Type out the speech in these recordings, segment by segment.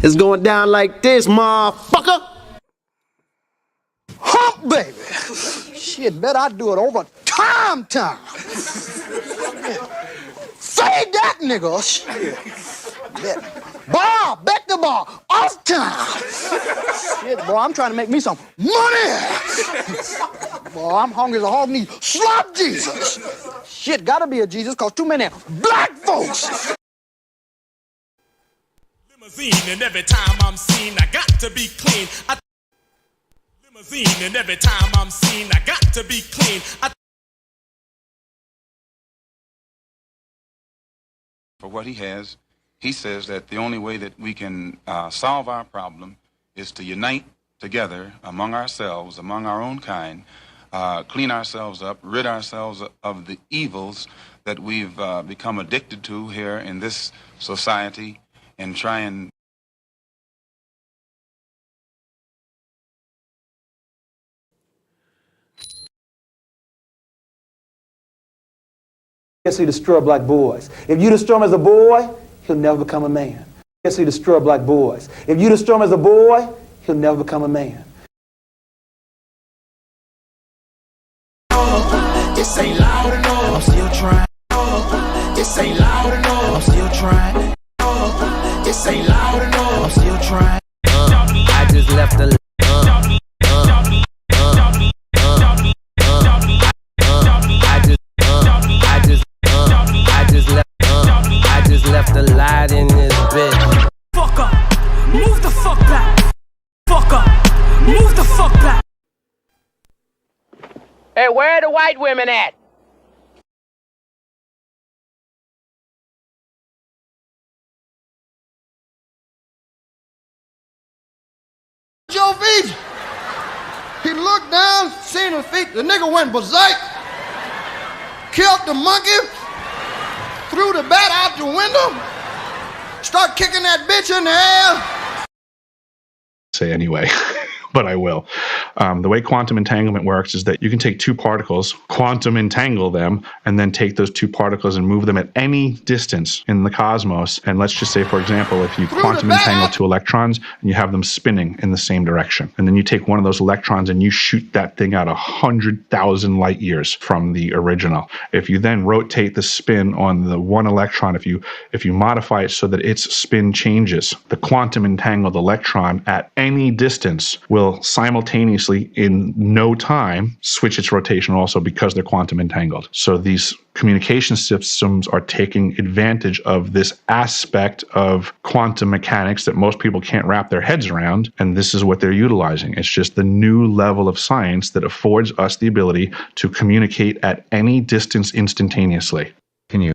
It's going down like this, motherfucker. Hump, baby. Shit, bet I do it over time. Fade that nigga. Shit. Bar, bet the bar, off time. Shit, boy, I'm trying to make me some money. Boy, I'm hungry as a hog need. Slap Jesus. Shit, gotta be a Jesus, cause too many black folks. Limousine, and every time I'm seen, I got to be clean. Limousine, and every time I'm seen, I got to be clean. For what he has, he says that the only way that we can solve our problem is to unite together among ourselves, among our own kind, clean ourselves up, rid ourselves of the evils that we've become addicted to here in this society, and try and Yes, he destroy black boys. If you destroy him as a boy, he'll never become a man. Yes, he destroy black boys. If you destroy him as a boy, he'll never become a man. This ain't loud enough. I'm still trying. This ain't loud enough. I'm still trying. This ain't loud enough. I'm still trying. I just left the I just left the light in this bitch. Fuck up. Move the fuck back. Fuck up. Move the fuck back. Hey, where are the white women at? Joe feet. He looked down, seen his feet. The nigga went berserk. Killed the monkey. Threw the bat out the window. Start kicking that bitch in the air. Say anyway, but I will. The way quantum entanglement works is that you can take two particles, quantum entangle them, and then take those two particles and move them at any distance in the cosmos. And let's just say, for example, if you quantum entangle two electrons and you have them spinning in the same direction, and then you take one of those electrons and you shoot that thing out 100,000 light years from the original. If you then rotate the spin on the one electron, if you modify it so that its spin changes, the quantum entangled electron at any distance will simultaneously in no time switch its rotation also, because they're quantum entangled. So these communication systems are taking advantage of this aspect of quantum mechanics that most people can't wrap their heads around, and this is what they're utilizing. It's just the new level of science that affords us the ability to communicate at any distance instantaneously. Can you?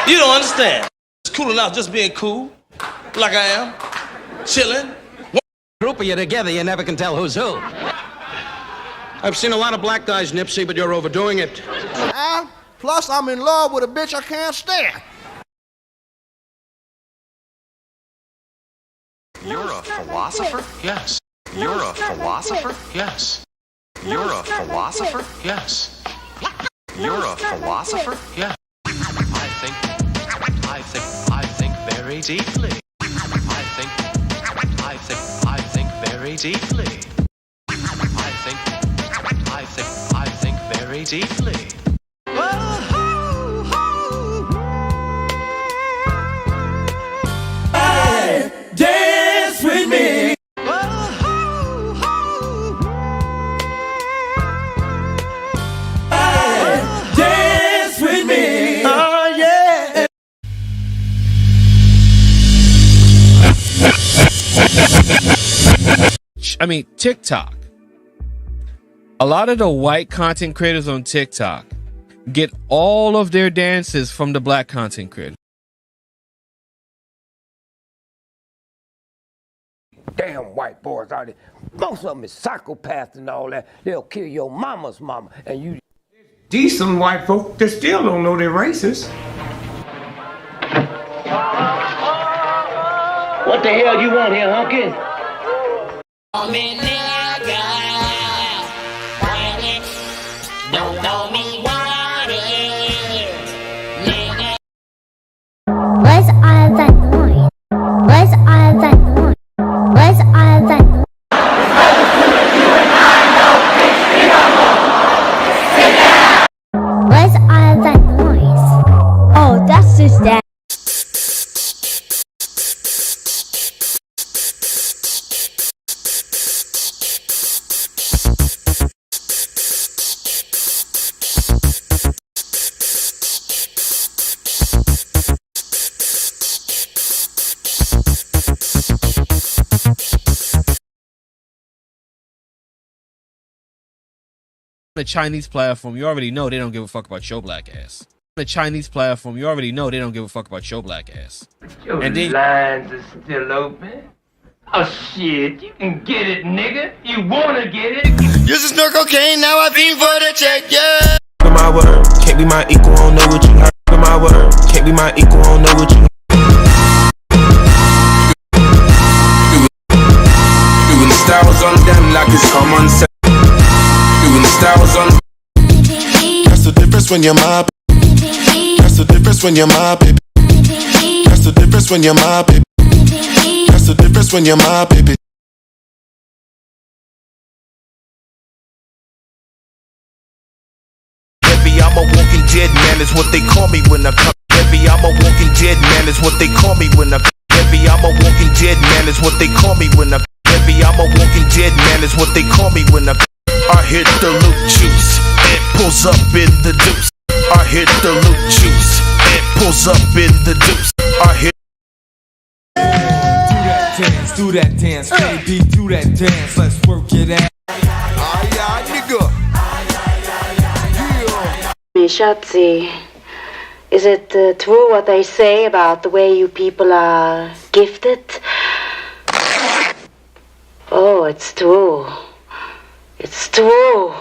You don't understand. It's cool enough just being cool, like I am, chilling. Group of you together, you never can tell who's who. I've seen a lot of black guys, Nipsey, but you're overdoing it. Plus, I'm in love with a bitch I can't stand. You're a philosopher? Yes. You're a philosopher? Yes. You're a philosopher? Yes. You're a philosopher? Yeah. I think very deeply. I think very deeply. I think very deeply. Hey, dance with me. Hey, dance with me. Oh yeah. I mean, TikTok. A lot of the white content creators on TikTok get all of their dances from the black content creators. Damn white boys out there. Most of them is psychopaths and all that. They'll kill your mama's mama. And you decent white folk that still don't know they're racist. What the hell you want here, hunky? Don't know me what it is. the Chinese platform, you already know they don't give a fuck about your black ass. The Chinese platform, you already know they don't give a fuck about your black ass. Your And then lines are still open. Oh shit, you can get it, nigga. You wanna get it? Used to snort cocaine, now I fiend for the check, yeah. My word, can't be my equal, don't know what you heard. My word, can't be my equal, don't know what you heard. Doing the styles on them like it's common sense. Doing the styles on. That's the difference when you're my. That's the difference when you're my baby. That's the difference when you're my baby. That's the difference when you're my baby. Heavy, I'm a walking dead man, is what they call me when I come. Heavy, I'm a walking dead man, is what they call me when I come. Heavy, I'm a walking dead man, is what they call me when I come. Heavy, I'm a walking dead man, is what they call me when I come. I hit the loot juice, it pulls up in the deuce. I hit the loot juice, it pulls up in the deuce. I hit. Do that dance, baby, do that dance, let's work it out. Aye, nigga. Schatzi, is it true what they say about the way you people are gifted? Oh, it's true. It's true.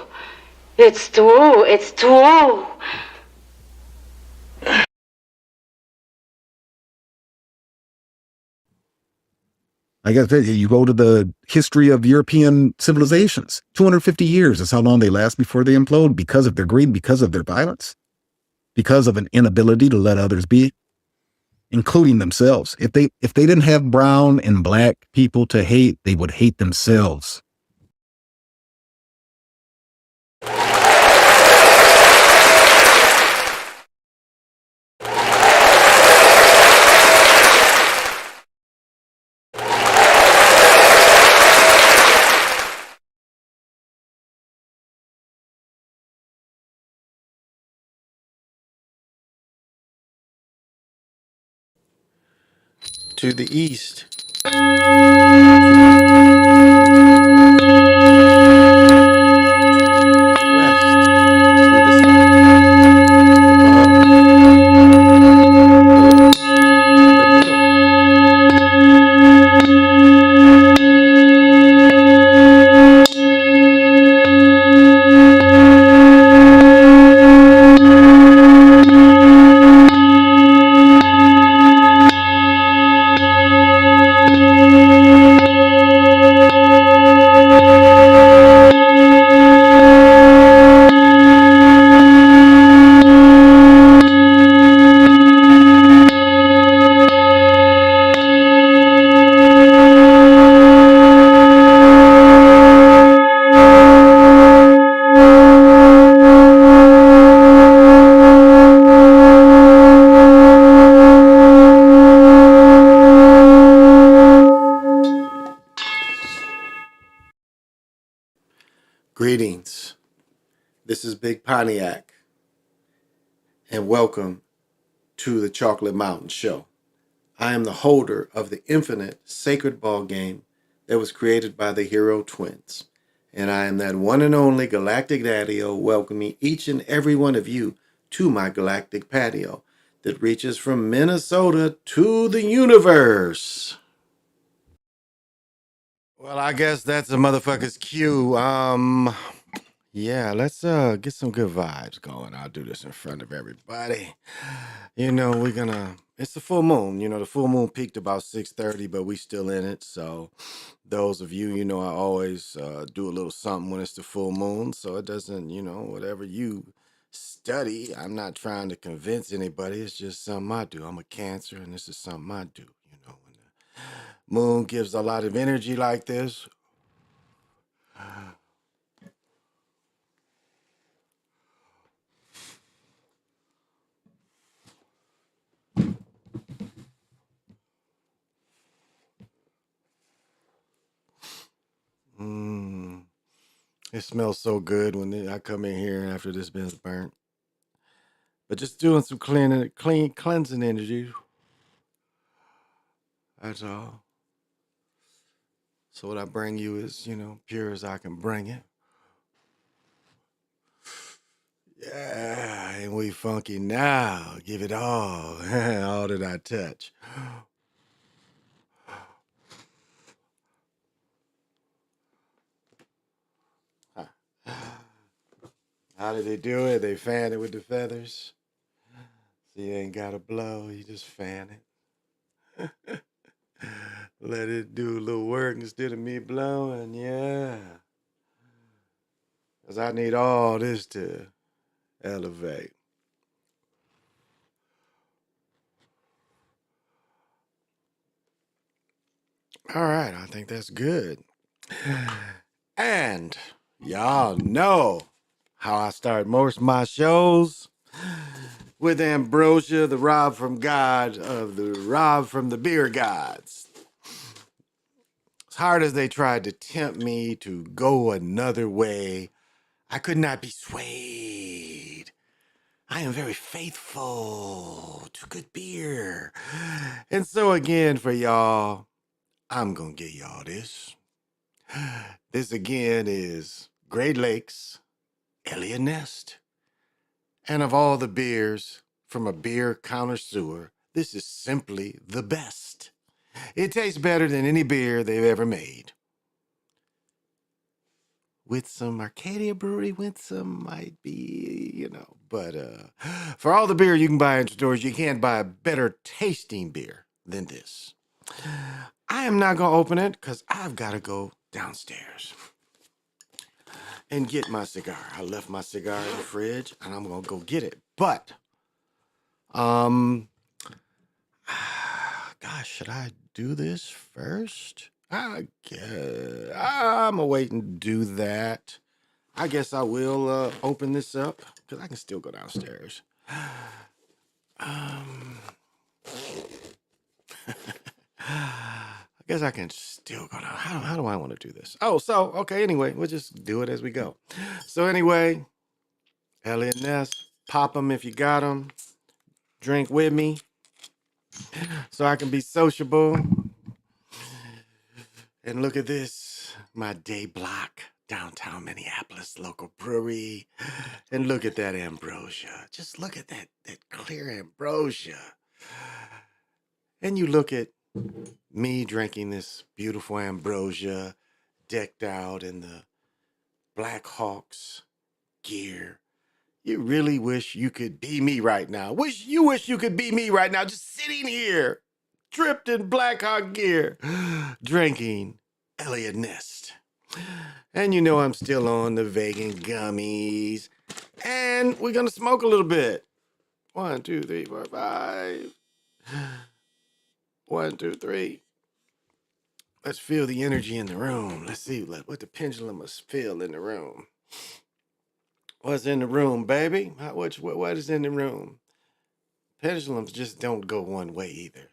It's true. It's true. I guess you go to the history of European civilizations. 250 years is how long they last before they implode because of their greed, because of their violence, because of an inability to let others be, including themselves. If they didn't have brown and black people to hate, they would hate themselves. To the east. Greetings. This is Big Pontiac, and welcome to the Chocolate Mountain Show. I am the holder of the infinite sacred ball game that was created by the Hero Twins, and I am that one and only Galactic Daddy-O, welcoming each and every one of you to my galactic patio that reaches from Minnesota to the universe. Well, I guess that's a motherfucker's cue. Yeah, let's get some good vibes going. I'll do this in front of everybody. You know, it's the full moon. You know, the full moon peaked about 6:30, but we still in it. So those of you, I always do a little something when it's the full moon. So it doesn't, whatever you study, I'm not trying to convince anybody. It's just something I do. I'm a Cancer, and this is something I do. When the moon gives a lot of energy like this, it smells so good when I come in here after this bin's burnt. But just doing some cleansing energy. That's all. So what I bring you is, pure as I can bring it. And we funky now. Give it all. All that I touch. How did they do it? They fan it with the feathers. So you ain't got to blow. You just fan it. Let it do a little work instead of me blowing. Yeah. Because I need all this to elevate. All right, I think that's good. And y'all know how I start most of my shows with Ambrosia, the Rob from God of the Rob from the Beer Gods. As hard as they tried to tempt me to go another way, I could not be swayed. I am very faithful to good beer. And so again for y'all, I'm going to get y'all this. This again is Great Lakes Elliott Nest. And of all the beers from a beer connoisseur, this is simply the best. It tastes better than any beer they've ever made. With some Arcadia Brewery, with some might be, But for all the beer you can buy in stores, you can't buy a better tasting beer than this. I am not going to open it because I've got to go downstairs and get my cigar. I left my cigar in the fridge and I'm going to go get it. But, gosh, should I do this first? I guess I'm gonna wait and do that. I guess I will open this up because I can still go downstairs. I guess I can still go down. How do I want to do this? Oh, so, okay, anyway, we'll just do it as we go. So anyway, Elliott Ness, pop them if you got them. Drink with me so I can be sociable. And look at this, my day block, downtown Minneapolis local brewery. And look at that ambrosia. Just look at that clear ambrosia. And you look at me drinking this beautiful ambrosia, decked out in the Black Hawks gear. You really wish you could be me right now. Wish you could be me right now, just sitting here, dripped in Black Hawk gear, drinking Elliott Nest. And you know I'm still on the vegan gummies. And we're gonna smoke a little bit. 1, 2, 3, 4, 5. 1, 2, 3. Let's feel the energy in the room. Let's see what the pendulum must feel in the room. What's in the room, baby? What is in the room? Pendulums just don't go one way either.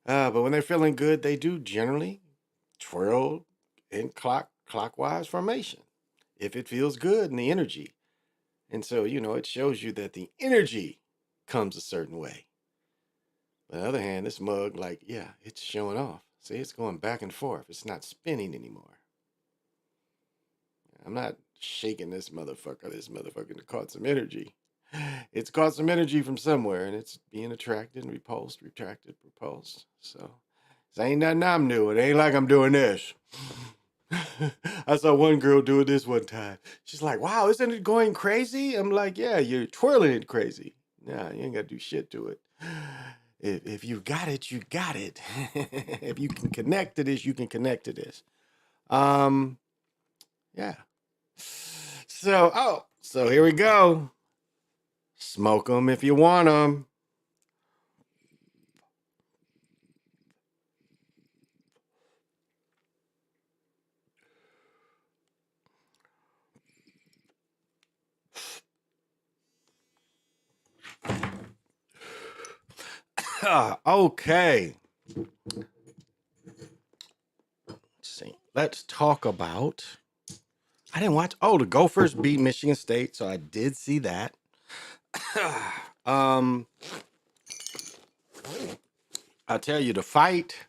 But when they're feeling good, they do generally twirl in clockwise formation if it feels good in the energy. And so, it shows you that the energy comes a certain way. On the other hand, this mug, it's showing off. See, it's going back and forth. It's not spinning anymore. I'm not shaking this motherfucker. This motherfucker caught some energy. It's caught some energy from somewhere, and it's being attracted and repulsed, retracted, repulsed. So, this ain't nothing I'm doing. It ain't like I'm doing this. I saw one girl doing this one time. She's like, wow, isn't it going crazy? I'm like, yeah, you're twirling it crazy. Nah, you ain't got to do shit to it. If you got it, you got it. If you can connect to this, you can connect to this. Yeah. So here we go. Smoke them if you want them. Okay. Let's talk about. I didn't watch. Oh, the Gophers beat Michigan State, so I did see that. I'll tell you the fight.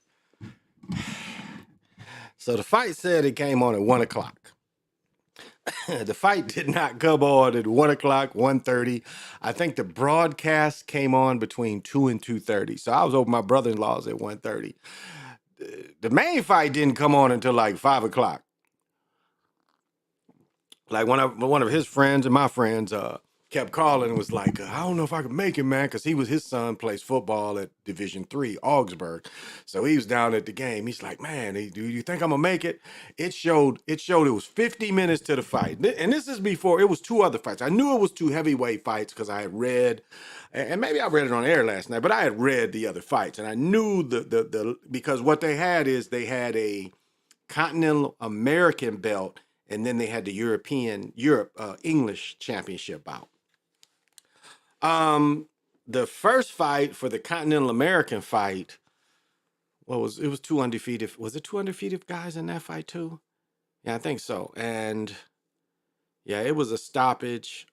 So the fight said it came on at 1:00. The fight did not come on at 1 o'clock, 1:30. I think the broadcast came on between 2 and 2:30. So I was over my brother-in-law's at 1:30. The main fight didn't come on until like 5 o'clock. Like one of his friends and my friends kept calling and was like, I don't know if I can make it, man, because his son plays football at Division III, Augsburg. So he was down at the game. He's like, man, do you think I'm gonna make it? It showed it was 50 minutes to the fight. And this is before it was 2 other fights. I knew it was 2 heavyweight fights because I had read, and maybe I read it on air last night, but I had read the other fights. And I knew the because what they had is they had a Continental American belt, and then they had the English championship bout. The first fight for the Continental American fight, it was 2 undefeated. Was it 2 undefeated guys in that fight too? Yeah, I think so. And yeah, it was a stoppage,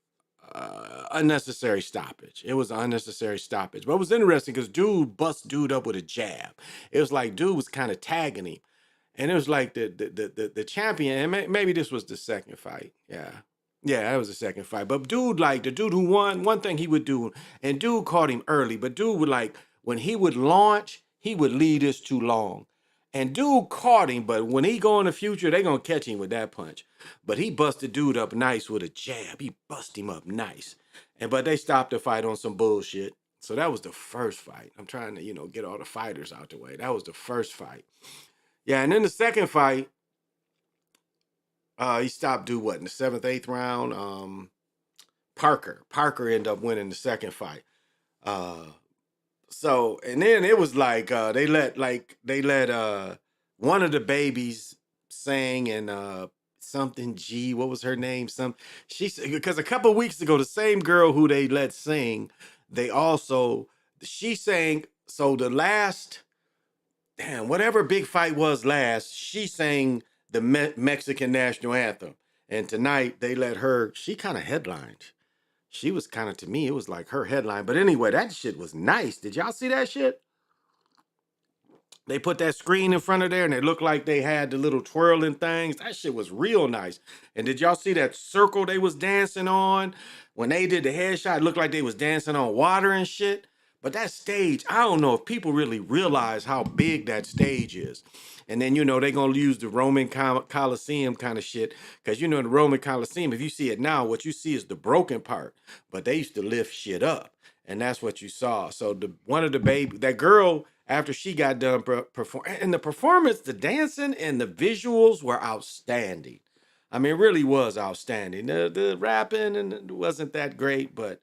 unnecessary stoppage. It was an unnecessary stoppage. But it was interesting because dude bust dude up with a jab. It was like dude was kind of tagging him. And it was like the champion, and maybe this was the second fight. Yeah, that was the second fight. But dude, like the dude who won, one thing he would do, and dude caught him early, but dude would like, when he would launch, he would lead this too long. And dude caught him, but when he go in the future, they gonna catch him with that punch. But he busted dude up nice with a jab. He bust him up nice. But they stopped the fight on some bullshit. So that was the first fight. I'm trying to, get all the fighters out the way. That was the first fight. Yeah, and then the second fight, he stopped dude in the 7th, 8th round. Parker ended up winning the second fight. So, and then it was like they let one of the babies sing, and something G, what was her name? Because a couple of weeks ago, the same girl who they let sing, she sang. So the last, whatever big fight was last, she sang the Mexican national anthem. And tonight they let her, she kind of headlined. She was kind of, to me, it was like her headline. But anyway, that shit was nice. Did y'all see that shit? They put that screen in front of there and it looked like they had the little twirling things. That shit was real nice. And did y'all see that circle they was dancing on? When they did the headshot, it looked like they was dancing on water and shit. But that stage, I don't know if people really realize how big that stage is. And then, they're going to use the Roman Coliseum kind of shit. Because, the Roman Coliseum, if you see it now, what you see is the broken part. But they used to lift shit up. And that's what you saw. So that girl, after she got done performing, and the performance, the dancing and the visuals were outstanding. I mean, it really was outstanding. The rapping and it wasn't that great, but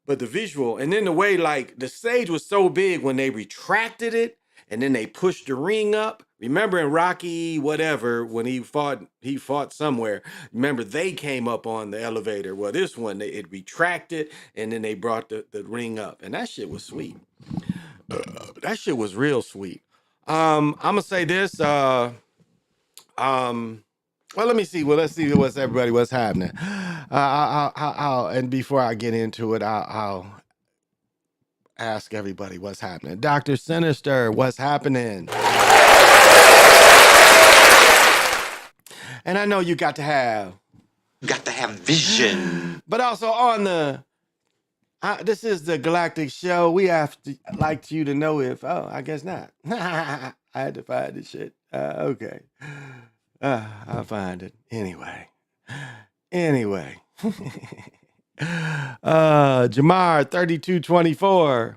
the visual, and then the way, like, the stage was so big when they retracted it and then they pushed the ring up. Remember in Rocky whatever, when he fought somewhere, remember they came up on the elevator. Well, this one, it retracted and then they brought the ring up, and that shit was sweet. That shit was real sweet. I'm gonna say this. Well, let me see. Well, let's see what's happening. And before I get into it, I'll ask everybody what's happening. Dr. Sinister, what's happening? And I know you got to have vision. But also on this is the Galactic Show. We have to like you to know if, I guess not. I had to find this shit. Okay. I'll find it. Anyway. Jamar 3224.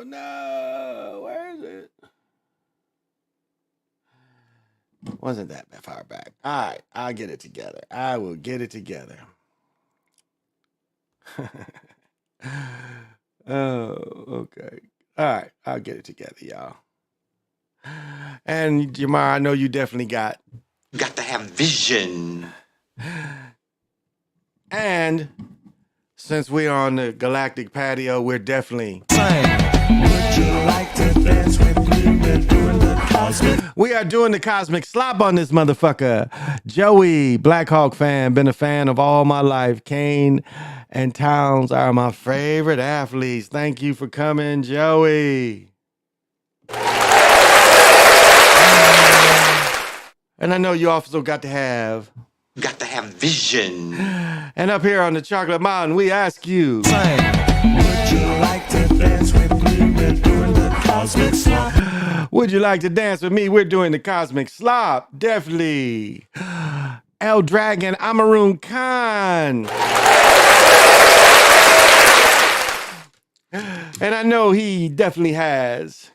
No, where is it? Wasn't that far back. All right, I'll get it together. I will get it together. Oh, okay. All right, I'll get it together, y'all. And Jamar, I know you definitely got to have vision. And since we're on the Galactic Patio, we're definitely would you like to dance with me? We are doing the cosmic slop on this motherfucker. Joey, Black Hawk fan, been a fan of all my life. Kane And Towns are my favorite athletes. Thank you for coming, Joey. And I know you also got to have vision. And up here on the Chocolate Mountain, we ask you, would you like to dance with me? We're doing the Cosmic Slop. Would you like to dance with me? We're doing the Cosmic Slop. Definitely. El Dragon Amaroon Khan. And I know he definitely has.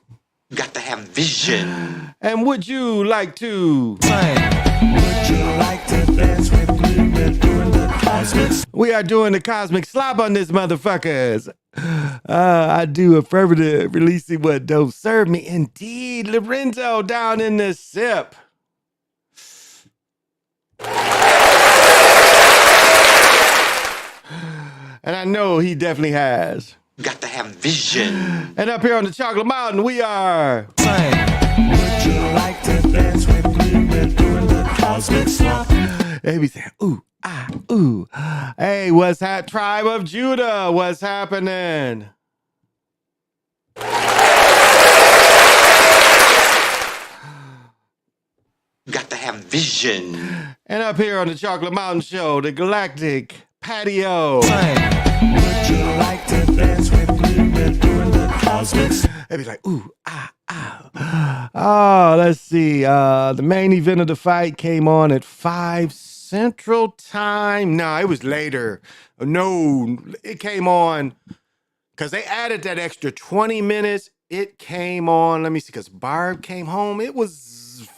Got to have vision. And would you like to? Would you like to dance with me? We're doing the Cosmic Slop. We are doing the Cosmic Slop on this motherfuckers. I do affirmative releasing what don't serve me. Indeed, Lorenzo down in the sip. And I know he definitely has. Got to have vision. And up here on the Chocolate Mountain, we are. Would you like to dance with me? We're doing the Cosmic Slop. They be saying, ooh, ah, ooh. Hey, what's that, Tribe of Judah? What's happening? Got to have vision. And up here on the Chocolate Mountain Show, the Galactic Patio. Would you like to dance with me? We're doing the Cosmic Slop. They be like, ooh, ah, ah. Oh, let's see. The main event of the fight came on at 5 Central Time. No, it was later. No, it came on because they added that extra 20 minutes. It came on, let me see, because Barb came home. It was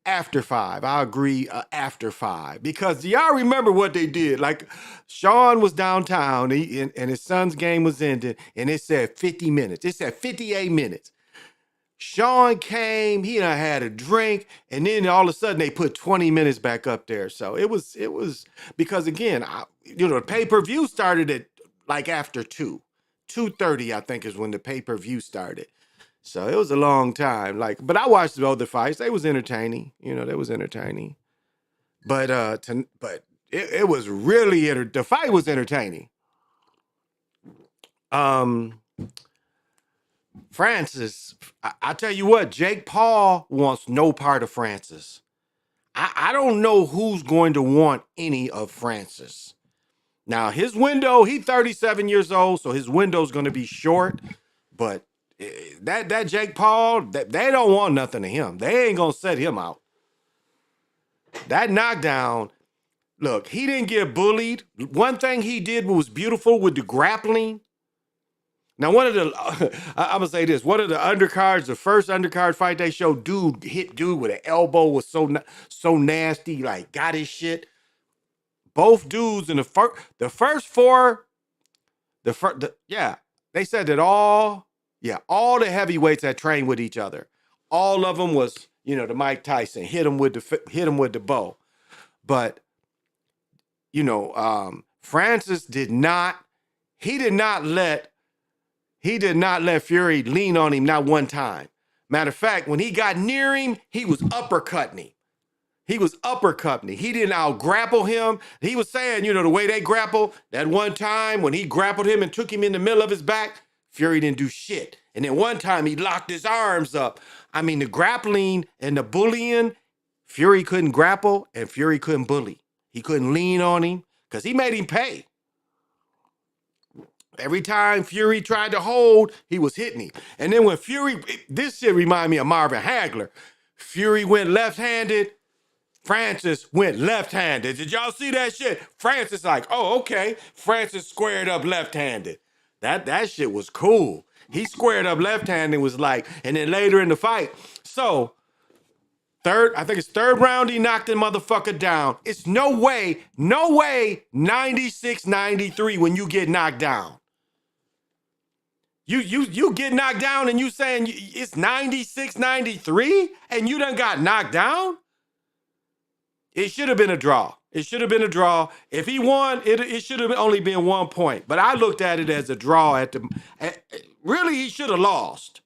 after 5. I agree, after 5. Because y'all remember what they did. Like, Sean was downtown and his son's game was ended, and it said 50 minutes. It said 58 minutes. Sean came, he done had a drink, and then all of a sudden they put 20 minutes back up there. So it was because again, the pay-per-view started at like after 2:30, I think is when the pay-per-view started. So it was a long time. But I watched the other fights. They was entertaining. They was entertaining. But it was really the fight was entertaining. Francis, I tell you what, Jake Paul wants no part of Francis. I don't know who's going to want any of Francis. Now, his window, he's 37 years old, so his window's going to be short. But that Jake Paul, they don't want nothing to him. They ain't going to set him out. That knockdown, look, he didn't get bullied. One thing he did was beautiful with the grappling. Now, one of the, I'm going to say this, one of the undercards, the first undercard fight they showed, dude hit dude with an elbow, was so nasty, like got his shit. Both dudes in the first four, they said that all the heavyweights that trained with each other, all of them was, the Mike Tyson, hit him with the bow. But, Francis did not let Fury lean on him not one time. Matter of fact, when he got near him, he was uppercutting him. He didn't out-grapple him. He was saying, the way they grapple, that one time when he grappled him and took him in the middle of his back, Fury didn't do shit. And then one time he locked his arms up. I mean, the grappling and the bullying, Fury couldn't grapple and Fury couldn't bully. He couldn't lean on him because he made him pay. Every time Fury tried to hold, he was hitting him. And then when this shit reminded me of Marvin Hagler. Fury went left-handed, Francis went left-handed. Did y'all see that shit? Francis like, oh, okay. Francis squared up left-handed. That shit was cool. He squared up left-handed and was like, and then later in the fight. So, third round, he knocked the motherfucker down. It's no way, 96-93 when you get knocked down. You get knocked down and you saying it's 96-93 and you done got knocked down? It should have been a draw. If he won, it should have only been 1 point. But I looked at it as a draw really, he should have lost.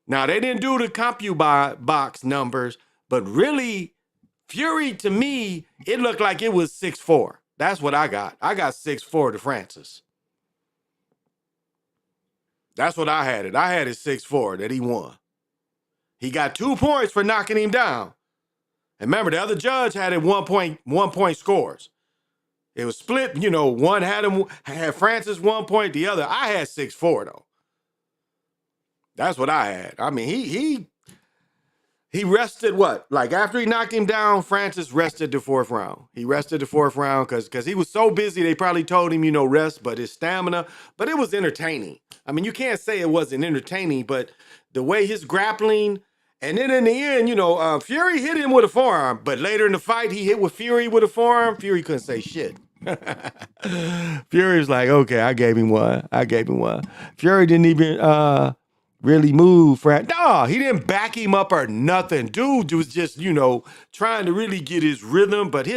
Now, they didn't do the CompuBox numbers, but really, Fury, to me, it looked like it was 6-4. That's what I got. I got 6-4 to Francis. That's what I had it. I had it 6-4 that he won. He got 2 points for knocking him down. And remember, the other judge had it 1 point scores. It was split, one had Francis 1 point, the other. I had 6-4 though. That's what I had. I mean, he rested what? Like after he knocked him down, Francis rested the 4th round. He rested the 4th round because he was so busy. They probably told him, rest, but his stamina. But it was entertaining. I mean, you can't say it wasn't entertaining, but the way his grappling, and then in the end, Fury hit him with a forearm. But later in the fight, he hit with Fury with a forearm. Fury couldn't say shit. Fury was like, okay, I gave him one. Fury didn't even really move. No, he didn't back him up or nothing. Dude was just, trying to really get his rhythm. But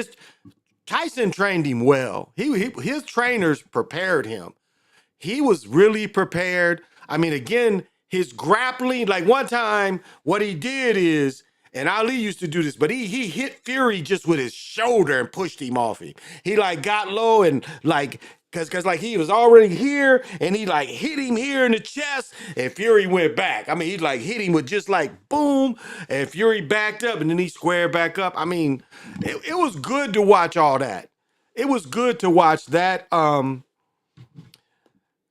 Tyson trained him well. His trainers prepared him. He was really prepared. I mean, again, his grappling, like one time, what he did is, and Ali used to do this, but he hit Fury just with his shoulder and pushed him off him. He like got low and like, cause like he was already here and he like hit him here in the chest and Fury went back. I mean, he like hit him with just like boom and Fury backed up and then he squared back up. I mean, it was good to watch all that. It was good to watch that. And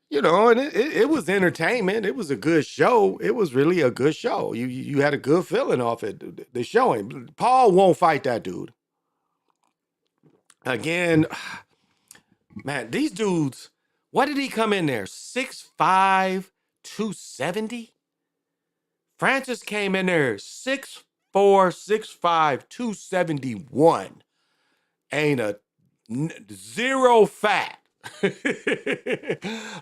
it was entertainment. It was a good show. It was really a good show. You had a good feeling off it. The showing. Paul won't fight that dude. Again, man, these dudes, what did he come in there? 6'5", 270? Francis came in there 6'4", 6'5", 271. Ain't a zero fat.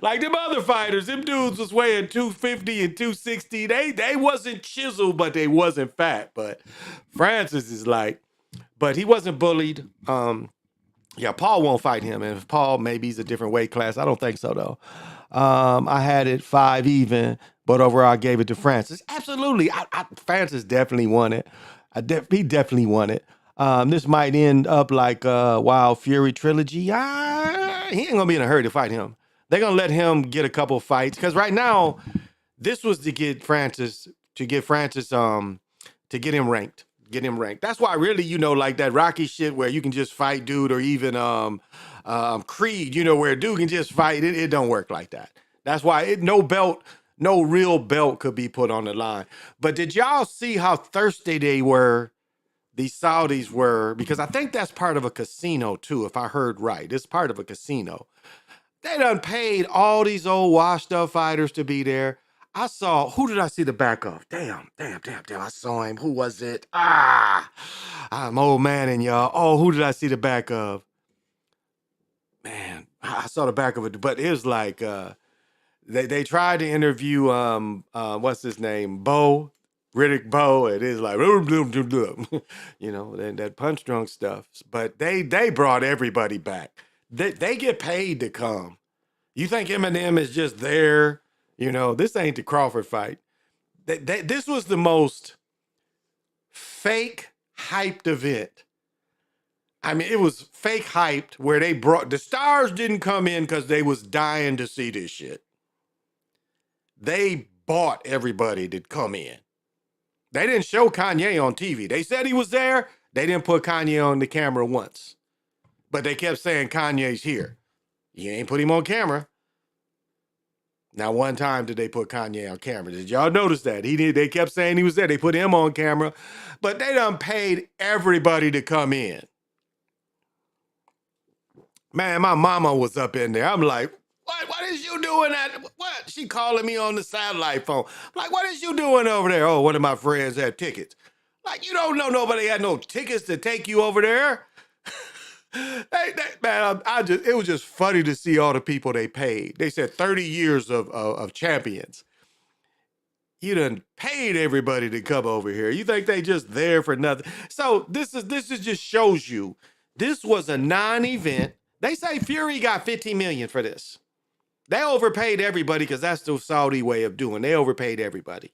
Like them other fighters, them dudes was weighing 250 and 260. They wasn't chiseled, but they wasn't fat. But Francis is like, but he wasn't bullied. Paul won't fight him. And if Paul, maybe he's a different weight class. I don't think so though. I had it 5 even, but overall I gave it to Francis. Absolutely, Francis definitely won it. He definitely won it. This might end up like Wild Fury trilogy. He ain't gonna be in a hurry to fight him. They're gonna let him get a couple fights because right now, this was to get Francis to get him ranked. That's why really, like that Rocky shit where you can just fight dude, or even Creed, where dude can just fight. It don't work like that. That's why no real belt could be put on the line. But did y'all see how thirsty they were? The Saudis were, because I think that's part of a casino too, if I heard right. It's part of a casino. They done paid all these old washed up fighters to be there. Who did I see the back of? Damn. I saw him. Who was it? I'm old man and y'all. Oh, who did I see the back of? Man, I saw the back of it, but it was like, they tried to interview, what's his name? Riddick Bowe, it is like, that punch drunk stuff. But they brought everybody back. They get paid to come. You think Eminem is just there? This ain't the Crawford fight. This was the most fake hyped event. I mean, it was fake hyped where the stars didn't come in because they was dying to see this shit. They bought everybody to come in. They didn't show Kanye on TV. They said he was there. They didn't put Kanye on the camera once. But they kept saying Kanye's here. You ain't put him on camera. Now, one time did they put Kanye on camera. Did y'all notice that? They kept saying he was there. They put him on camera. But they done paid everybody to come in. Man, my mama was up in there. I'm like, what is you doing what? She calling me on the satellite phone. I'm like, what is you doing over there? Oh, one of my friends had tickets. Like, you don't know nobody had no tickets to take you over there. Man, it was just funny to see all the people they paid. They said 30 years of champions. You done paid everybody to come over here. You think they just there for nothing? So this just shows you, this was a non-event. They say Fury got $50 million for this. They overpaid everybody because that's the Saudi way of doing. They overpaid everybody.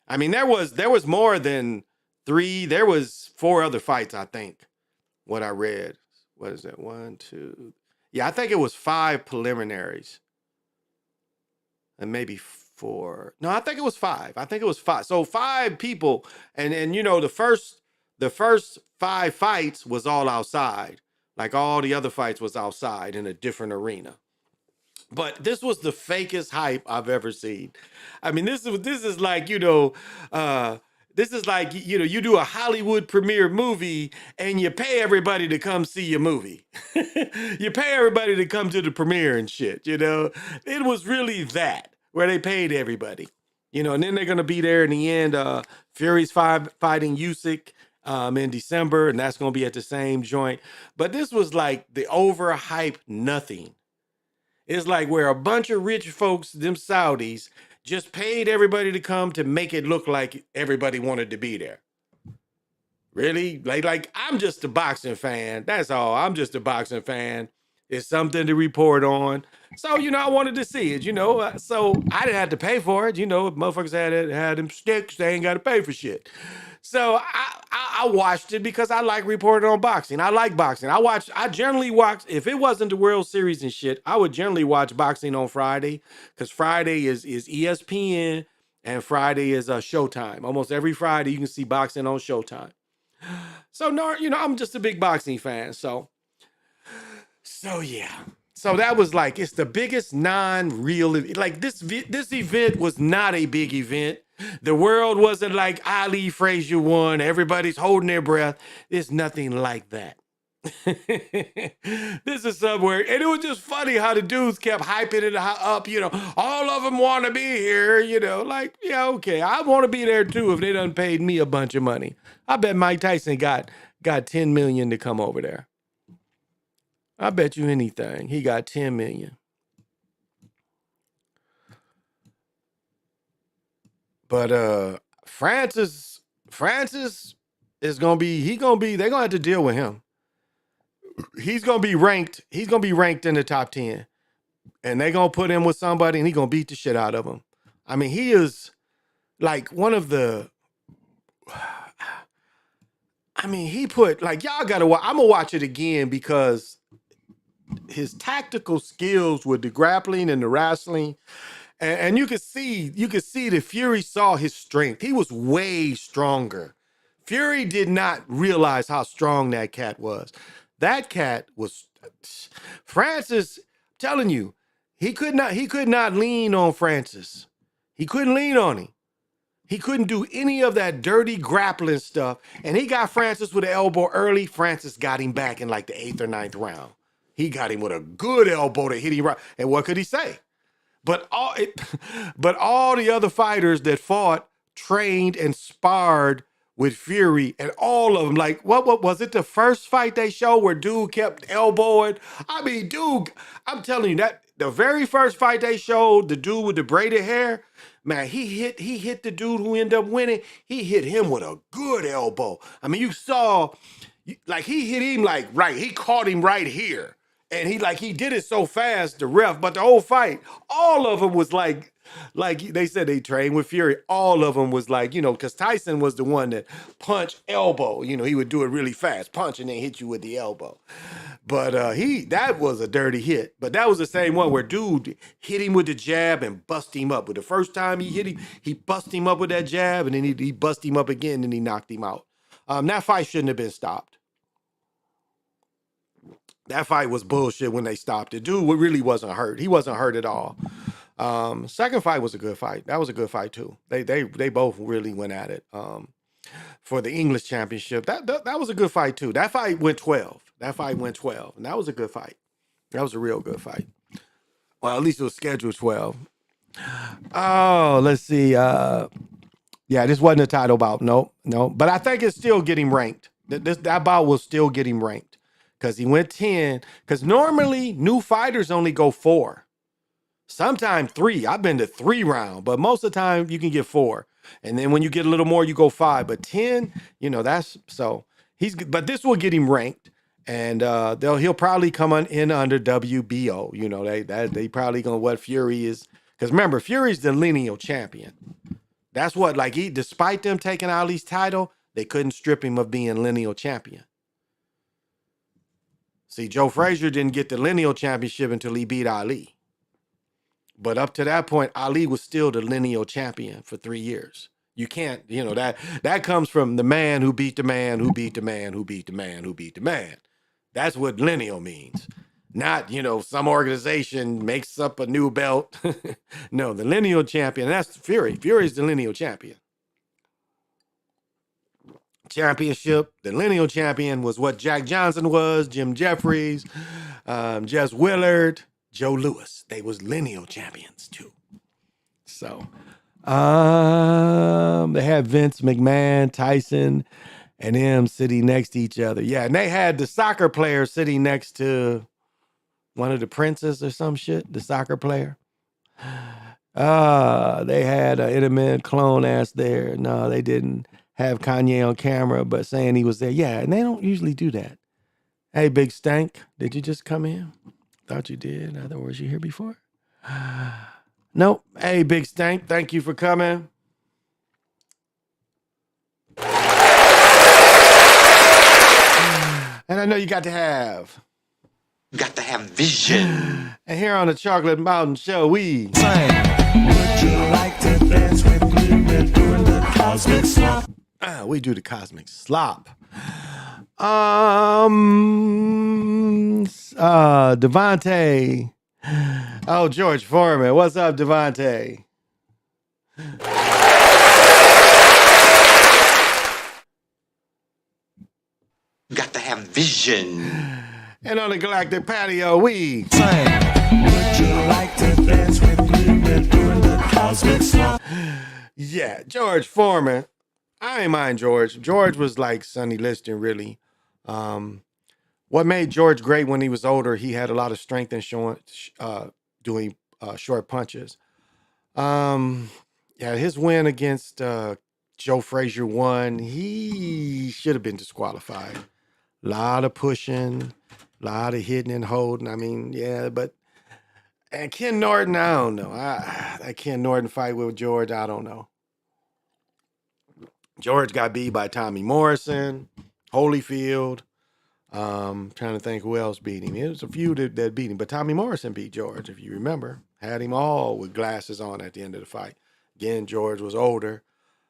I mean, there was more than 3. There was 4 other fights, I think, what I read. what is that? 1, 2. Yeah, I think it was 5 preliminaries. And maybe 4. No, I think it was 5. I think it was 5. So 5 people, and you know, the first 5 fights was all outside. Like all the other fights was outside in a different arena. But this was the fakest hype I've ever seen. I mean, this is like, this is like, you do a Hollywood premiere movie and you pay everybody to come see your movie. You pay everybody to come to the premiere and shit, It was really that, where they paid everybody. And then they're going to be there in the end. Fury's fighting Usyk in December, and that's going to be at the same joint. But this was like the overhyped nothing. It's like where a bunch of rich folks, them Saudis, just paid everybody to come to make it look like everybody wanted to be there. Really? Like I'm just a boxing fan. That's all. I'm just a boxing fan. It's something to report on. So, I wanted to see it, So I didn't have to pay for it. If motherfuckers had them sticks, they ain't got to pay for shit. So I watched it because I like reporting on boxing. I like boxing. I generally watch, if it wasn't the World Series and shit, I would generally watch boxing on Friday, because Friday is ESPN and Friday is Showtime. Almost every Friday you can see boxing on Showtime. So, no, I'm just a big boxing fan. So yeah. So that was like, it's the biggest non-real, like this event was not a big event. The world wasn't like Ali Frazier won. Everybody's holding their breath. There's nothing like that. This is somewhere. And it was just funny how the dudes kept hyping it up. All of them want to be here, like, yeah, okay. I want to be there too if they done paid me a bunch of money. I bet Mike Tyson got 10 million to come over there. I bet you anything. He got 10 million. But Francis is they're gonna have to deal with him. He's gonna be ranked in the top 10. And they're gonna put him with somebody and he's gonna beat the shit out of him. I mean, he is like one of the he put, like, y'all gotta watch. I'm gonna watch it again because his tactical skills with the grappling and the wrestling, and you could see that Fury saw his strength. He was way stronger. Fury did not realize how strong that cat was. That cat was Francis. Telling you, he could not lean on Francis. He couldn't lean on him. He couldn't do any of that dirty grappling stuff. And he got Francis with an elbow early. Francis got him back in like the 8th or 9th round. He got him with a good elbow to hit him right. And what could he say? But all the other fighters that fought trained and sparred with Fury, and all of them, like, what was it, the first fight they showed where dude kept elbowing? I mean, dude, I'm telling you, that the very first fight they showed, the dude with the braided hair, man, he hit the dude who ended up winning. He hit him with a good elbow. I mean, you saw, like, he hit him like right, he caught him right here. And he did it so fast, the ref, but the whole fight, all of them was like they said they trained with Fury. All of them was like, because Tyson was the one that punch elbow. He would do it really fast, punch and then hit you with the elbow. But that was a dirty hit. But that was the same one where dude hit him with the jab and bust him up. But the first time he hit him, he bust him up with that jab, and then he bust him up again, and he knocked him out. That fight shouldn't have been stopped. That fight was bullshit when they stopped it. Dude really wasn't hurt. He wasn't hurt at all. Second fight was a good fight. That was a good fight too. They both really went at it for the English championship. That was a good fight too. That fight went 12. And that was a good fight. That was a real good fight. Well, at least it was scheduled 12. Oh, let's see. Yeah, this wasn't a title bout. No. But I think it's still getting ranked. That bout will still get him ranked. Because he went 10. Because normally new fighters only go 4. Sometimes 3. I've been to 3 rounds, but most of the time you can get 4. And then when you get a little more, you go 5. But 10, that's so but this will get him ranked. And he'll probably come in under WBO. They probably gonna what Fury is. Because remember, Fury's the lineal champion. That's what, like, despite them taking Ali's title, they couldn't strip him of being lineal champion. See, Joe Frazier didn't get the lineal championship until he beat Ali. But up to that point, Ali was still the lineal champion for 3 years. You can't, that comes from the man who beat the man who beat the man who beat the man who beat the man. That's what lineal means. Not, some organization makes up a new belt. No, the lineal champion, that's Fury. Fury's the lineal champion. Championship, the lineal champion was what Jack Johnson was, Jim Jeffries, Jess Willard, Joe Louis. They was lineal champions too. So, they had Vince McMahon, Tyson, and them sitting next to each other. Yeah, and they had the soccer player sitting next to one of the princes or some shit, the soccer player. They had an intermittent clone ass there. No, they didn't have Kanye on camera, but saying he was there. Yeah, and they don't usually do that. Hey, Big Stank, did you just come in? Thought you did. In other words, you here before? Nope. Hey, Big Stank, thank you for coming. And I know you got to have vision. And here on the Chocolate Mountain Show, we sing. Would you like to dance with me and doing the cosmic slop? We do the cosmic slop. Devontae. Oh, George Foreman. What's up, Devontae? Got to have vision. And on the Galactic Patio, we sing. Would you like to dance with me? We're doing the cosmic slop. Yeah, George Foreman. I ain't mind George. George was like Sonny Liston, really. What made George great when he was older, he had a lot of strength in doing short punches. Yeah, his win against Joe Frazier won. He should have been disqualified. A lot of pushing, a lot of hitting and holding. I mean, yeah, and Ken Norton, I don't know. That Ken Norton fight with George, I don't know. George got beat by Tommy Morrison, Holyfield. Trying to think who else beat him. It was a few that beat him, but Tommy Morrison beat George, if you remember. Had him all with glasses on at the end of the fight. Again, George was older.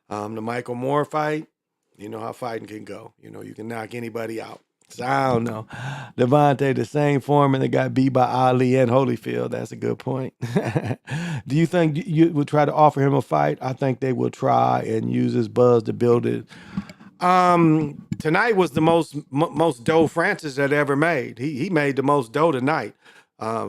The Michael Moore fight, you know how fighting can go. You can knock anybody out. So I don't know. Devontae, the same Foreman that got beat by Ali and Holyfield. That's a good point. Do you think you would try to offer him a fight? I think they will try and use his buzz to build it. Tonight was the most dough Francis had ever made. He made the most dough tonight.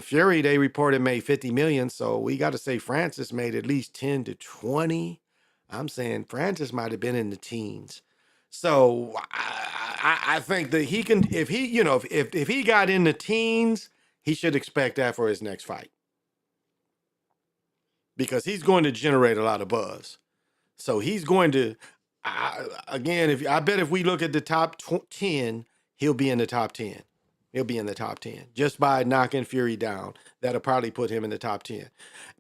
Fury, they reported, made 50 million. So we got to say Francis made at least 10 to 20. I'm saying Francis might have been in the teens. So I think that he can, if he got in the teens, he should expect that for his next fight. Because he's going to generate a lot of buzz. So he's going to, again, I bet if we look at the top 10, he'll be in the top 10. He'll be in the top 10 just by knocking Fury down. That'll probably put him in the top 10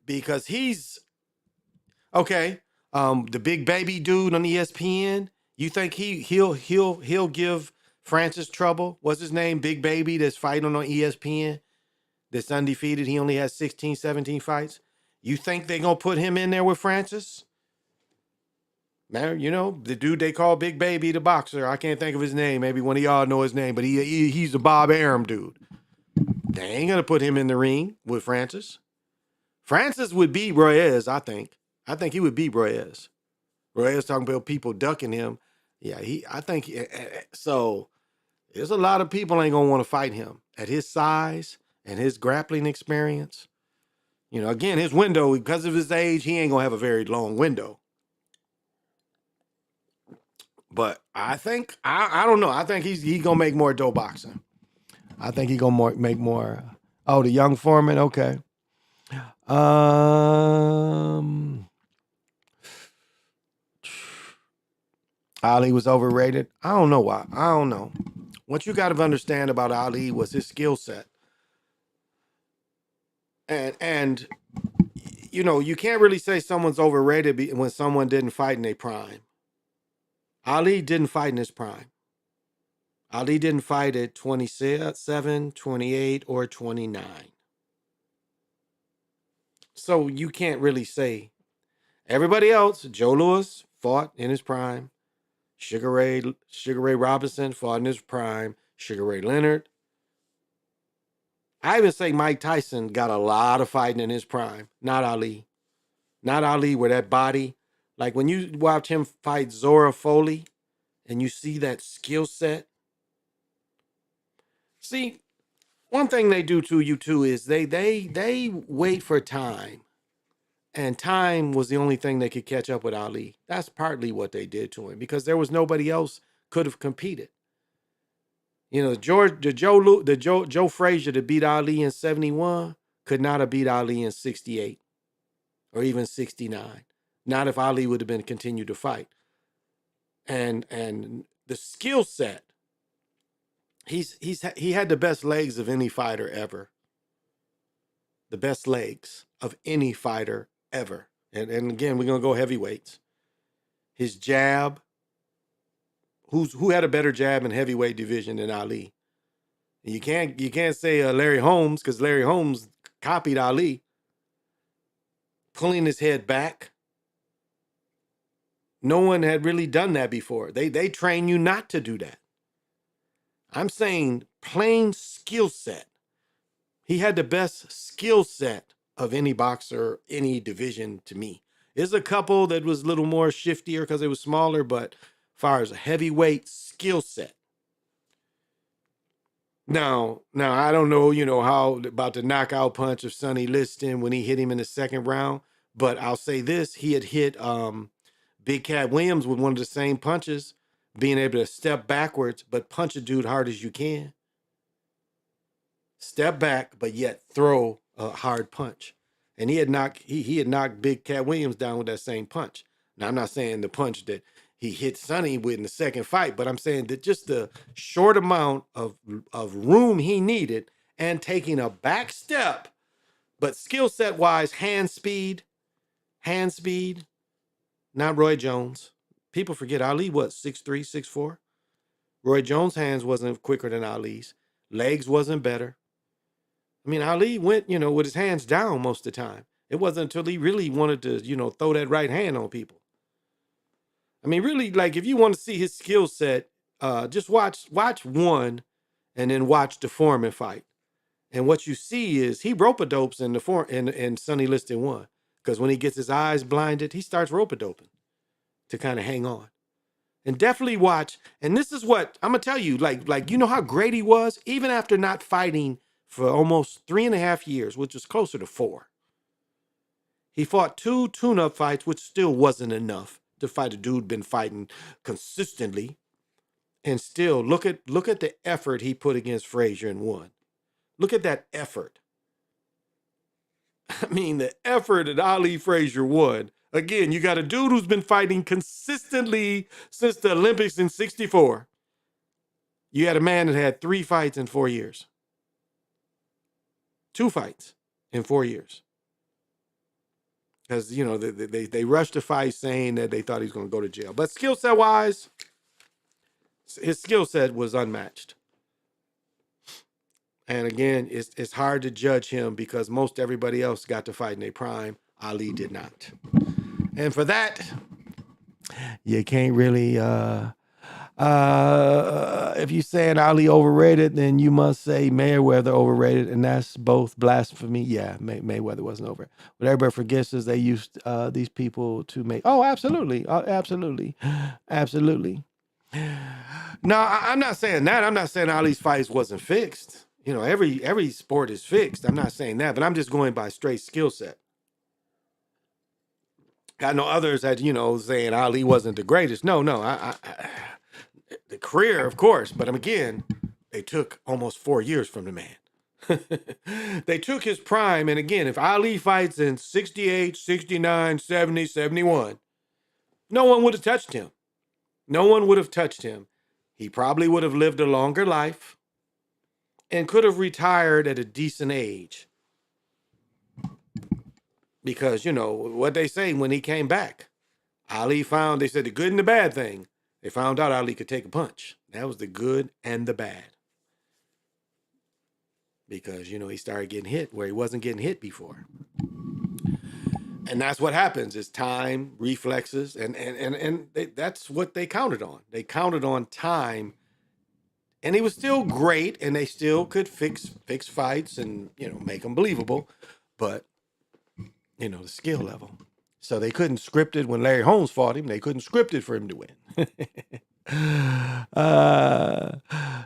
because he's okay. The big baby dude on ESPN. You think he'll give Francis trouble? What's his name? Big Baby that's fighting on ESPN. That's undefeated. He only has 16, 17 fights. You think they're gonna put him in there with Francis? Man, the dude they call Big Baby, the boxer. I can't think of his name. Maybe one of y'all know his name, but he's a Bob Arum dude. They ain't gonna put him in the ring with Francis. Francis would beat Reyes, I think. I think he would beat Reyes. Reyes talking about people ducking him. Yeah, so there's a lot of people ain't gonna want to fight him at his size and his grappling experience. Again, his window, because of his age, he ain't gonna have a very long window. But I think I don't know. I think he's gonna make more dough boxing. I think he's gonna make more. Oh, the young Foreman. Okay. Ali was overrated. I don't know why. I don't know. What you got to understand about Ali was his skill set. And you can't really say someone's overrated when someone didn't fight in their prime. Ali didn't fight in his prime. Ali didn't fight at 27, 28, or 29. So you can't really say. Everybody else, Joe Louis fought in his prime. Sugar Ray Robinson fought in his prime. Sugar Ray Leonard. I even say Mike Tyson got a lot of fighting in his prime. Not Ali. Not Ali with that body. Like when you watch him fight Zora Foley and you see that skill set. See, one thing they do to you too is they wait for time. And time was the only thing that could catch up with Ali. That's partly what they did to him because there was nobody else could have competed. You know, Joe Frazier that beat Ali in 71 could not have beat Ali in 68 or even 69. Not if Ali would have been continued to fight. And the skill set, he had the best legs of any fighter ever. The best legs of any fighter ever. And again, we're gonna go heavyweights. His jab. Who had a better jab in heavyweight division than Ali? You can't say Larry Holmes because Larry Holmes copied Ali, pulling his head back. No one had really done that before. They train you not to do that. I'm saying plain skill set. He had the best skill set of any boxer, any division to me. There's a couple that was a little more shiftier because it was smaller, but as far as a heavyweight skill set. Now I don't know, how about the knockout punch of Sonny Liston when he hit him in the second round, but I'll say this: he had hit Big Cat Williams with one of the same punches, being able to step backwards but punch a dude hard as you can. Step back, but yet throw a hard punch. And he had knocked Big Cat Williams down with that same punch. Now, I'm not saying the punch that he hit Sonny with in the second fight, but I'm saying that just the short amount of room he needed and taking a back step, but skill set wise, hand speed, not Roy Jones. People forget Ali, 6'3", 6'4"? Roy Jones' hands wasn't quicker than Ali's. Legs wasn't better. I mean, Ali went, with his hands down most of the time. It wasn't until he really wanted to, throw that right hand on people. I mean, really, like, if you want to see his skill set, just watch one and then watch the Foreman fight. And what you see is he rope-a-dopes in Sonny Liston 1. Because when he gets his eyes blinded, he starts rope-a-doping to kind of hang on. And definitely watch. And this is what I'm going to tell you, like, you know how great he was? Even after not fighting for almost 3.5 years, which was closer to 4. He fought 2 tune-up fights, which still wasn't enough to fight a dude been fighting consistently. And still, look at the effort he put against Frazier and won. Look at that effort. I mean, the effort that Ali Frazier won. Again, you got a dude who's been fighting consistently since the Olympics in 64. You had a man that had 3 fights in 4 years. 2 fights in 4 years. Because, they rushed the fight saying that they thought he was going to go to jail. But skill set wise, his skill set was unmatched. And again, it's hard to judge him because most everybody else got to fight in their prime. Ali did not. And for that, you can't really, if you're saying Ali overrated, then you must say Mayweather overrated, and that's both blasphemy. Yeah, Mayweather wasn't over. What everybody forgets is they used these people to make. Oh, absolutely, absolutely. No, I'm not saying that. I'm not saying Ali's fights wasn't fixed. Every sport is fixed. I'm not saying that, but I'm just going by straight skill set. I know others that, saying Ali wasn't the greatest. No, the career, of course. But again, they took almost 4 years from the man. They took his prime. And again, if Ali fights in 68, 69, 70, 71, no one would have touched him. No one would have touched him. He probably would have lived a longer life and could have retired at a decent age. Because, what they say when he came back, Ali found, they said the good and the bad thing. They found out Ali could take a punch. That was the good and the bad. Because, you know, he started getting hit where he wasn't getting hit before. And that's what happens is time, reflexes, and that's what they counted on. They counted on time, and he was still great, and they still could fix fights and, you know, make them believable, but, you know, the skill level. So they couldn't script it when Larry Holmes fought him. They couldn't script it for him to win.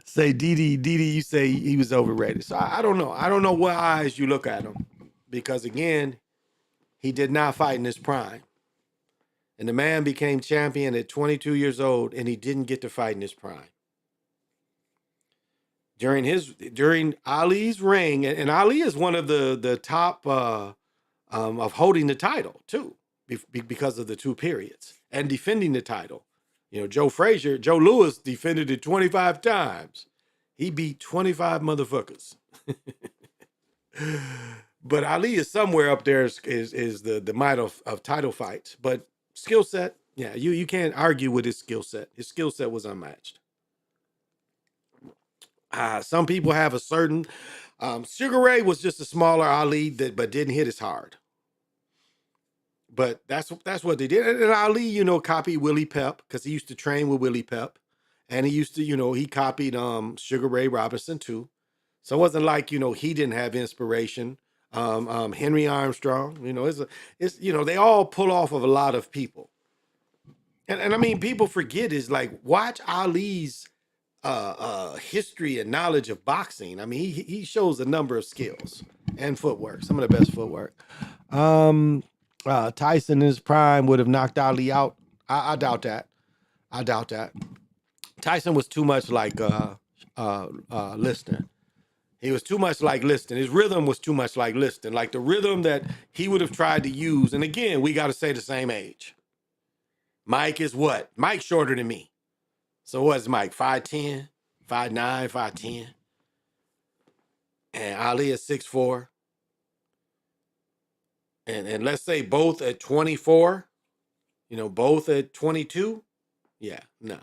Say Didi, you say he was overrated. So I don't know. I don't know what eyes you look at him, because again, he did not fight in his prime. And the man became champion at 22 years old, and he didn't get to fight in his prime. During Ali's reign, and Ali is one of the top of holding the title too, because of the two periods and defending the title. You know, Joe Louis defended it 25 times. He beat 25 motherfuckers. But Ali is somewhere up there is the might of title fights. But skill set, yeah, you can't argue with his skill set. His skill set was unmatched. Some people have a certain Sugar Ray was just a smaller Ali but didn't hit as hard. But that's what they did. And Ali, you know, copied Willie Pep because he used to train with Willie Pep. And he used to, you know, he copied Sugar Ray Robinson too. So it wasn't like, you know, he didn't have inspiration. Henry Armstrong, you know, it's you know, they all pull off of a lot of people. And I mean, people forget is like, watch Ali's history and knowledge of boxing. I mean, he shows a number of skills and footwork, some of the best footwork. Tyson in his prime would have knocked Ali out. I doubt that. I doubt that. Tyson was too much like Liston. He was too much like Liston. His rhythm was too much like Liston. Like the rhythm that he would have tried to use. And again, we got to say the same age. Mike is what? Mike's shorter than me. So what's Mike? 5'10", 5'9", 5'10". And Ali is 6'4". And let's say both at 24, you know, both at 22. Yeah, nah.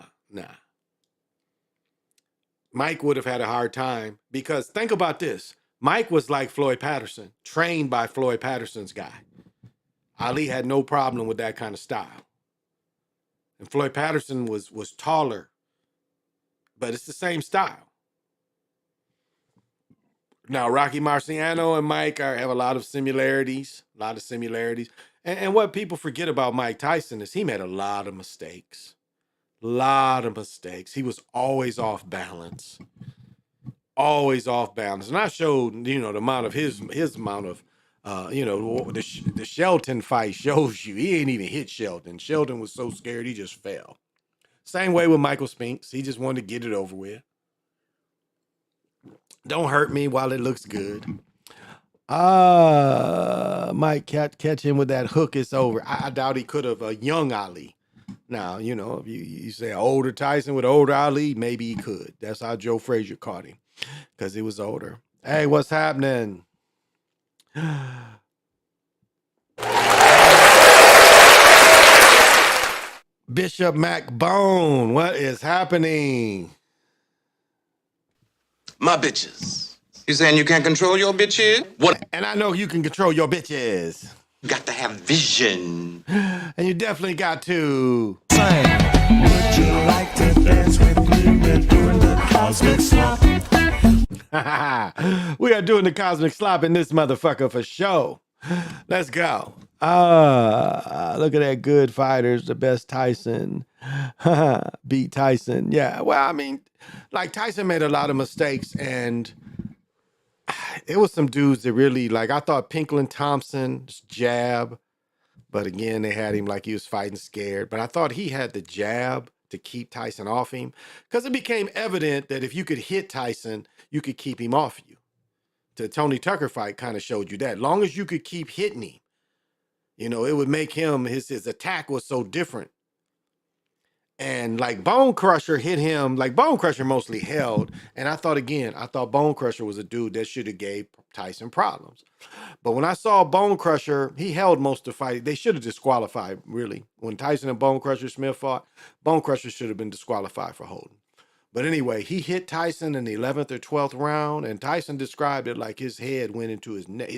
Mike would have had a hard time because think about this. Mike was like Floyd Patterson, trained by Floyd Patterson's guy. Ali had no problem with that kind of style. And Floyd Patterson was taller, but it's the same style. Now, Rocky Marciano and Mike have a lot of similarities, And what people forget about Mike Tyson is he made a lot of mistakes. He was always off balance. And I showed, you know, the amount of his amount of, you know, the Shelton fight shows you he ain't even hit Shelton. Shelton was so scared he just fell. Same way with Michael Spinks. He just wanted to get it over with. Don't hurt me while it looks good. Might catch him with that hook. It's over. I doubt he could have a young Ali. Now, you know, if you say an older Tyson with older Ali, maybe he could. That's how Joe Frazier caught him, because he was older. Hey, what's happening? Bishop Mac Bone, what is happening? My bitches. You saying you can't control your bitches? What? And I know you can control your bitches. You got to have vision. And you definitely got to. Would you like to dance with me? We're doing the cosmic slop. We are doing the cosmic slop in this motherfucker for show. Let's go. Look at that. Good fighters, the best Tyson. Beat Tyson. Yeah, well, I mean, like Tyson made a lot of mistakes, and it was some dudes that really, like, I thought Pinklin Thompson's jab, but again, they had him like he was fighting scared. But I thought he had the jab to keep Tyson off him, because it became evident that if you could hit Tyson, you could keep him off you. The Tony Tucker fight kind of showed you that. Long as you could keep hitting him, you know, it would make him, his attack was so different. And like Bone Crusher hit him, like Bone Crusher mostly held. And I thought Bone Crusher was a dude that should have gave Tyson problems. But when I saw Bone Crusher, he held most of the fight. They should have disqualified, really. When Tyson and Bone Crusher Smith fought, Bone Crusher should have been disqualified for holding. But anyway, he hit Tyson in the 11th or 12th round, and Tyson described it like his head went into his neck.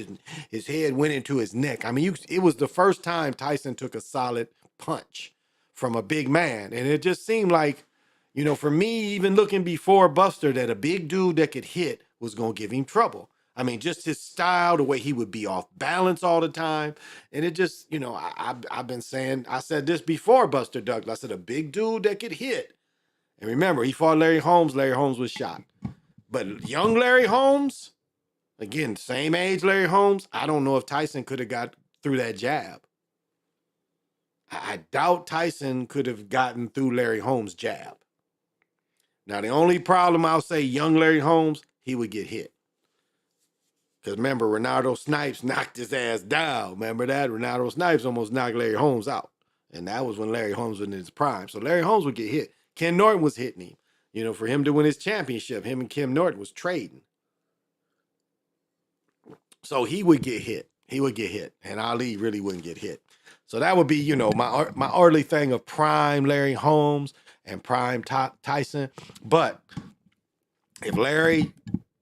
His head went into his neck. I mean, it was the first time Tyson took a solid punch from a big man. And it just seemed like, you know, for me, even looking before Buster, that a big dude that could hit was going to give him trouble. I mean, just his style, the way he would be off balance all the time. And it just, you know, I've been saying, I said this before Buster Douglas. I said, a big dude that could hit. And remember, he fought Larry Holmes. Larry Holmes was shot. But young Larry Holmes, again, same age Larry Holmes, I don't know if Tyson could have got through that jab. I doubt Tyson could have gotten through Larry Holmes' jab. Now, the only problem I'll say, young Larry Holmes, he would get hit. Because remember, Ronaldo Snipes knocked his ass down. Remember that? Ronaldo Snipes almost knocked Larry Holmes out. And that was when Larry Holmes was in his prime. So Larry Holmes would get hit. Ken Norton was hitting him. You know, for him to win his championship, him and Ken Norton was trading. So he would get hit. He would get hit. And Ali really wouldn't get hit. So that would be, you know, my early thing of prime Larry Holmes and prime Tyson. But if Larry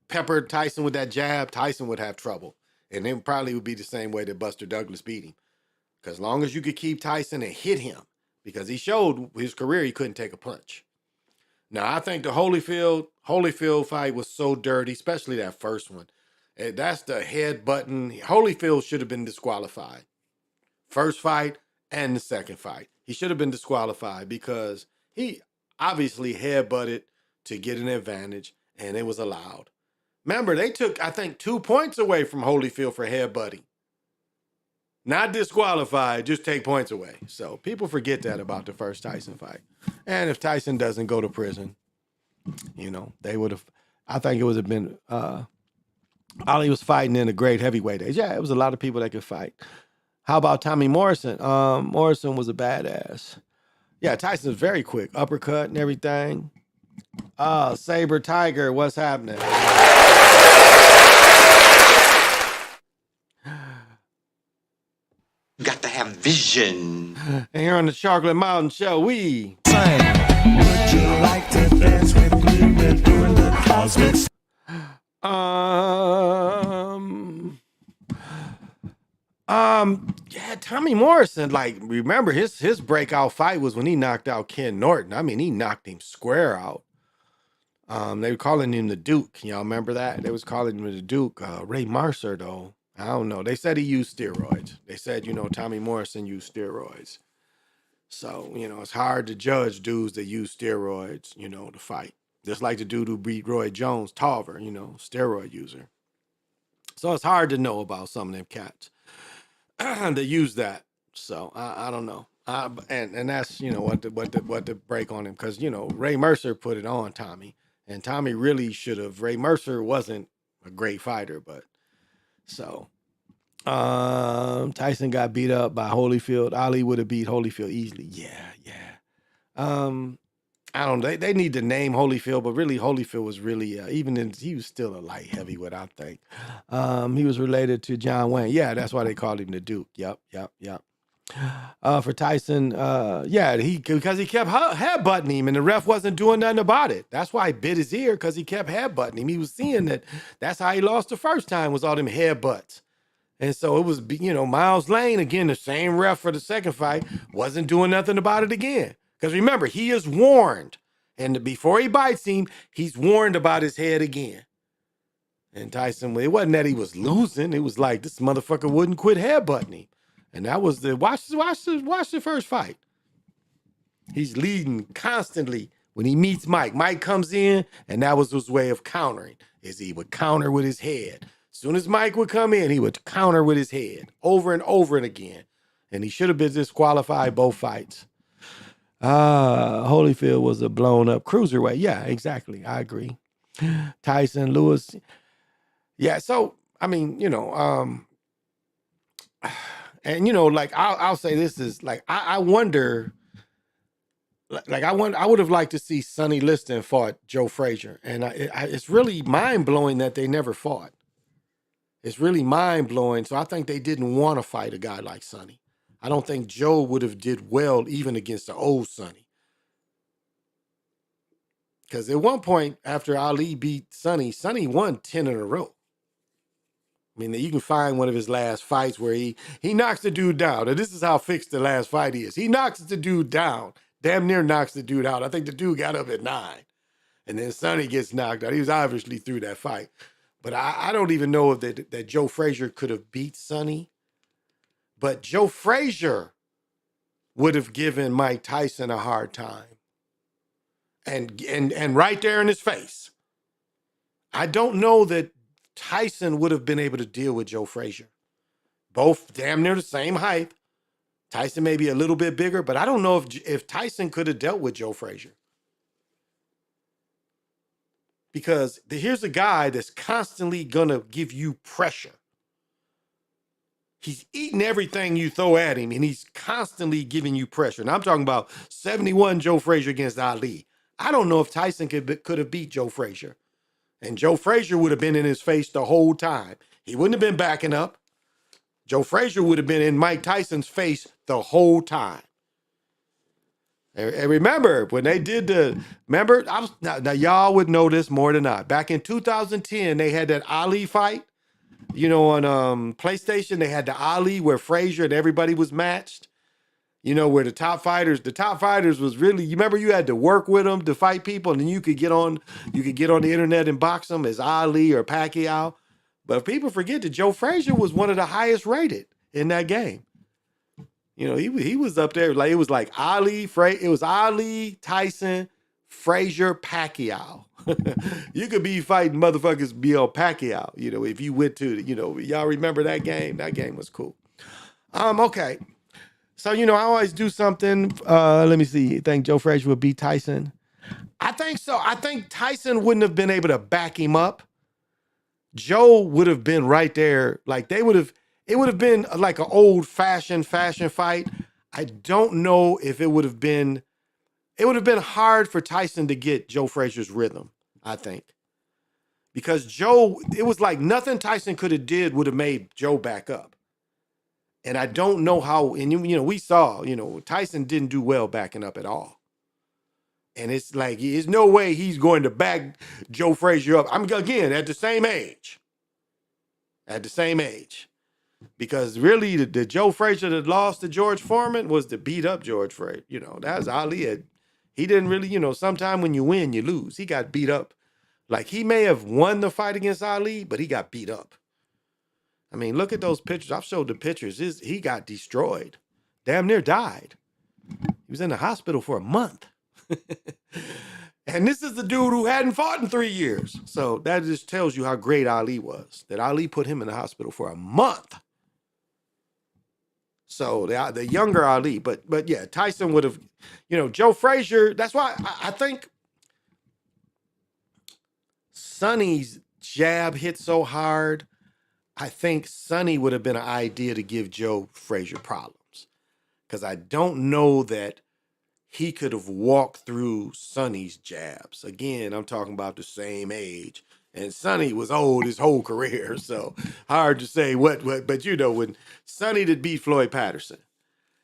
peppered Tyson with that jab, Tyson would have trouble. And it probably would be the same way that Buster Douglas beat him. Because as long as you could keep Tyson and hit him, because he showed his career he couldn't take a punch. Now, I think the Holyfield fight was so dirty, especially that first one. That's the head button. Holyfield should have been disqualified. First fight and the second fight. He should have been disqualified because he obviously headbutted to get an advantage, and it was allowed. Remember, they took, I think, 2 points away from Holyfield for headbutting. Not disqualified, just take points away. So people forget that about the first Tyson fight. And if Tyson doesn't go to prison, you know, they would have, I think it would have been, Ali was fighting in the great heavyweight days. Yeah, it was a lot of people that could fight. How about Tommy Morrison? Morrison was a badass. Yeah, Tyson's very quick. Uppercut and everything. Saber Tiger, what's happening? Got to have vision. And here on the Chocolate Mountain Show, we Would you like to dance with me? We're doing the cosmics. Yeah, Tommy Morrison, like, remember his breakout fight was when he knocked out Ken Norton. I mean, he knocked him square out. They were calling him the Duke. Y'all remember that? They was calling him the Duke. Ray Mercer, though, I don't know. They said he used steroids. They said, you know, Tommy Morrison used steroids. So, you know, it's hard to judge dudes that use steroids, you know, to fight. Just like the dude who beat Roy Jones, Tarver, you know, steroid user. So it's hard to know about some of them cats that use that. So I don't know. And that's, you know, what to break on him. Because, you know, Ray Mercer put it on Tommy. And Tommy really should have. Ray Mercer wasn't a great fighter, but so Tyson got beat up by Holyfield. Ali would have beat Holyfield easily. Yeah. I don't know. They need to name Holyfield, but really Holyfield was really he was still a light heavyweight, I think. He was related to John Wayne. Yeah, that's why they called him the Duke. Yep. For Tyson, because he kept headbutting him and the ref wasn't doing nothing about it. That's why he bit his ear, because he kept headbutting him. He was seeing that's how he lost the first time, was all them headbutts. And so it was, you know, Miles Lane, again, the same ref for the second fight, wasn't doing nothing about it again. Because remember, he is warned. And before he bites him, he's warned about his head again. And Tyson, it wasn't that he was losing. It was like, this motherfucker wouldn't quit headbutting him. And that was watch the first fight. He's leading constantly when he meets Mike. Mike comes in, and that was his way of countering, is he would counter with his head. As soon as Mike would come in, he would counter with his head over and over and again. And he should have been disqualified both fights. Holyfield was a blown up cruiserweight. Yeah, exactly. I agree. Tyson, Lewis. Yeah, so, I mean, you know, and, you know, like, I'll say this is, like, I wonder, Like I would have liked to see Sonny Liston fought Joe Frazier, and it's really mind blowing that they never fought. It's really mind blowing. So I think they didn't want to fight a guy like Sonny. I don't think Joe would have did well even against the old Sonny. Because at one point after Ali beat Sonny, Sonny won 10 in a row. I mean, you can find one of his last fights where he knocks the dude down. And this is how fixed the last fight is. He knocks the dude down. Damn near knocks the dude out. I think the dude got up at 9. And then Sonny gets knocked out. He was obviously through that fight. But I don't even know if that Joe Frazier could have beat Sonny. But Joe Frazier would have given Mike Tyson a hard time. And right there in his face. I don't know that Tyson would have been able to deal with Joe Frazier. Both damn near the same height. Tyson may be a little bit bigger, but I don't know if Tyson could have dealt with Joe Frazier. Because here's a guy that's constantly going to give you pressure. He's eating everything you throw at him, and he's constantly giving you pressure. And I'm talking about 71 Joe Frazier against Ali. I don't know if Tyson could have beat Joe Frazier. And Joe Frazier would have been in his face the whole time. He wouldn't have been backing up. Joe Frazier would have been in Mike Tyson's face the whole time. And remember, when they did now y'all would know this more than I. Back in 2010, they had that Ali fight. You know, on PlayStation, they had the Ali where Frazier and everybody was matched. You know, where the top fighters was really, you remember you had to work with them to fight people, and then you could get on the internet and box them as Ali or Pacquiao. But people forget that Joe Frazier was one of the highest rated in that game. You know, he was up there, like it was like Ali, Tyson, Frazier, Pacquiao. You could be fighting motherfuckers beyond Pacquiao, you know, if you went to, you know, y'all remember that game? That game was cool. Okay. So, you know, I always do something. Let me see. You think Joe Frazier would beat Tyson? I think so. I think Tyson wouldn't have been able to back him up. Joe would have been right there. Like it would have been like an old fashion fight. I don't know if it would have been hard for Tyson to get Joe Frazier's rhythm, I think. Because Joe, it was like nothing Tyson could have did would have made Joe back up. And I don't know how, and you know, we saw, you know, Tyson didn't do well backing up at all. And it's like, there's no way he's going to back Joe Frazier up. I'm again at the same age. Because really the Joe Frazier that lost to George Foreman was to beat up George Frazier. You know, that's Ali. He didn't really, you know, sometime when you win, you lose. He got beat up. Like he may have won the fight against Ali, but he got beat up. I mean, look at those pictures. I've showed the pictures. He got destroyed. Damn near died. He was in the hospital for a month. And this is the dude who hadn't fought in 3 years. So that just tells you how great Ali was. That Ali put him in the hospital for a month. So the younger Ali. But yeah, Tyson would have, you know, Joe Frazier. That's why I think Sonny's jab hit so hard. I think Sonny would have been an idea to give Joe Frazier problems. Because I don't know that he could have walked through Sonny's jabs. Again, I'm talking about the same age. And Sonny was old his whole career, so hard to say what but you know, when Sonny did beat Floyd Patterson.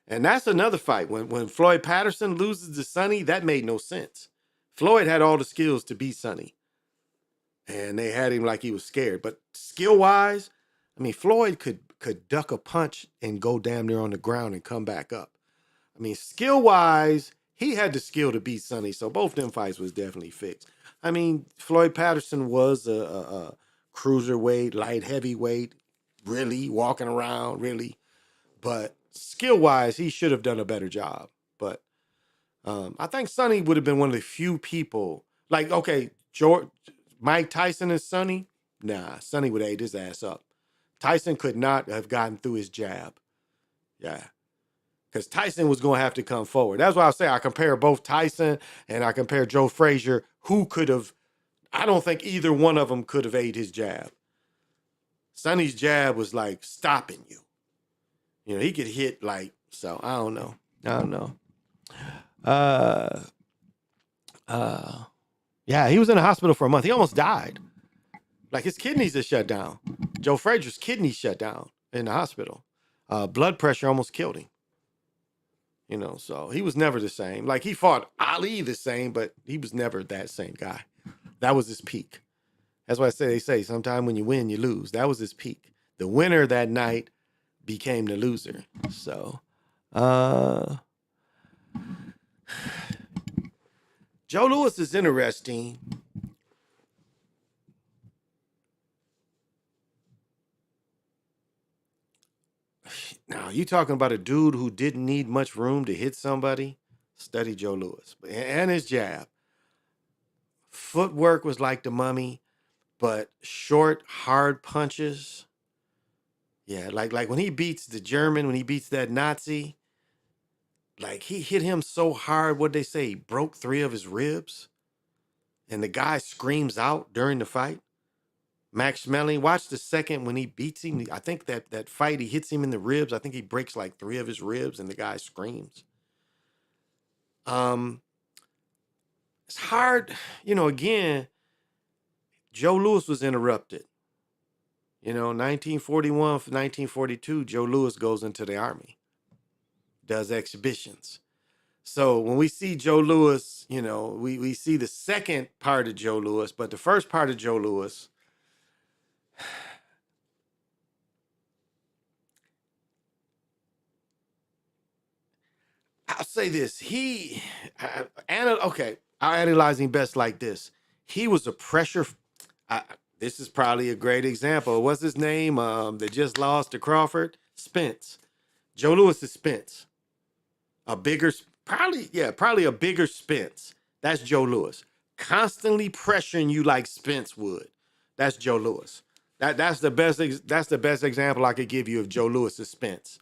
And that's another fight. When Floyd Patterson loses to Sonny, that made no sense. Floyd had all the skills to beat Sonny. And they had him like he was scared. But skill-wise, I mean, Floyd could duck a punch and go damn near on the ground and come back up. I mean, skill-wise, he had the skill to beat Sonny, so both them fights was definitely fixed. I mean, Floyd Patterson was a cruiserweight, light heavyweight, really, walking around, really. But skill-wise, he should have done a better job. But I think Sonny would have been one of the few people, like, okay, Mike Tyson and Sonny, nah, Sonny would have ate his ass up. Tyson could not have gotten through his jab. Yeah. Because Tyson was going to have to come forward. That's why I say I compare both Tyson and I compare Joe Frazier, who could have, I don't think either one of them could have ate his jab. Sonny's jab was like stopping you. You know, he could hit like, so I don't know. Yeah, he was in the hospital for a month. He almost died. Like his kidneys are shut down. Joe Frazier's kidneys shut down in the hospital. Blood pressure almost killed him. You know, so he was never the same. Like he fought Ali the same, but he was never that same guy. That was his peak. That's why they say sometimes when you win, you lose. That was his peak. The winner that night became the loser. So, Joe Louis is interesting. Now, you talking about a dude who didn't need much room to hit somebody? Study Joe Louis. And his jab. Footwork was like the mummy, but short, hard punches. Yeah, like when he beats the German, when he beats that Nazi, like he hit him so hard, what'd they say? He broke 3 of his ribs. And the guy screams out during the fight. Max Schmeling, watch the second when he beats him. I think that fight, he hits him in the ribs. I think he breaks like 3 of his ribs and the guy screams. It's hard, again, Joe Louis was interrupted. 1941 for 1942, Joe Louis goes into the army, does exhibitions. So when we see Joe Louis, we see the second part of Joe Louis, but the first part of Joe Louis, I'll say this. I'll analyze him best like this. He was a pressure. This is probably a great example. What's his name? That just lost to Crawford? Spence. Joe Louis is Spence. Probably a bigger Spence. That's Joe Louis. Constantly pressuring you like Spence would. That's Joe Louis. That's the best example I could give you of Joe Louis is Spence.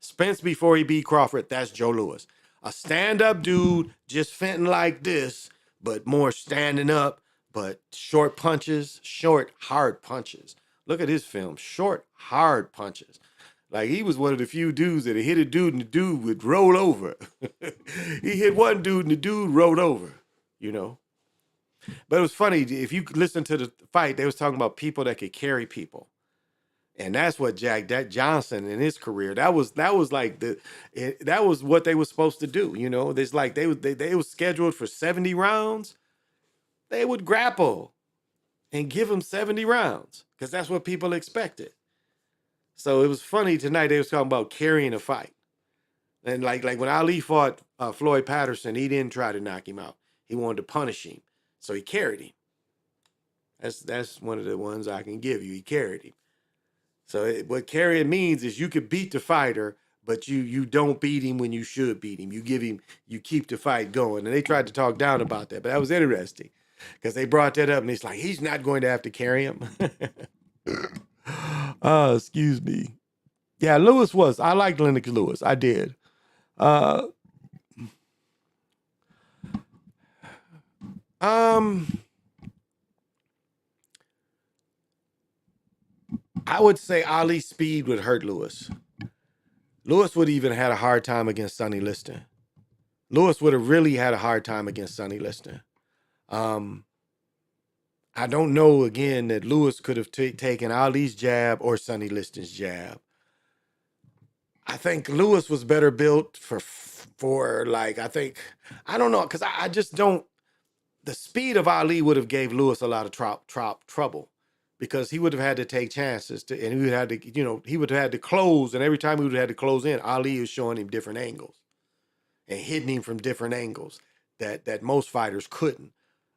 Spence before he beat Crawford, that's Joe Louis. A stand-up dude just fenting like this, but more standing up, but short punches, short, hard punches. Look at his film, short, hard punches. Like he was one of the few dudes that hit a dude and the dude would roll over. He hit one dude and the dude rolled over, But it was funny, if you listen to the fight, they was talking about people that could carry people. And that's what Jack Johnson in his career, that was like that was what they were supposed to do. There's like they was scheduled for 70 rounds. They would grapple and give them 70 rounds because that's what people expected. So it was funny tonight. They was talking about carrying a fight. And like when Ali fought Floyd Patterson, he didn't try to knock him out. He wanted to punish him. So he carried him. That's one of the ones I can give you. He carried him. So what carrying means is you could beat the fighter, but you don't beat him when you should beat him. You keep the fight going. And they tried to talk down about that, but that was interesting because they brought that up and it's like, he's not going to have to carry him. Excuse me. Yeah, Lewis was. I liked Lennox Lewis. I did. I would say Ali's speed would hurt Lewis. Lewis would even had a hard time against Sonny Liston. Lewis would have really had a hard time against Sonny Liston. I don't know, again, that Lewis could have taken Ali's jab or Sonny Liston's jab. I think Lewis was better built for like, I don't know, because I just don't, the speed of Ali would have gave Lewis a lot of trouble because he would have had to take chances and he would have had to, he would have had to close, and every time he would have had to close in, Ali is showing him different angles and hitting him from different angles that most fighters couldn't,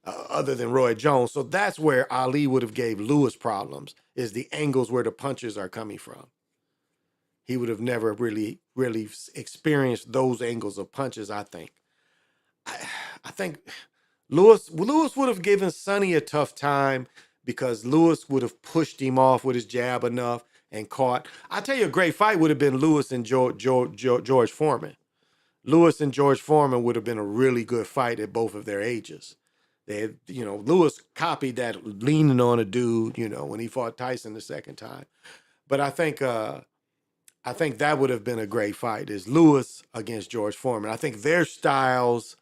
other than Roy Jones. So that's where Ali would have gave Lewis problems, is the angles where the punches are coming from. He would have never really experienced those angles of punches, I think. I think Lewis would have given Sonny a tough time because Lewis would have pushed him off with his jab enough and caught. I tell you, a great fight would have been Lewis and George Foreman. Lewis and George Foreman would have been a really good fight at both of their ages. They had, Lewis copied that leaning on a dude, when he fought Tyson the second time. But I think I think that would have been a great fight. Is Lewis against George Foreman? I think their styles.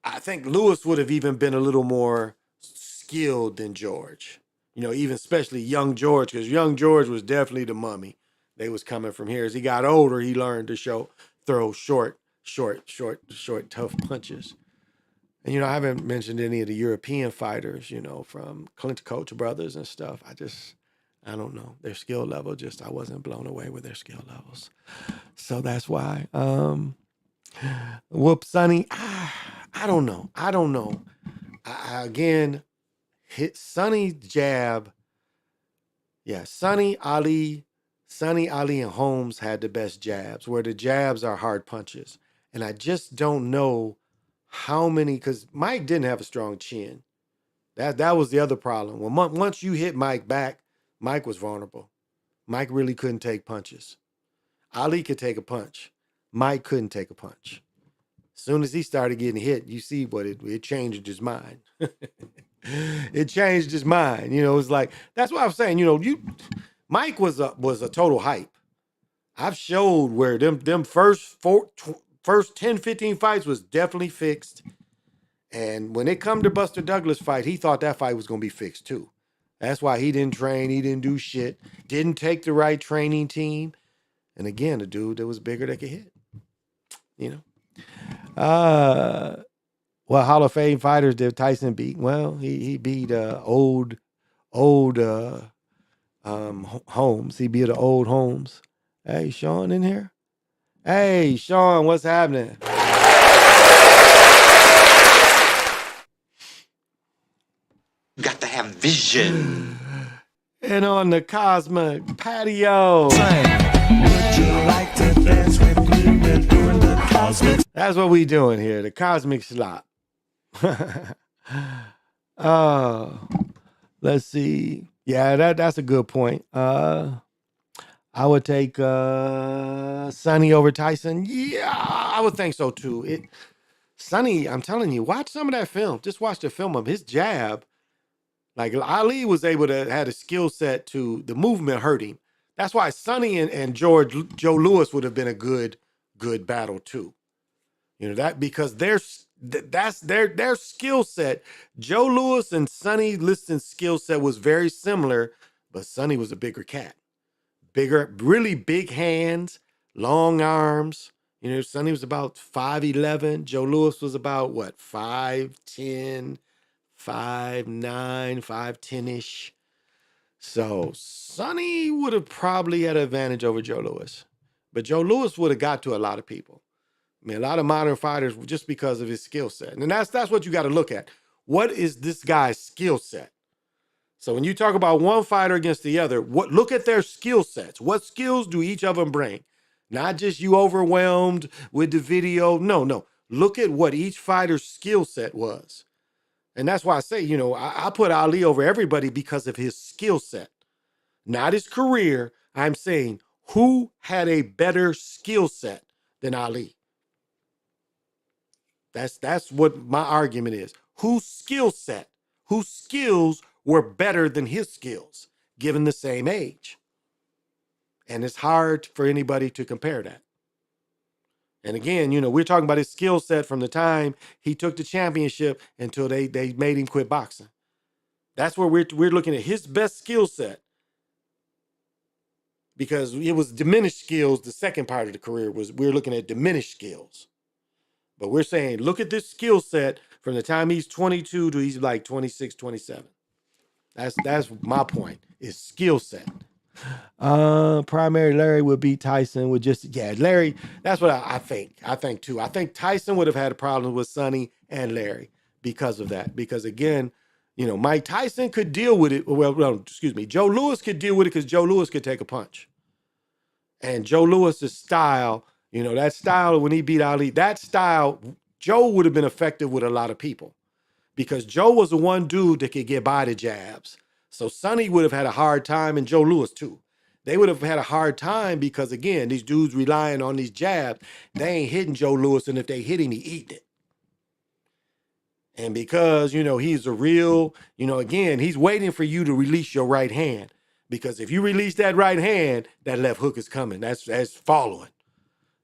I think Lewis would have even been a little more skilled than George. You know, even especially young George, because young George was definitely the mummy. They was coming from here. As he got older, he learned to throw short, tough punches. And, you know, I haven't mentioned any of the European fighters, you know, from Clint Coach brothers and stuff. I don't know. Their skill level, I wasn't blown away with their skill levels. So that's why. Whoop Sonny. I don't know. Again, hit Sonny's jab. Yeah, Sonny, Ali, and Holmes had the best jabs, where the jabs are hard punches. And I just don't know how many, because Mike didn't have a strong chin. That was the other problem. Well, once you hit Mike back, Mike was vulnerable. Mike really couldn't take punches. Ali could take a punch. Mike couldn't take a punch. As soon as he started getting hit, you see what it changed his mind. It changed his mind. You know, it's like, that's what I'm saying. You know, Mike was a total hype. I've showed where them first 10, 15 fights was definitely fixed. And when it come to Buster Douglas fight, he thought that fight was going to be fixed too. That's why he didn't train. He didn't do shit. Didn't take the right training team. And again, a dude that was bigger that could hit. You know. Well, Hall of Fame fighters did Tyson beat? Well, he beat old Holmes. He beat old Holmes. Hey, Sean in here? Hey, Sean, what's happening? You got to have vision. And on the Cosmic Patio. Would you like to dance with me? We're doing the Cosmic. That's what we doing here, the Cosmic Slop. Let's see. Yeah, that's a good point. I would take Sonny over Tyson. Yeah, I would think so too. Sonny, I'm telling you, watch some of that film. Just watch the film of his jab. Like Ali was able to had a skill set to the movement hurt him. That's why Sonny and Joe Louis would have been a good battle too. You know that because that's their skill set. Joe Louis and Sonny Liston's skill set was very similar, but Sonny was a bigger cat, really big hands, long arms. You know, Sonny was about 5'11". Joe Louis was about what 5'10". 5'9", 5'10"-ish. So Sonny would have probably had an advantage over Joe Louis. But Joe Louis would have got to a lot of people. I mean, a lot of modern fighters just because of his skill set. And that's what you got to look at. What is this guy's skill set? So when you talk about one fighter against the other, look at their skill sets. What skills do each of them bring? Not just you overwhelmed with the video. No. Look at what each fighter's skill set was. And that's why I say, you know, I put Ali over everybody because of his skill set, not his career. I'm saying who had a better skill set than Ali? That's what my argument is. Whose skill set, whose skills were better than his skills, given the same age? And it's hard for anybody to compare that. And again, you know, we're talking about his skill set from the time he took the championship until they made him quit boxing. That's where we're looking at his best skill set. Because it was diminished skills. The second part of the career we're looking at diminished skills. But we're saying, look at this skill set from the time he's 22 to he's like 26, 27. That's my point, is skill set. Primary Larry would beat Tyson with Larry. That's what I think. I think too. I think Tyson would have had a problem with Sonny and Larry because of that. Because again, you know, Mike Tyson could deal with it. Joe Louis could deal with it because Joe Louis could take a punch. And Joe Louis's style, you know, that style when he beat Ali, that style, Joe would have been effective with a lot of people because Joe was the one dude that could get by the jabs. So Sonny would have had a hard time, and Joe Louis too. They would have had a hard time because, again, these dudes relying on these jabs, they ain't hitting Joe Louis, and if they hit him, he eating it. And because, you know, he's a real, you know, again, he's waiting for you to release your right hand. Because if you release that right hand, that left hook is coming. That's following.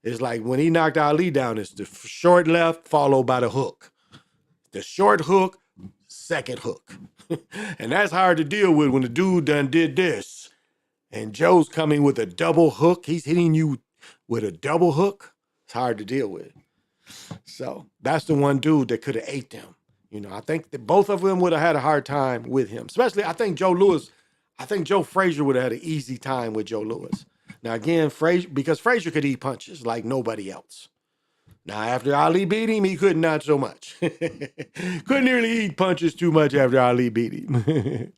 It's like when he knocked Ali down, it's the short left followed by the hook. The short hook, second hook. And that's hard to deal with when the dude done did this. And Joe's coming with a double hook. He's hitting you with a double hook. It's hard to deal with. So that's the one dude that could have ate them. You know, I think that both of them would have had a hard time with him. Especially, I think Joe Frazier would have had an easy time with Joe Louis. Now, again, because Frazier could eat punches like nobody else. Now, after Ali beat him, he could not so much. Couldn't really eat punches too much after Ali beat him.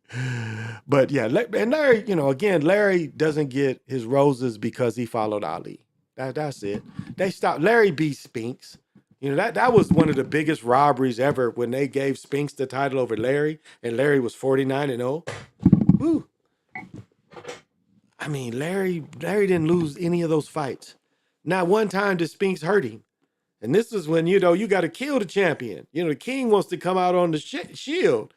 But yeah, and Larry, you know, again, Larry doesn't get his roses because he followed Ali. That's it. They stopped. Larry beat Spinks. You know, that was one of the biggest robberies ever when they gave Spinks the title over Larry, and Larry was 49-0. Woo. I mean, Larry didn't lose any of those fights. Not one time did Spinks hurt him. And this is when, you know, you got to kill the champion. You know, the king wants to come out on the shield.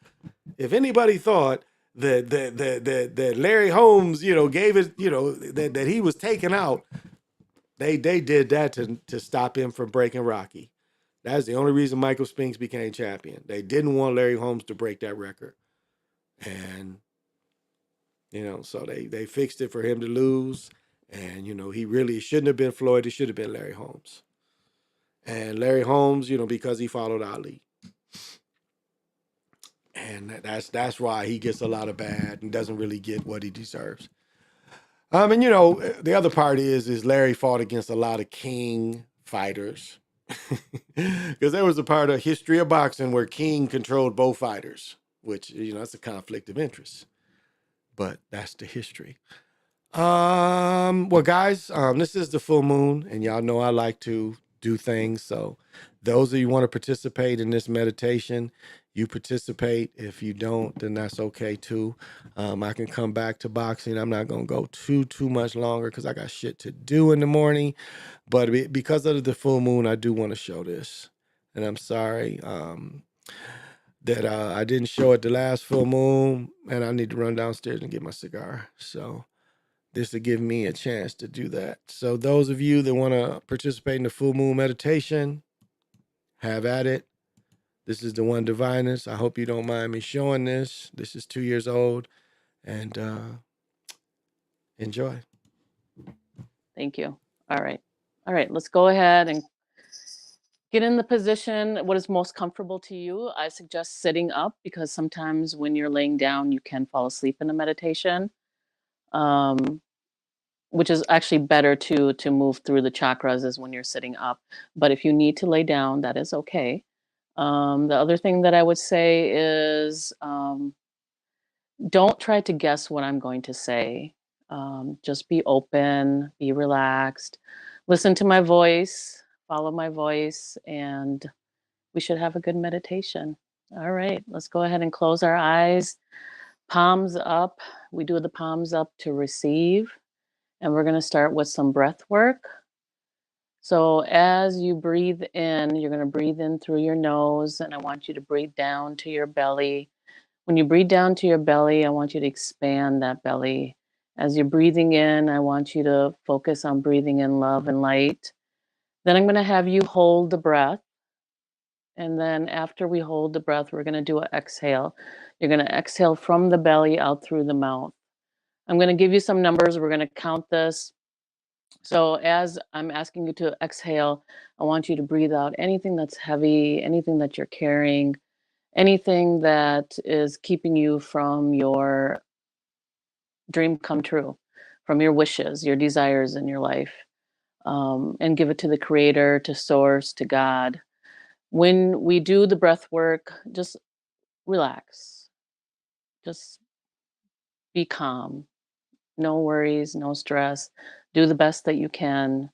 If anybody thought that Larry Holmes, you know, gave it, you know, that he was taken out, they did that to stop him from breaking Rocky. That's the only reason Michael Spinks became champion. They didn't want Larry Holmes to break that record. And, you know, so they fixed it for him to lose. And, you know, he really shouldn't have been Floyd. It should have been Larry Holmes. And Larry Holmes, you know, because he followed Ali. And that's why he gets a lot of bad and doesn't really get what he deserves. And, you know, the other part is Larry fought against a lot of King fighters. Because there was a part of history of boxing where King controlled both fighters, which, you know, that's a conflict of interest. But that's the history. Well, guys, this is the full moon, and y'all know I like to do things. So those of you who want to participate in this meditation, you participate. If you don't, then that's okay too. I can come back to boxing. I'm not going to go too much longer because I got shit to do in the morning. But because of the full moon, I do want to show this. And I'm sorry that I didn't show it the last full moon, and I need to run downstairs and get my cigar. So this will give me a chance to do that. So those of you that want to participate in the full moon meditation, have at it. This is the One Diviners. I hope you don't mind me showing this. This is 2 years old, and enjoy. Thank you. All right. Let's go ahead and get in the position, what is most comfortable to you. I suggest sitting up because sometimes when you're laying down, you can fall asleep in a meditation. Which is actually better to move through the chakras is when you're sitting up. But if you need to lay down, that is okay. The other thing that I would say is don't try to guess what I'm going to say. Just be open, be relaxed, listen to my voice, follow my voice, and we should have a good meditation. All right, let's go ahead and close our eyes. Palms up. We do the palms up to receive. And we're going to start with some breath work. So as you breathe in, you're going to breathe in through your nose, and I want you to breathe down to your belly. When you breathe down to your belly, I want you to expand that belly. As you're breathing in, I want you to focus on breathing in love and light. Then I'm going to have you hold the breath. And then after we hold the breath, we're going to do an exhale. You're going to exhale from the belly out through the mouth. I'm going to give you some numbers. We're going to count this. So as I'm asking you to exhale, I want you to breathe out anything that's heavy, anything that you're carrying, anything that is keeping you from your dream come true, from your wishes, your desires in your life, and give it to the Creator, to Source, to God. When we do the breath work, just relax. Just be calm. No worries, no stress. Do the best that you can.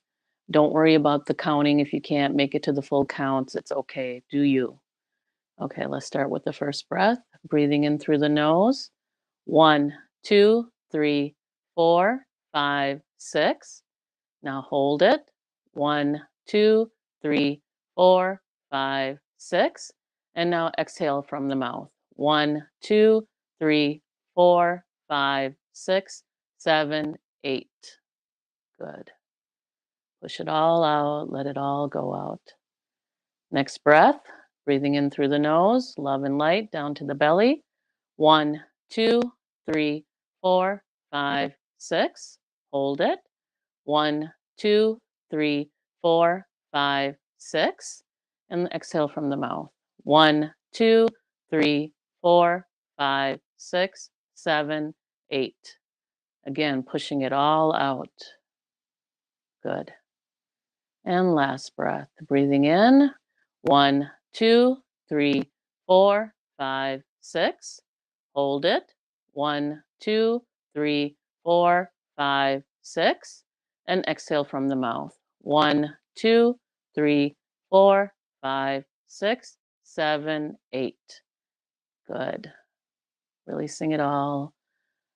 Don't worry about the counting. If you can't make it to the full counts, it's okay. Do you? Okay, let's start with the first breath. Breathing in through the nose. 1, 2, 3, 4, 5, 6. Now hold it. 1, 2, 3, 4, 5, 6. And now exhale from the mouth. 1, 2, 3, 4, 5, 6, 7, 8. Good. Push it all out. Let it all go out. Next breath, breathing in through the nose, love and light down to the belly. 1, 2, 3, 4, 5, 6. Hold it. 1, 2, 3, 4, 5, 6. And exhale from the mouth. 1, 2, 3, 4, 5, 6, 7, 8. Again, pushing it all out. Good. And last breath, breathing in. 1, 2, 3, 4, 5, 6. Hold it. 1, 2, 3, 4, 5, 6. And exhale from the mouth. 1, 2, 3, 4, 5, 6, 7, 8. Good. Releasing it all,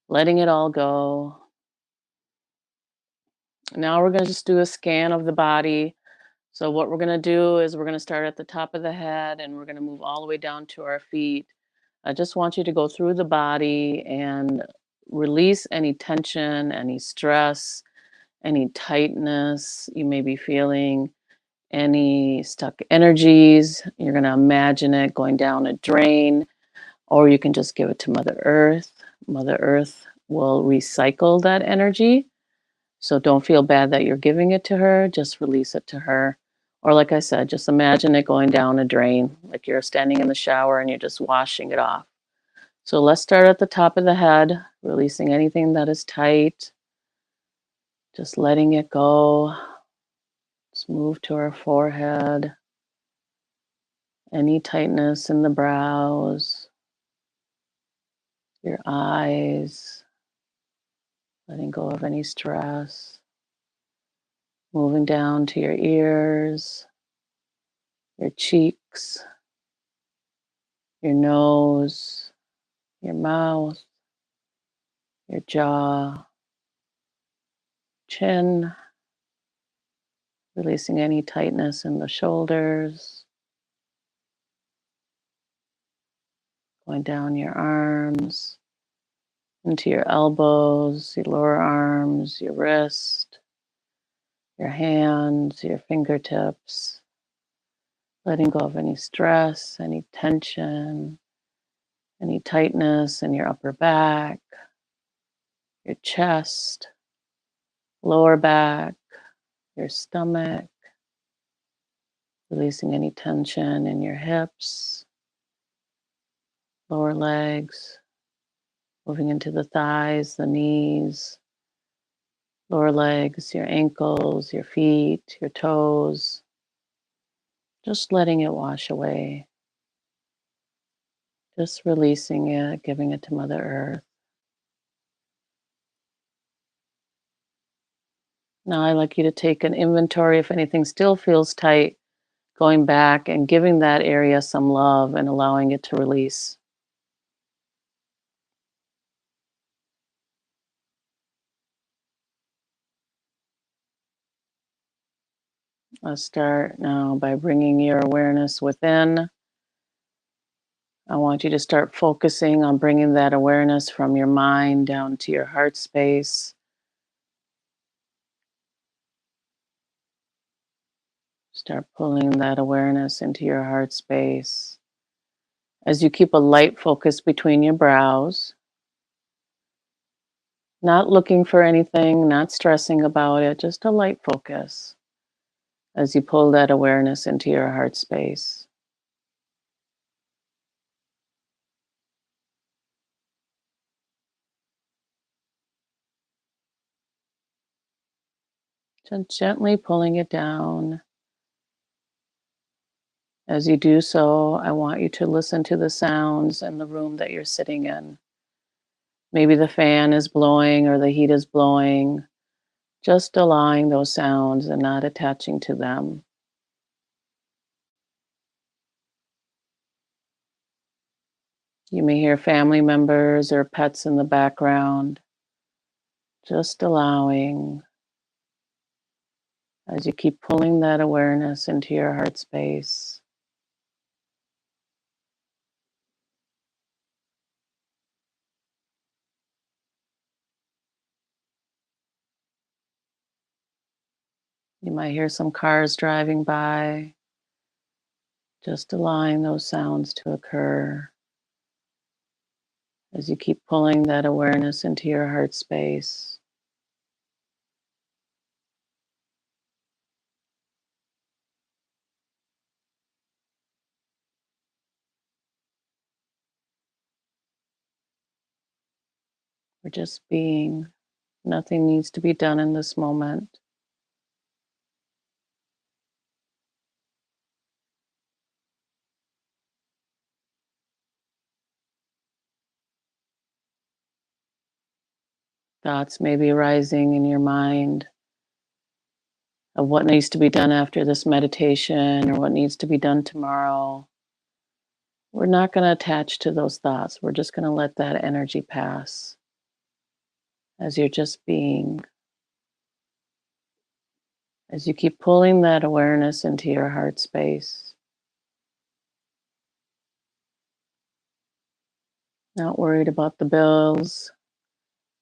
letting it all go. Now we're going to just do a scan of the body. So what we're going to do is we're going to start at the top of the head and we're going to move all the way down to our feet. I just want you to go through the body and release any tension, any stress, any tightness you may be feeling, any stuck energies. You're going to imagine it going down a drain, or you can just give it to Mother Earth. Mother Earth will recycle that energy. So don't feel bad that you're giving it to her, just release it to her. Or like I said, just imagine it going down a drain, like you're standing in the shower and you're just washing it off. So let's start at the top of the head, releasing anything that is tight, just letting it go. Let's move to our forehead, any tightness in the brows, your eyes, letting go of any stress, moving down to your ears, your cheeks, your nose, your mouth, your jaw, chin, releasing any tightness in the shoulders, going down your arms, into your elbows, your lower arms, your wrist, your hands, your fingertips, letting go of any stress, any tension, any tightness in your upper back, your chest, lower back, your stomach, releasing any tension in your hips, lower legs, moving into the thighs, the knees, lower legs, your ankles, your feet, your toes, just letting it wash away, just releasing it, giving it to Mother Earth. Now I'd like you to take an inventory if anything still feels tight, going back and giving that area some love and allowing it to release. Let's start now by bringing your awareness within. I want you to start focusing on bringing that awareness from your mind down to your heart space. Start pulling that awareness into your heart space. As you keep a light focus between your brows, not looking for anything, not stressing about it, just a light focus as you pull that awareness into your heart space. Just gently pulling it down. As you do so, I want you to listen to the sounds in the room that you're sitting in. Maybe the fan is blowing or the heat is blowing. Just allowing those sounds and not attaching to them. You may hear family members or pets in the background. Just allowing as you keep pulling that awareness into your heart space. You might hear some cars driving by, just allowing those sounds to occur as you keep pulling that awareness into your heart space. We're just being. Nothing needs to be done in this moment. Thoughts may be rising in your mind of what needs to be done after this meditation or what needs to be done tomorrow. We're not going to attach to those thoughts. We're just going to let that energy pass as you're just being. As you keep pulling that awareness into your heart space. Not worried about the bills,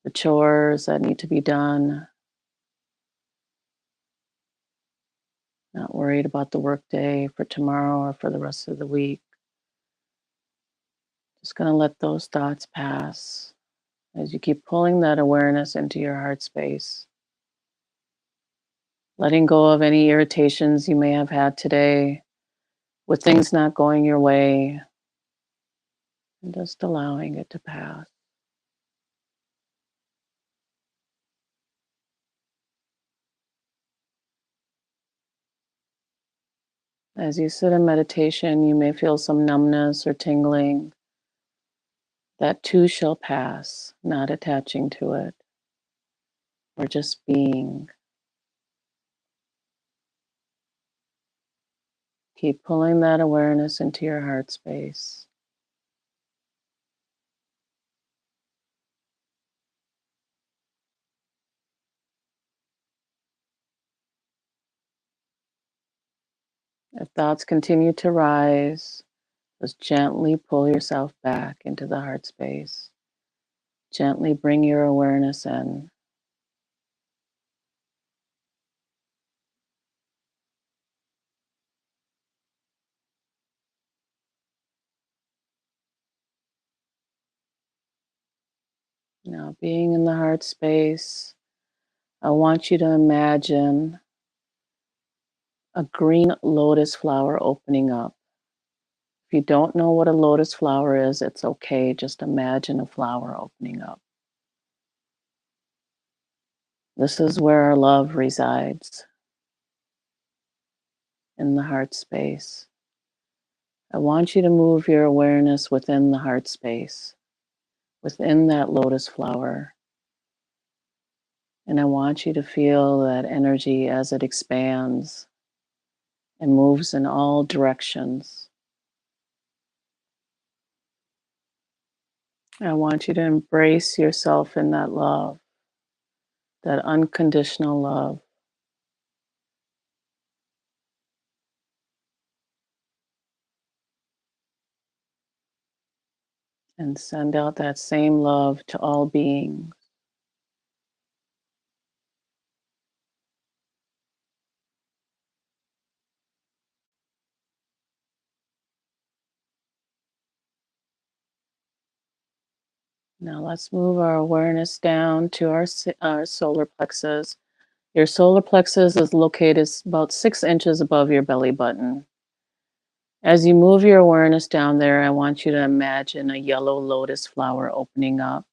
the chores that need to be done. Not worried about the workday for tomorrow or for the rest of the week. Just going to let those thoughts pass as you keep pulling that awareness into your heart space. Letting go of any irritations you may have had today with things not going your way, and just allowing it to pass. As you sit in meditation, you may feel some numbness or tingling. That too shall pass, not attaching to it, or just being. Keep pulling that awareness into your heart space. If thoughts continue to rise, just gently pull yourself back into the heart space. Gently bring your awareness in. Now, being in the heart space, I want you to imagine a green lotus flower opening up. If you don't know what a lotus flower is, it's okay. Just imagine a flower opening up. This is where our love resides, in the heart space. I want you to move your awareness within the heart space, within that lotus flower. And I want you to feel that energy as it expands and moves in all directions. I want you to embrace yourself in that love, that unconditional love. And send out that same love to all beings. Now let's move our awareness down to our solar plexus. Your solar plexus is located about 6 inches above your belly button. As you move your awareness down there, I want you to imagine a yellow lotus flower opening up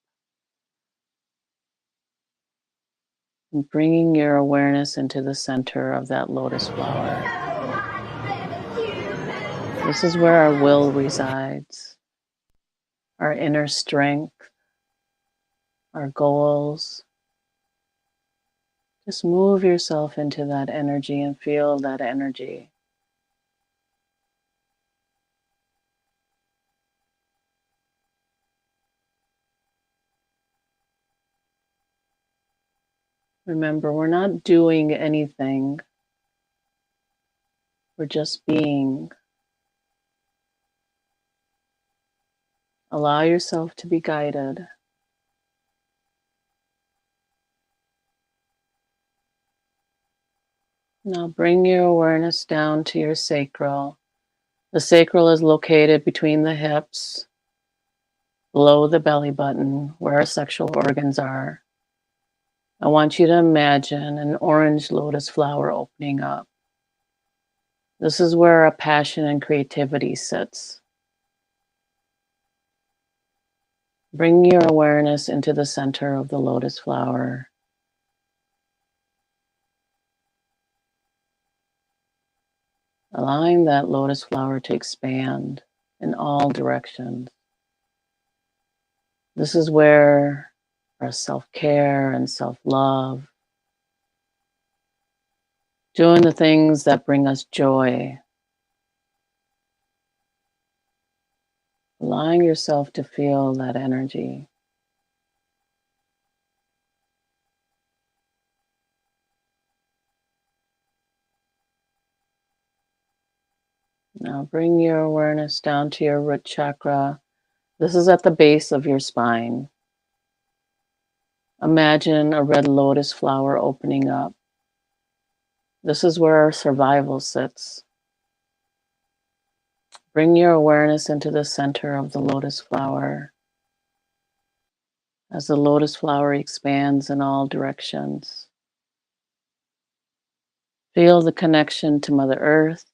and bringing your awareness into the center of that lotus flower. This is where our will resides, our inner strength, our goals. Just move yourself into that energy and feel that energy. Remember, we're not doing anything. We're just being. Allow yourself to be guided. Now bring your awareness down to your sacral. The sacral is located between the hips, below the belly button, where our sexual organs are. I want you to imagine an orange lotus flower opening up. This is where our passion and creativity sits. Bring your awareness into the center of the lotus flower. Allowing that lotus flower to expand in all directions. This is where our self-care and self-love, doing the things that bring us joy, allowing yourself to feel that energy. Now bring your awareness down to your root chakra. This is at the base of your spine. Imagine a red lotus flower opening up. This is where our survival sits. Bring your awareness into the center of the lotus flower. As the lotus flower expands in all directions, feel the connection to Mother Earth.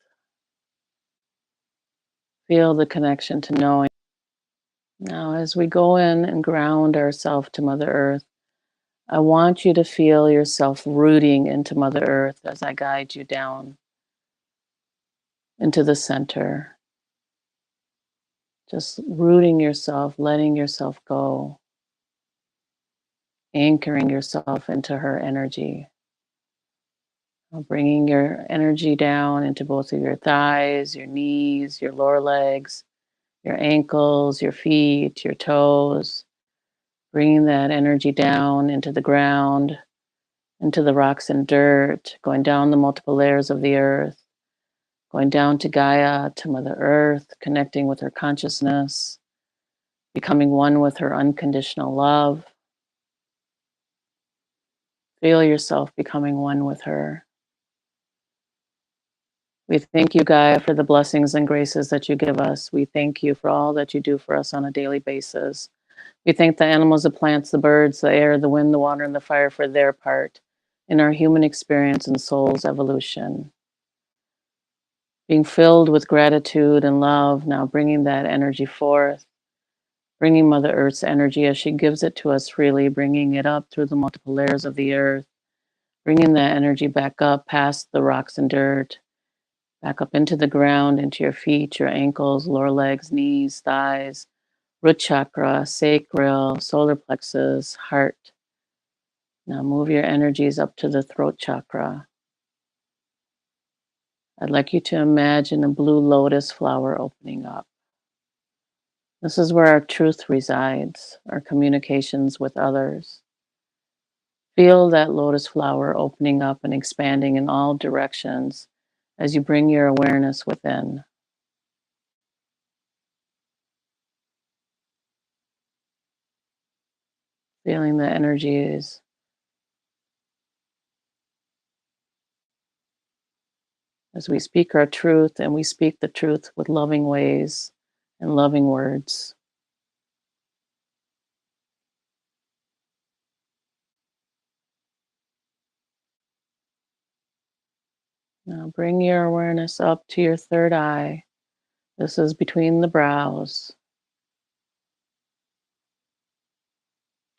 Feel the connection to knowing. Now, as we go in and ground ourselves to Mother Earth, I want you to feel yourself rooting into Mother Earth as I guide you down into the center. Just rooting yourself, letting yourself go, anchoring yourself into her energy. Bringing your energy down into both of your thighs, your knees, your lower legs, your ankles, your feet, your toes. Bringing that energy down into the ground, into the rocks and dirt, going down the multiple layers of the earth, going down to Gaia, to Mother Earth, connecting with her consciousness, becoming one with her unconditional love. Feel yourself becoming one with her. We thank you, Gaia, for the blessings and graces that you give us. We thank you for all that you do for us on a daily basis. We thank the animals, the plants, the birds, the air, the wind, the water, and the fire for their part in our human experience and soul's evolution. Being filled with gratitude and love, now bringing that energy forth, bringing Mother Earth's energy as she gives it to us freely, bringing it up through the multiple layers of the earth, bringing that energy back up past the rocks and dirt, back up into the ground, into your feet, your ankles, lower legs, knees, thighs, root chakra, sacral, solar plexus, heart. Now move your energies up to the throat chakra. I'd like you to imagine a blue lotus flower opening up. This is where our truth resides, our communications with others. Feel that lotus flower opening up and expanding in all directions as you bring your awareness within. Feeling the energies. As we speak our truth, and we speak the truth with loving ways and loving words. Now bring your awareness up to your third eye. This is between the brows.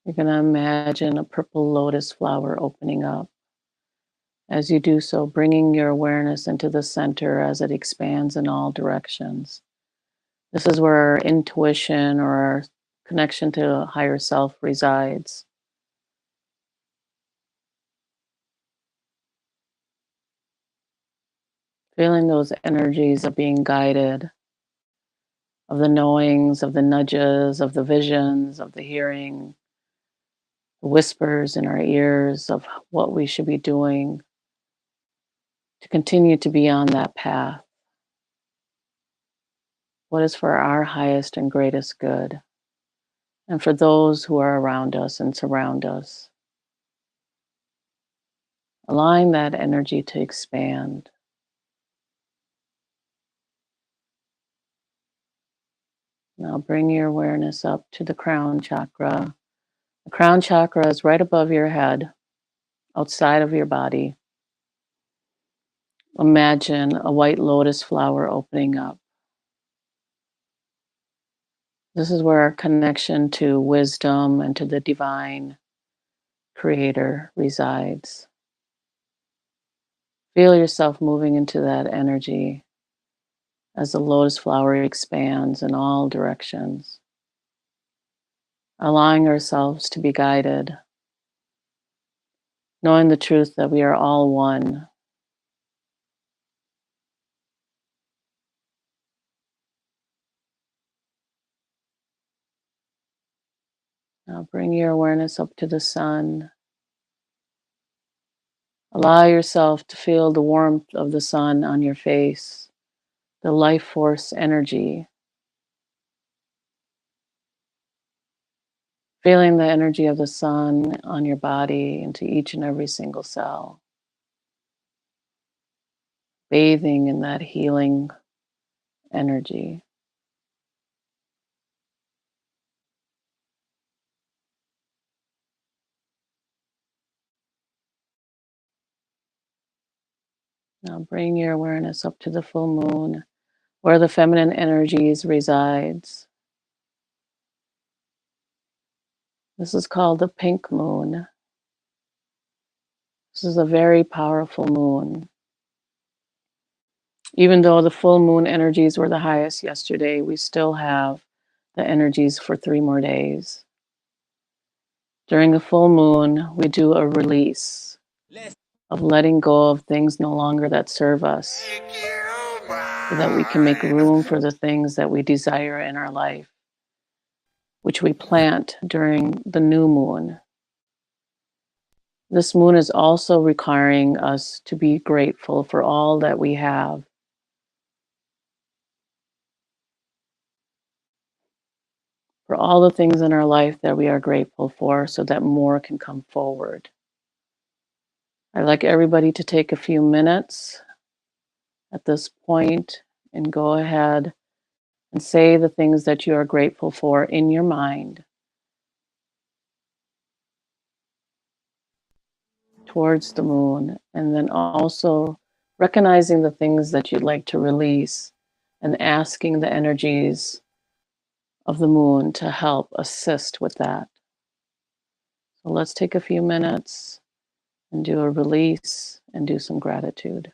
You're going to imagine a purple lotus flower opening up. As you do so, bringing your awareness into the center as it expands in all directions. This is where our intuition or our connection to a higher self resides. Feeling those energies of being guided, of the knowings, of the nudges, of the visions, of the hearing, the whispers in our ears of what we should be doing to continue to be on that path. What is for our highest and greatest good, and for those who are around us and surround us. allowing that energy to expand. Now bring your awareness up to the crown chakra. The crown chakra is right above your head, outside of your body. Imagine a white lotus flower opening up. This is where our connection to wisdom and to the divine creator resides. Feel yourself moving into that energy as the lotus flower expands in all directions, allowing ourselves to be guided, knowing the truth that we are all one. Now bring your awareness up to the sun. Allow yourself to feel the warmth of the sun on your face, the life force energy. Feeling the energy of the sun on your body into each and every single cell. Bathing in that healing energy. Now bring your awareness up to the full moon, where the feminine energies resides. This is called the pink moon. This is a very powerful moon. Even though the full moon energies were the highest yesterday, we still have the energies for 3 more days. During the full moon, we do a release of letting go of things no longer that serve us, so that we can make room for the things that we desire in our life, which we plant during the new moon. This moon is also requiring us to be grateful for all that we have. For all the things in our life that we are grateful for, so that more can come forward. I'd like everybody to take a few minutes at this point and go ahead and say the things that you are grateful for in your mind towards the moon, and then also recognizing the things that you'd like to release and asking the energies of the moon to help assist with that. So let's take a few minutes and do a release and do some gratitude.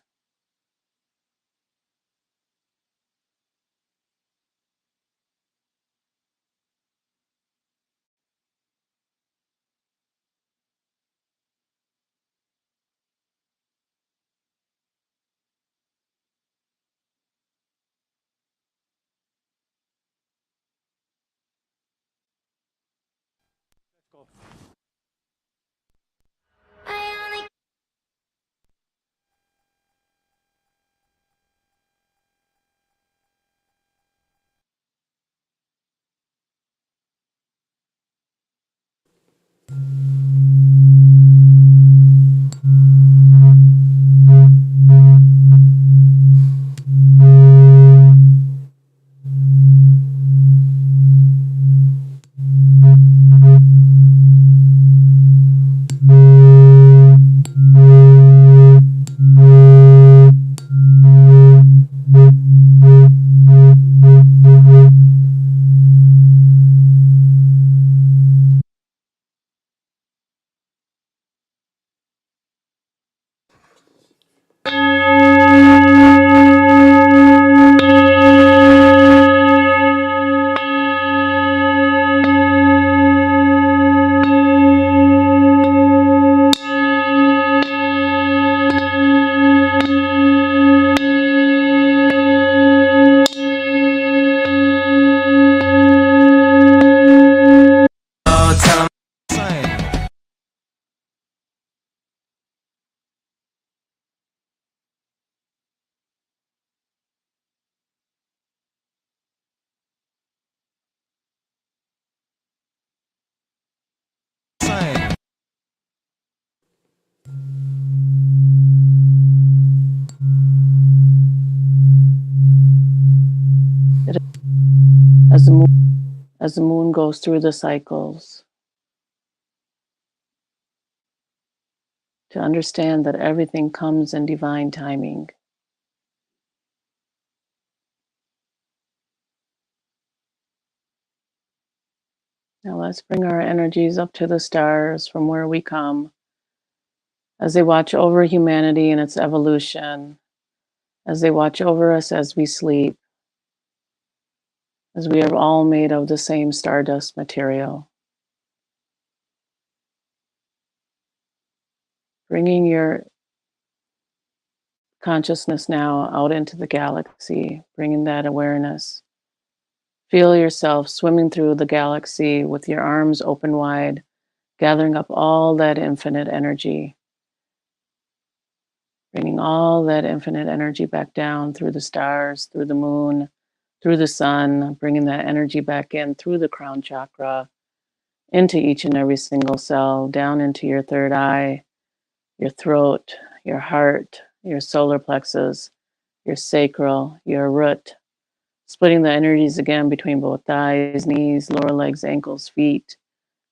It is as the moon goes through the cycles, to understand that everything comes in divine timing. Now let's bring our energies up to the stars from where we come, as they watch over humanity and its evolution, as they watch over us as we sleep, as we are all made of the same stardust material. Bringing your consciousness now out into the galaxy, bringing that awareness. Feel yourself swimming through the galaxy with your arms open wide, gathering up all that infinite energy, bringing all that infinite energy back down through the stars, through the moon, through the sun, bringing that energy back in through the crown chakra, into each and every single cell, down into your third eye, your throat, your heart, your solar plexus, your sacral, your root, splitting the energies again between both thighs, knees, lower legs, ankles, feet,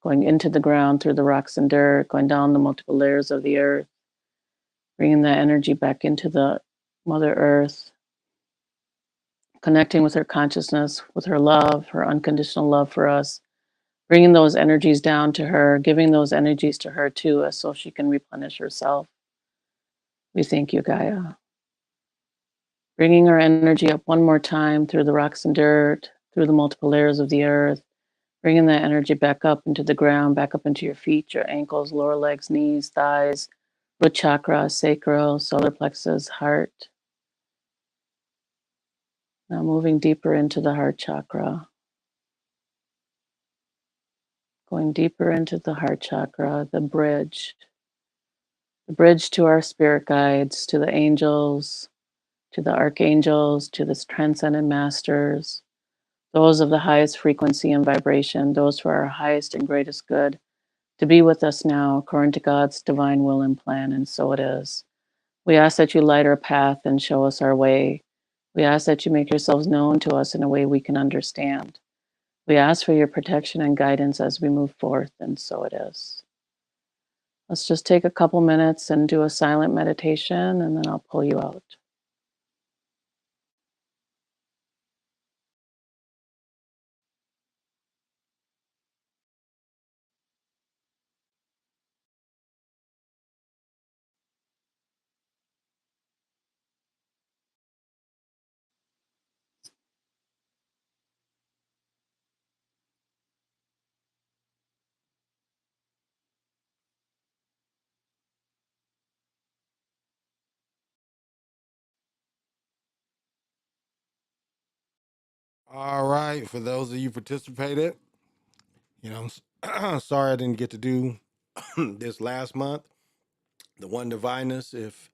going into the ground through the rocks and dirt, going down the multiple layers of the earth, bringing that energy back into the Mother Earth, connecting with her consciousness, with her love, her unconditional love for us, bringing those energies down to her, giving those energies to her too, so she can replenish herself. We thank you, Gaia. Bringing our energy up one more time through the rocks and dirt, through the multiple layers of the earth, bringing that energy back up into the ground, back up into your feet, your ankles, lower legs, knees, thighs, root chakra, sacral, solar plexus, heart. Now moving deeper into the heart chakra. Going deeper into the heart chakra, the bridge to our spirit guides, to the angels, to the archangels, to the transcendent masters, those of the highest frequency and vibration, those for our highest and greatest good, to be with us now according to God's divine will and plan, and so it is. We ask that you light our path and show us our way. We ask that you make yourselves known to us in a way we can understand. We ask for your protection and guidance as we move forth, and so it is. Let's just take a couple minutes and do a silent meditation, and then I'll pull you out. All right, for those of you participated, you know, I'm sorry I didn't get to do this last month. The One Divineness, if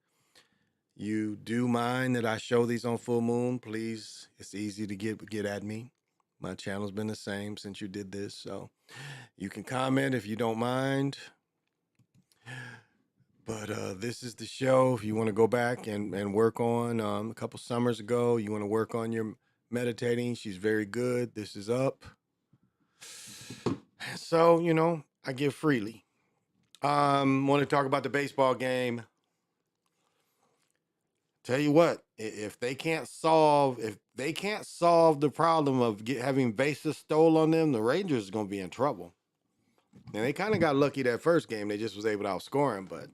you do mind that I show these on full moon, please, it's easy to get at me. My channel's been the same since you did this, so you can comment if you don't mind. But this is the show. If you want to go back and work on a couple summers ago, you want to work on your meditating, she's very good. This is up. So, you know, I give freely. Want to talk about the baseball game. Tell you what, if they can't solve the problem of having bases stole on them, the Rangers are going to be in trouble. And they kind of got lucky that first game. They just was able to outscore them, but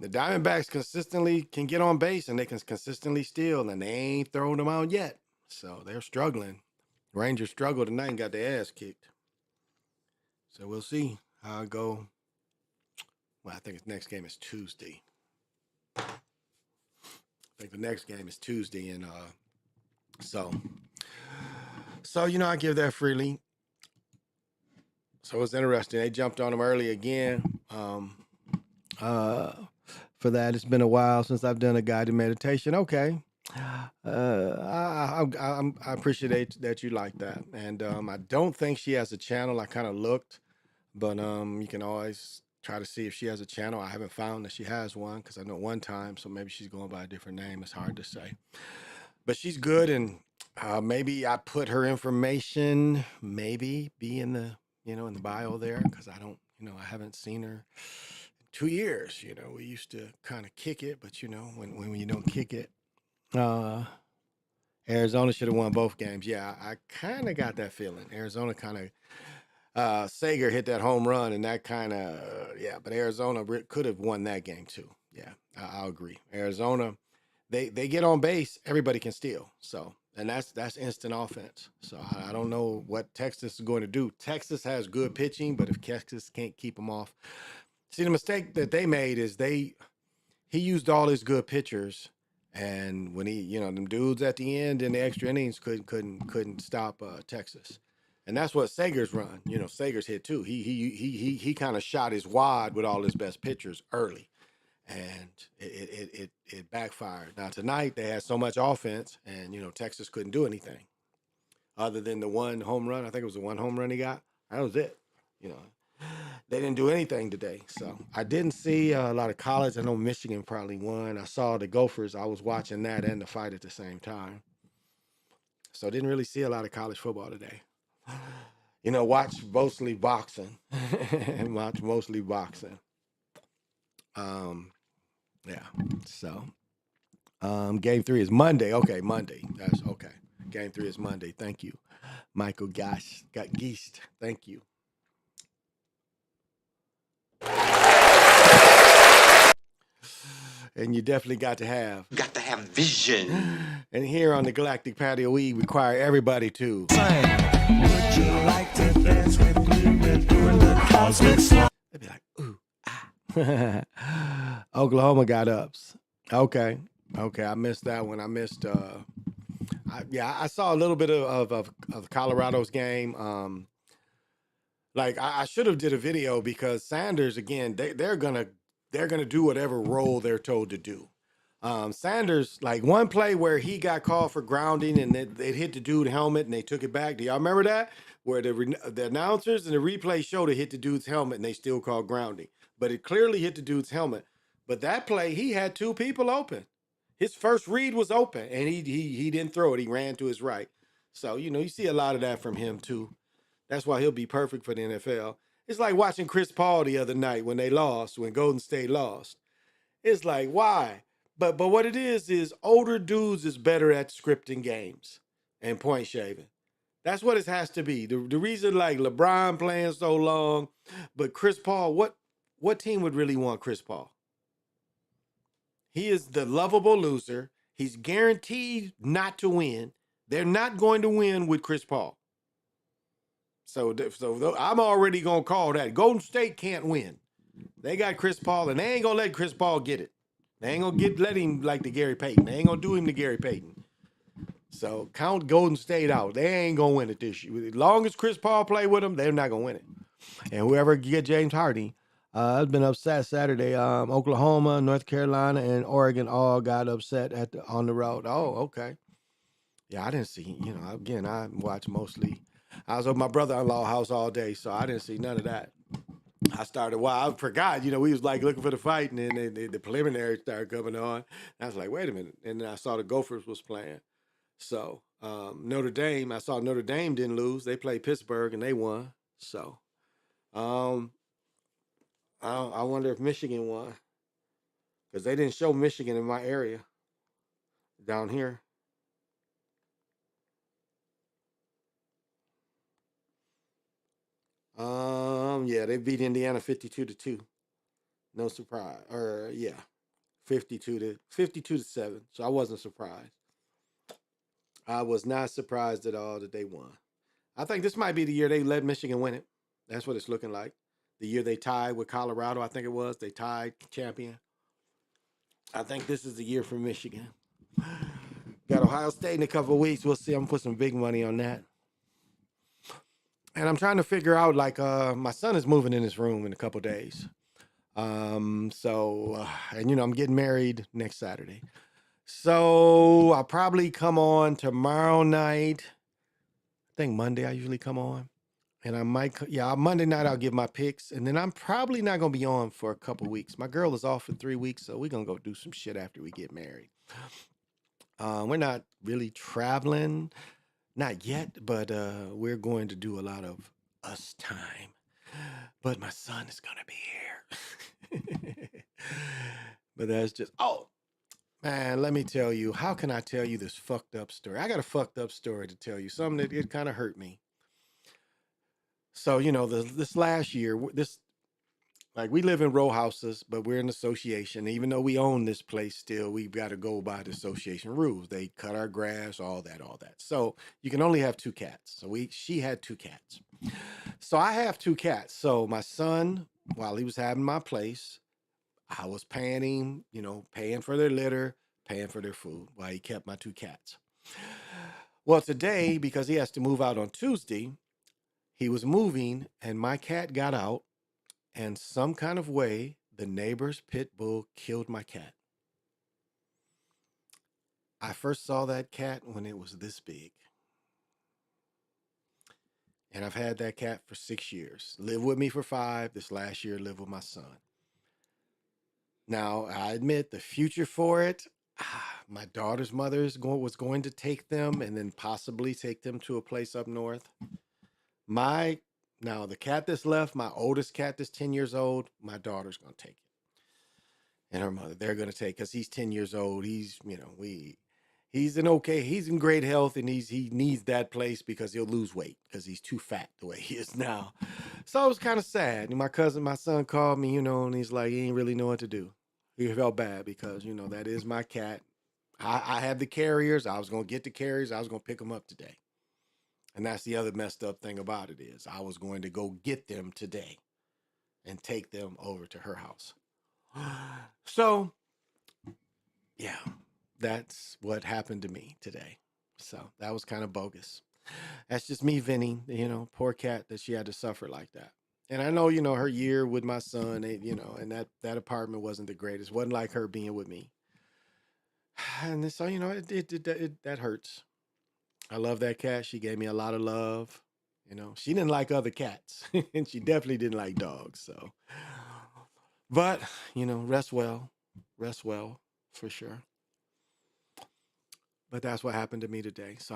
the Diamondbacks consistently can get on base and they can consistently steal, and they ain't throwing them out yet. So they're struggling. Rangers struggled tonight and got their ass kicked. So we'll see how it go. Well, I think the next game is Tuesday. I think the next game is Tuesday, and so you know, I give that freely. So it's interesting. They jumped on them early again. For that, it's been a while since I've done a guided meditation. Okay. I appreciate that you like that, and I don't think she has a channel. I kind of looked, but you can always try to see if she has a channel. I haven't found that she has one because I know one time, so maybe she's going by a different name. It's hard to say, but she's good, and Maybe I put her information, maybe be in the, in the bio there, because I don't, I haven't seen her in 2 years. We used to kind of kick it, but when you don't kick it, Arizona should have won both games. Yeah, I kind of got that feeling. Arizona kind of, Sager hit that home run, and that kind of, yeah, but Arizona could have won that game too. Yeah, I'll agree. Arizona, they get on base, everybody can steal. So, and that's instant offense. So I don't know what Texas is going to do. Texas has good pitching, but if Texas can't keep them off, see the mistake that they made is he used all his good pitchers, and when he, them dudes at the end in the extra innings couldn't stop Texas. And that's what Sager's run. Sager's hit too. He kind of shot his wad with all his best pitchers early, and it backfired. Now tonight they had so much offense, and Texas couldn't do anything other than the one home run. I think it was the one home run he got. That was it. They didn't do anything today. So I didn't see a lot of college. I know Michigan probably won. I saw the Gophers. I was watching that and the fight at the same time. So I didn't really see a lot of college football today. Watch mostly boxing. Watch mostly boxing. Yeah. So, game 3 is Monday. Okay, Monday. That's okay. Game 3 is Monday. Thank you, Michael. Gosh, got geesed. Thank you. And you definitely got to have vision. And here on the Galactic Patio, we require everybody to. Would you like to dance with me? We're doing the cosmic slide. They'd be like, ooh, ah. Oklahoma got ups. Okay, I missed that one. I missed. I saw a little bit of Colorado's game. I should have did a video because Sanders again. They're gonna do whatever role they're told to do. Sanders, like one play where he got called for grounding and they hit the dude helmet and they took it back. Do y'all remember that? Where the announcers and the replay showed it hit the dude's helmet and they still called grounding. But it clearly hit the dude's helmet. But that play, he had 2 people open. His first read was open and he didn't throw it. He ran to his right. So, you see a lot of that from him too. That's why he'll be perfect for the NFL. It's like watching Chris Paul the other night when Golden State lost. It's like, why? But what it is older dudes is better at scripting games and point shaving. That's what it has to be. The reason like LeBron playing so long, but Chris Paul, what team would really want Chris Paul? He is the lovable loser. He's guaranteed not to win. They're not going to win with Chris Paul. So I'm already going to call that. Golden State can't win. They got Chris Paul, and they ain't going to let Chris Paul get it. They ain't going to let him like the Gary Payton. They ain't going to do him to Gary Payton. So count Golden State out. They ain't going to win it this year. As long as Chris Paul play with them, they're not going to win it. And whoever get James Harden, has been upset Saturday. Oklahoma, North Carolina, and Oregon all got upset on the road. Oh, okay. Yeah, I didn't see, again, I watched mostly. I was at my brother-in-law's house all day, so I didn't see none of that. I forgot, we was like looking for the fight, and then the preliminary started coming on. And I was like, wait a minute. And then I saw the Gophers was playing. So Notre Dame, I saw Notre Dame didn't lose. They played Pittsburgh, and they won. So I wonder if Michigan won. Because they didn't show Michigan in my area down here. Yeah, they beat Indiana 52-2. No surprise. 52 to 7. So I wasn't surprised. I was not surprised at all that they won. I think this might be the year they let Michigan win it. That's what it's looking like. The year they tied with Colorado, I think it was. They tied champion. I think this is the year for Michigan. Got Ohio State in a couple of weeks. We'll see. I'm going to put some big money on that. And I'm trying to figure out, my son is moving in his room in a couple days. I'm getting married next Saturday. So I'll probably come on tomorrow night. I think Monday I usually come on. And I might, Monday night I'll give my picks. And then I'm probably not going to be on for a couple weeks. My girl is off for 3 weeks, so we're going to go do some shit after we get married. We're not really traveling, not yet, but we're going to do a lot of us time. But my son is gonna be here. But that's just man, let me tell you, how can I tell you this fucked up story? I got a fucked up story to tell you, something that it kind of hurt me. So, this last year, like we live in row houses, but we're an association. Even though we own this place still, we've got to go by the association rules. They cut our grass, all that. So you can only have 2 cats. So she had 2 cats. So I have 2 cats. So my son, while he was having my place, I was paying him, paying for their litter, paying for their food while he kept my 2 cats. Well, today, because he has to move out on Tuesday, he was moving and my cat got out, and some kind of way, the neighbor's pit bull killed my cat. I first saw that cat when it was this big. And I've had that cat for 6 years. Lived with me for 5. This last year, lived with my son. Now, I admit the future for it, my daughter's mother was going to take them and then possibly take them to a place up north. Now, the cat that's left, my oldest cat that's 10 years old, my daughter's going to take it. And her mother, they're going to take, because he's 10 years old. He's in great health, and he needs that place because he'll lose weight because he's too fat the way he is now. So it was kind of sad. And my son called me, and he's like, he ain't really know what to do. He felt bad because, that is my cat. I had the carriers. I was going to get the carriers. I was going to pick them up today. And that's the other messed up thing about it is I was going to go get them today and take them over to her house. So, yeah, that's what happened to me today. So that was kind of bogus. That's just me venting, poor cat that she had to suffer like that. And I know, her year with my son, and that apartment wasn't the greatest. Wasn't like her being with me. And so, that hurts. I love that cat. She gave me a lot of love. She didn't like other cats, and she definitely didn't like dogs. So, but, rest well for sure. But that's what happened to me today. So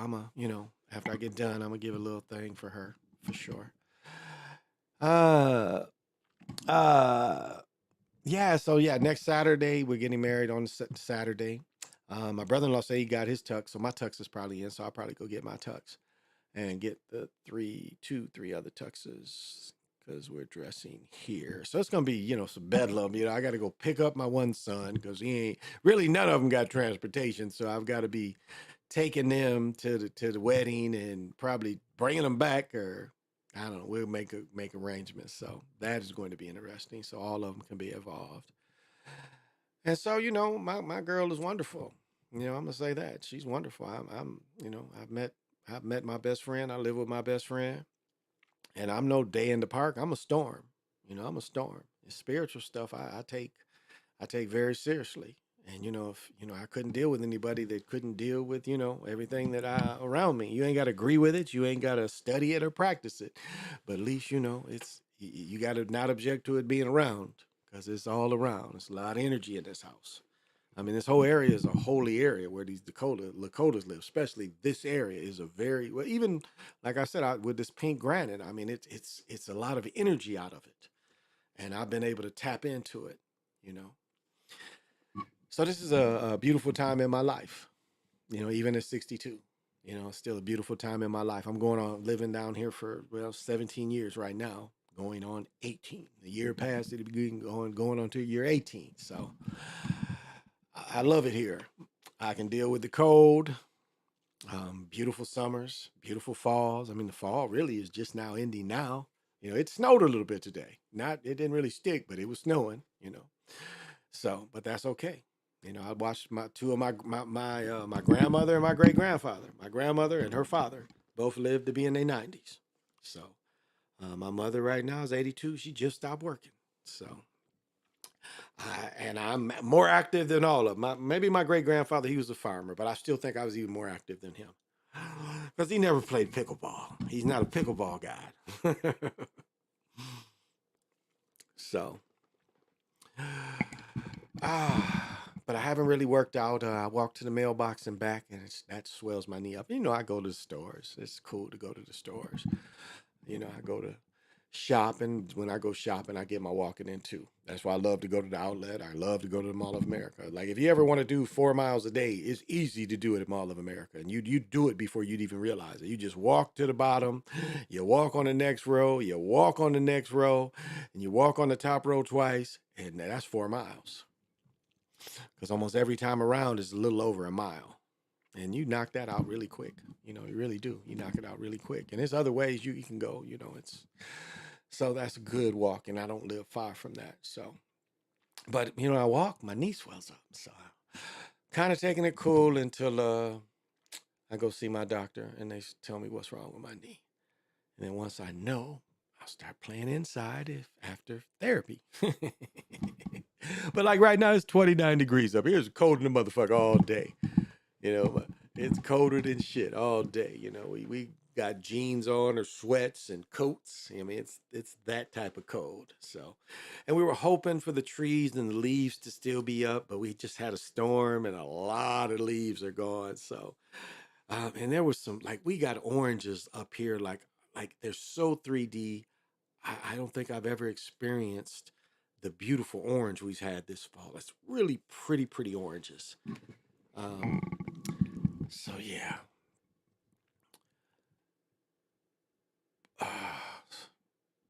after I get done, I'm gonna give a little thing for her for sure. Yeah. So yeah, next Saturday we're getting married on Saturday. My brother-in-law said he got his tux, so my tux is probably in. So I'll probably go get my tux and get the three other tuxes because we're dressing here. So it's gonna be some bedlam. I got to go pick up my one son because he ain't really, none of them got transportation, so I've got to be taking them to the wedding and probably bringing them back, or I don't know. We'll make arrangements. So that is going to be interesting. So all of them can be involved. And so my girl is wonderful. I'm gonna say that she's wonderful. I've met my best friend. I live with my best friend, and I'm no day in the park. I'm a storm. I'm a storm. The spiritual stuff I take very seriously. And if I couldn't deal with anybody that couldn't deal with everything that around me. You ain't got to agree with it. You ain't got to study it or practice it, but at least it's you got to not object to it being around because it's all around. There's a lot of energy in this house. I mean, this whole area is a holy area where these Lakotas live. Especially this area is a very well. Even like I said, with this pink granite, I mean, it's a lot of energy out of it, and I've been able to tap into it. So this is a beautiful time in my life, even at 62, still a beautiful time in my life. I'm going on living down here for 17 years right now, going on 18. The year past, it'll be going on to year 18. So I love it here. I can deal with the cold, beautiful summers, beautiful falls. I mean, the fall really is just now ending now. It snowed a little bit today. It didn't really stick, but it was snowing, So, but that's okay. I watched my grandmother and my great grandfather. My grandmother and her father both lived to be in their 90s. So, my mother right now is 82. She just stopped working. So, and I'm more active than all of them. Maybe my great grandfather, he was a farmer, but I still think I was even more active than him because he never played pickleball. He's not a pickleball guy. So. but I haven't really worked out. I walk to the mailbox and back, and that swells my knee up. You know, I go to the stores. It's cool to go to the stores. You know, I go to shopping. When I go shopping, I get my walking in too. That's why I love to go to the outlet. I love to go to the Mall of America. Like if you ever want to do 4 miles a day, it's easy to do it at Mall of America. And you do it before you'd even realize it. You just walk to the bottom, you walk on the next row, you walk on the next row, and you walk on the top row twice, and that's 4 miles. Because almost every time around is a little over a mile. And you knock that out really quick. You know, you really do. You knock it out really quick. And there's other ways you can go, you know, so that's good walking. I don't live far from that. So, but you know, I walk, my knee swells up. So kind of taking it cool until I go see my doctor and they tell me what's wrong with my knee. And then once I know, I'll start playing inside after therapy. But like right now, it's 29 degrees up here. It's cold in the motherfucker all day. You know, but it's colder than shit all day. You know, we got jeans on or sweats and coats. I mean, it's that type of cold. So, and we were hoping for the trees and the leaves to still be up, but we just had a storm and a lot of leaves are gone. So, and there was some, like, we got oranges up here, like they're so 3D. I don't think I've ever experienced the beautiful orange we've had this fall. It's really pretty oranges. So yeah.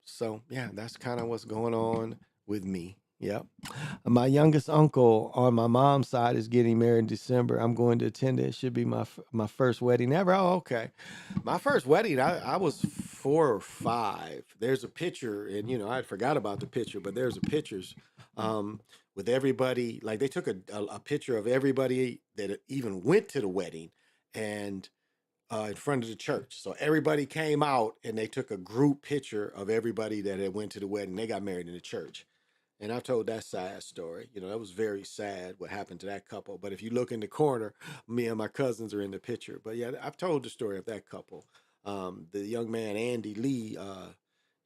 So yeah, that's kind of what's going on with me. Yep. My youngest uncle on my mom's side is getting married in December. I'm going to attend it. It should be my first wedding ever. Oh, okay. My first wedding, I was 4 or 5. There's a picture, and you know, I forgot about the picture, but there's a pictures with everybody. Like they took a picture of everybody that even went to the wedding, and in front of the church. So everybody came out and they took a group picture of everybody that had went to the wedding. They got married in the church. And I told that sad story. You know, that was very sad what happened to that couple. But if you look in the corner, me and my cousins are in the picture. But yeah, I've told the story of that couple. The young man, Andy Lee,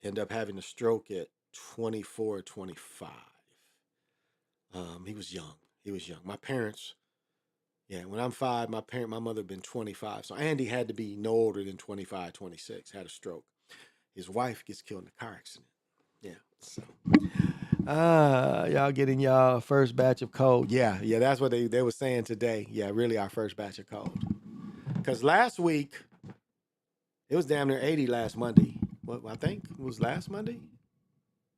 ended up having a stroke at 24, 25. He was young. He was young. My parents, yeah, when I'm 5, my mother had been 25. So Andy had to be no older than 25, 26, had a stroke. His wife gets killed in a car accident. Yeah, so. Y'all getting y'all first batch of cold. Yeah, that's what they were saying today. Yeah, really our first batch of cold. Because last week, it was damn near 80 last Monday. What I think it was last Monday?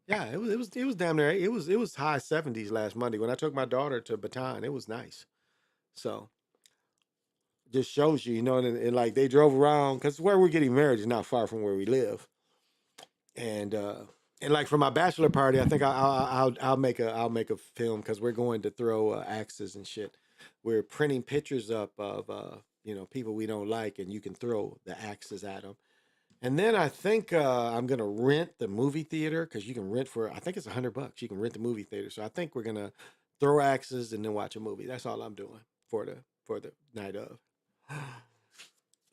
Yeah, it was damn near, it was high 70s last Monday. When I took my daughter to Baton, it was nice. So just shows you, you know, and like they drove around, because where we're getting married is not far from where we live. And like for my bachelor party, I think I'll make a film, because we're going to throw axes and shit. We're printing pictures up of you know, people we don't like, and you can throw the axes at them. And then I think I'm gonna rent the movie theater, because you can rent for, I think it's $100. You can rent the movie theater. So I think we're gonna throw axes and then watch a movie. That's all I'm doing for the night of.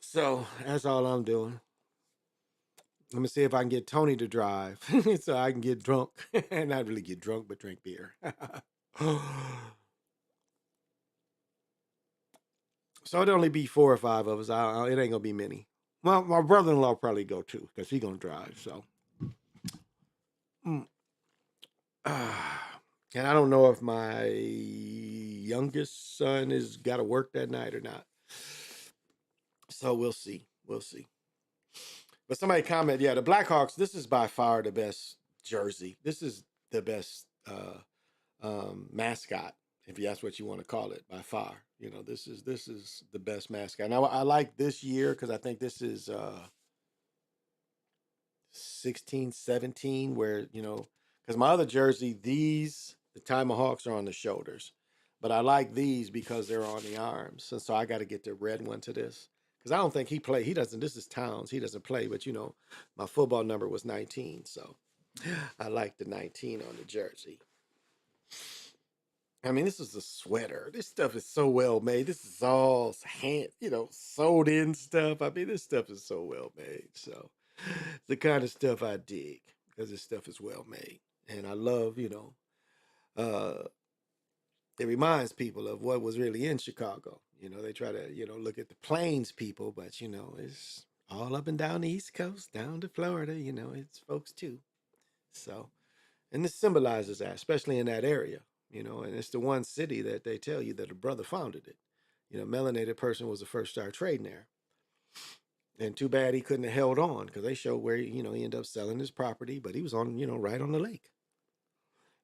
So that's all I'm doing. Let me see if I can get Tony to drive so I can get drunk. Not really get drunk, but drink beer. So it'd only be 4 or 5 of us. It ain't gonna be many. Well, my brother-in-law probably go too, because he's gonna drive. So, and I don't know if my youngest son has got to work that night or not. So we'll see. We'll see. But somebody comment, yeah, the Blackhawks, this is by far the best jersey. This is the best mascot, if that's what you want to call it, by far. You know, this is the best mascot. Now I like this year because I think this is 16, 17, where, you know, because my other jersey, the Tomahawks are on the shoulders. But I like these because they're on the arms. And so I got to get the red one to this. Because I don't think he played. He doesn't. This is Towns. He doesn't play. But, you know, my football number was 19. So I like the 19 on the jersey. I mean, this is a sweater. This stuff is so well made. This is all sewed in stuff. I mean, this stuff is so well made. So it's the kind of stuff I dig, because this stuff is well made. And I love, you know, it reminds people of what was really in Chicago. You know, they try to, look at the plains people, but it's all up and down the East Coast, down to Florida, it's folks too. So, and this symbolizes that, especially in that area, and it's the one city that they tell you that a brother founded it. Melanated person was the first start trading there. And too bad he couldn't have held on because they showed where, he ended up selling his property, but he was on, right on the lake.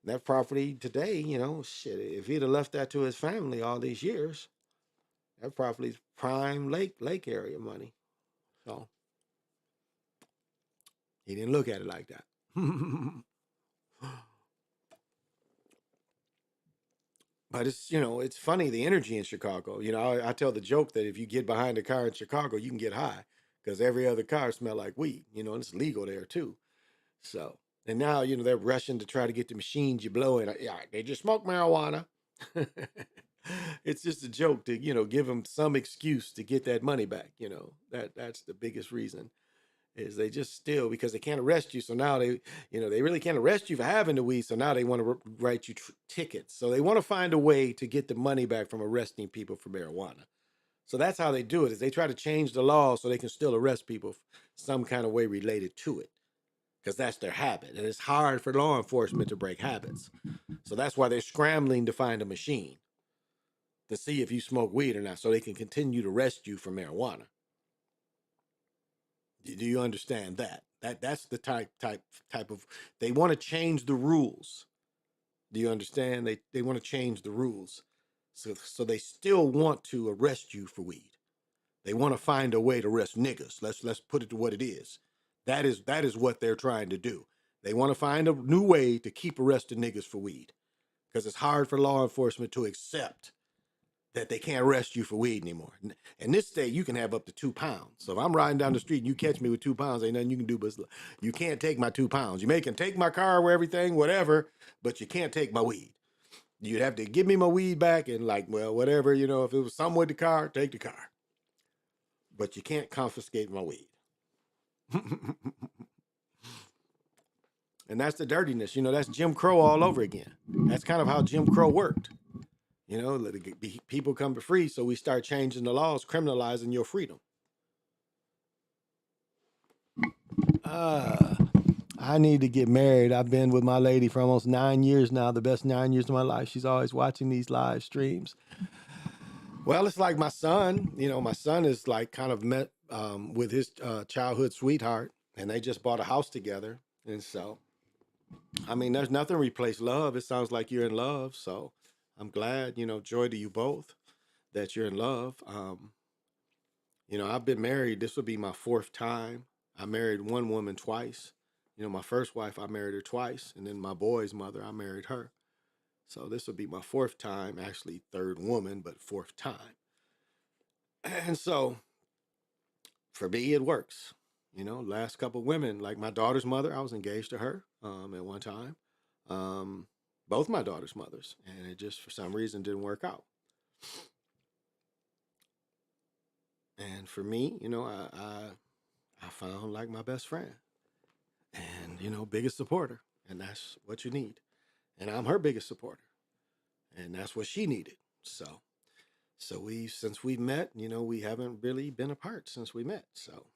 And that property today, shit, if he'd have left that to his family all these years, that property's prime lake area money. So he didn't look at it like that. But it's funny, the energy in Chicago. I tell the joke that if you get behind a car in Chicago, you can get high because every other car smell like weed, and it's legal there too. So, and now, they're rushing to try to get the machines you blow in. Yeah, they just smoke marijuana. It's just a joke to, give them some excuse to get that money back. That's the biggest reason is they just steal because they can't arrest you. So now they really can't arrest you for having the weed. So now they want to write you tickets. So they want to find a way to get the money back from arresting people for marijuana. So that's how they do it is they try to change the law so they can still arrest people some kind of way related to it. Because that's their habit. And it's hard for law enforcement to break habits. So that's why they're scrambling to find a machine to see if you smoke weed or not so they can continue to arrest you for marijuana. Do you understand that? That's the type of they want to change the rules. Do you understand? They want to change the rules. So they still want to arrest you for weed. They want to find a way to arrest niggas. Let's put it to what it is. That is what they're trying to do. They want to find a new way to keep arresting niggas for weed. Because it's hard for law enforcement to accept that they can't arrest you for weed anymore. In this state, you can have up to 2 pounds. So if I'm riding down the street and you catch me with 2 pounds, ain't nothing you can do but you can't take my 2 pounds. You can take my car or everything, whatever, but you can't take my weed. You'd have to give me my weed back and whatever, if it was something with the car, take the car. But you can't confiscate my weed. And that's the dirtiness, that's Jim Crow all over again. That's kind of how Jim Crow worked. People come to free, so we start changing the laws, criminalizing your freedom. I need to get married. I've been with my lady for almost 9 years now, the best 9 years of my life. She's always watching these live streams. Well, it's like my son. My son is like kind of met with his childhood sweetheart, and they just bought a house together. And so, there's nothing replace love. It sounds like you're in love. So I'm glad, joy to you both that you're in love. I've been married. This will be my 4th time. I married one woman twice. My first wife, I married her twice. And then my boy's mother, I married her. So this will be my 4th time, actually 3rd woman, but 4th time. And so for me, it works. Last couple women, like my daughter's mother, I was engaged to her at one time. Both my daughter's mothers. And it just, for some reason, didn't work out. And for me, I found like my best friend and, biggest supporter. And that's what you need. And I'm her biggest supporter. And that's what she needed. So since we met, we haven't really been apart since we met. So,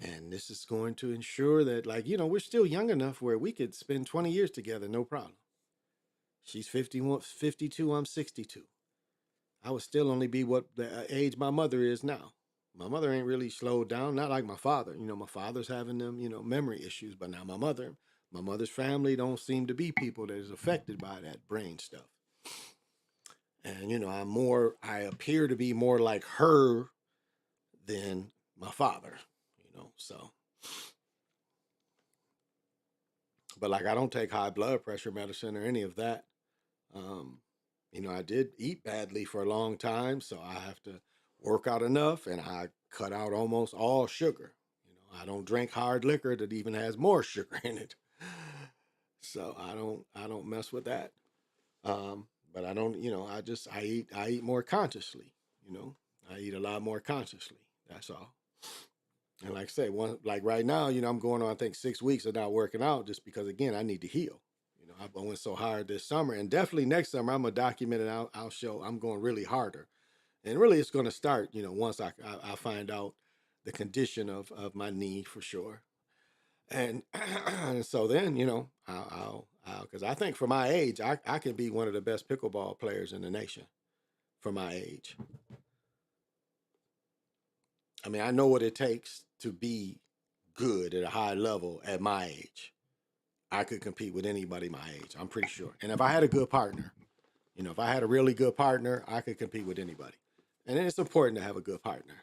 and this is going to ensure that we're still young enough where we could spend 20 years together, no problem. She's 51, 52, I'm 62. I would still only be what the age my mother is now. My mother ain't really slowed down, not like my father. My father's having them, memory issues, but now my mother's family don't seem to be people that is affected by that brain stuff. And, I appear to be more like her than my father, so. But I don't take high blood pressure medicine or any of that. I did eat badly for a long time, so I have to work out enough, and I cut out almost all sugar. I don't drink hard liquor that even has more sugar in it. So I don't mess with that. But I don't, I eat more consciously, I eat a lot more consciously. That's all. And like I say, right now, I'm going on, I think 6 weeks of not working out just because, again, I need to heal, I went so hard this summer, and definitely next summer I'm gonna document it. I'll show I'm going really harder, and really it's going to start. Once I find out the condition of my knee for sure, and so then I'll because I think for my age I can be one of the best pickleball players in the nation for my age. I mean, I know what it takes to be good at a high level at my age. I could compete with anybody my age, I'm pretty sure. And if I had a good partner, if I had a really good partner, I could compete with anybody. And it's important to have a good partner.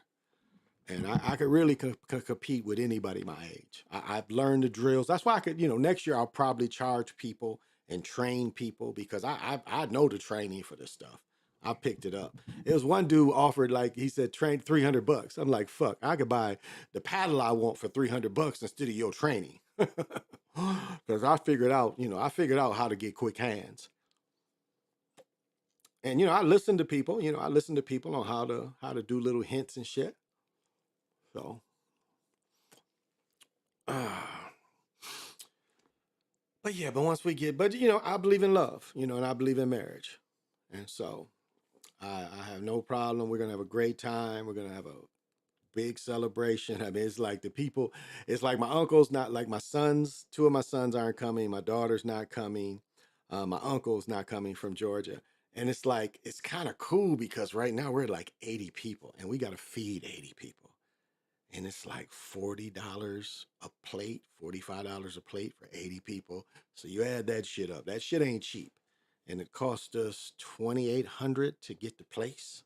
And I could really compete with anybody my age. I've learned the drills. That's why I could, next year I'll probably charge people and train people because I know the training for this stuff. I picked it up. It was one dude offered, like, he said, train $300. I'm like, fuck, I could buy the paddle I want for $300 instead of your training. Because I figured out how to get quick hands. And I listen to people, on how to do little hints and shit. So but once we get, I believe in love, and I believe in marriage. And so I have no problem. We're going to have a great time. We're going to have a big celebration. I mean, it's like it's like my uncle's not, like my sons, two of my sons aren't coming. My daughter's not coming. My uncle's not coming from Georgia. And it's like, it's kind of cool because right now we're like 80 people and we got to feed 80 people. And it's like $40 a plate, $45 a plate for 80 people. So you add that shit up. That shit ain't cheap. And it cost us $2,800 to get the place.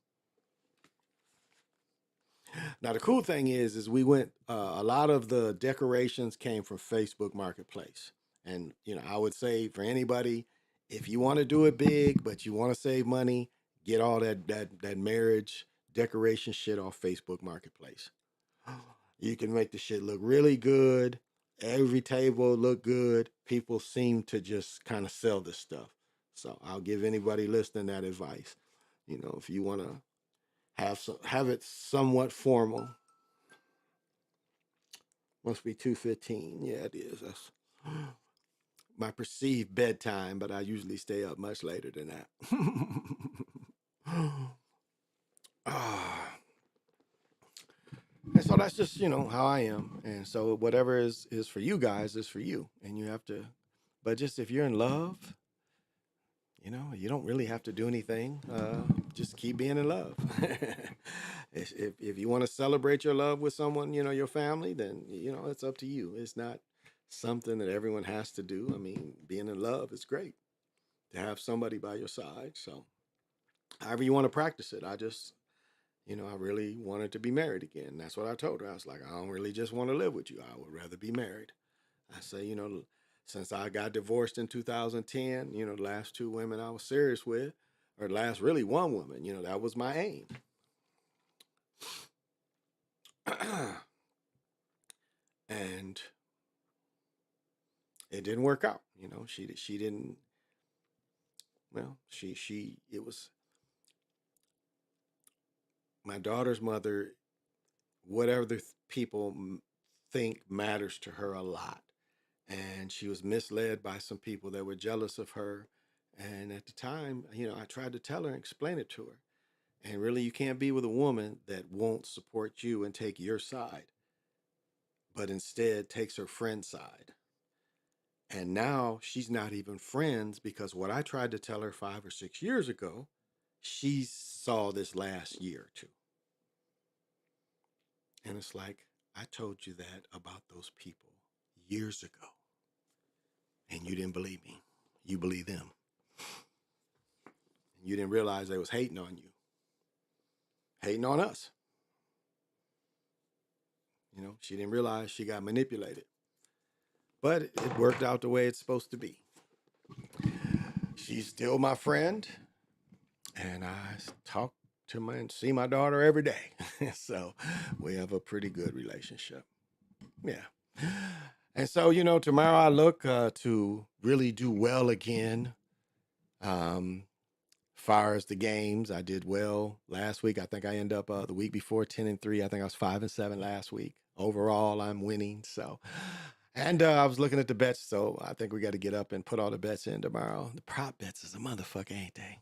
Now, the cool thing is we went, a lot of the decorations came from Facebook Marketplace. And, I would say for anybody, if you want to do it big, but you want to save money, get all that marriage decoration shit off Facebook Marketplace. You can make the shit look really good. Every table look good. People seem to just kind of sell this stuff. So I'll give anybody listening that advice. If you want to have it somewhat formal. Must be 2:15. Yeah, it is. That's my perceived bedtime, but I usually stay up much later than that. And so that's just, how I am. And so whatever is for you guys is for you. And you have to, but just if you're in love, you don't really have to do anything. Just keep being in love. If you want to celebrate your love with someone, your family, then, it's up to you. It's not something that everyone has to do. I mean, being in love is great to have somebody by your side. So however you want to practice it, I just, I really wanted to be married again. That's what I told her. I was like, I don't really just want to live with you. I would rather be married. I say, since I got divorced in 2010, the last two women I was serious with, or last really one woman, that was my aim. And it didn't work out. She didn't, well, it was my daughter's mother, whatever the people think matters to her a lot. And she was misled by some people that were jealous of her. And at the time, I tried to tell her and explain it to her. And really, you can't be with a woman that won't support you and take your side, but instead takes her friend's side. And now she's not even friends because what I tried to tell her 5 or 6 years ago, she saw this last year or two. And it's like, I told you that about those people years ago. And you didn't believe me. You believe them. You didn't realize they was hating on you. Hating on us. She didn't realize she got manipulated. But it worked out the way it's supposed to be. She's still my friend. And I talk to and see my daughter every day. So we have a pretty good relationship. Yeah. And so, tomorrow I look to really do well again. Far as the games, I did well last week. I think I ended up the week before 10-3. I think I was 5-7 last week. Overall, I'm winning. So, And I was looking at the bets, so I think we got to get up and put all the bets in tomorrow. The prop bets is a motherfucker, ain't they?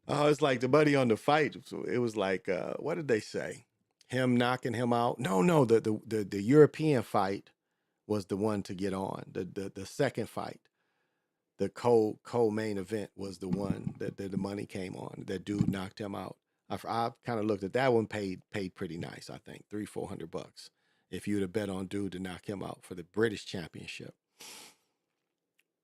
Oh, it's like the buddy on the fight. So it was like, what did they say? Him knocking him out? No. The European fight was the one to get on. The second fight, the co-main event was the one that the money came on. That dude knocked him out. I kind of looked at that one. Paid pretty nice. I think $300-400 if you'd have bet on dude to knock him out for the British Championship.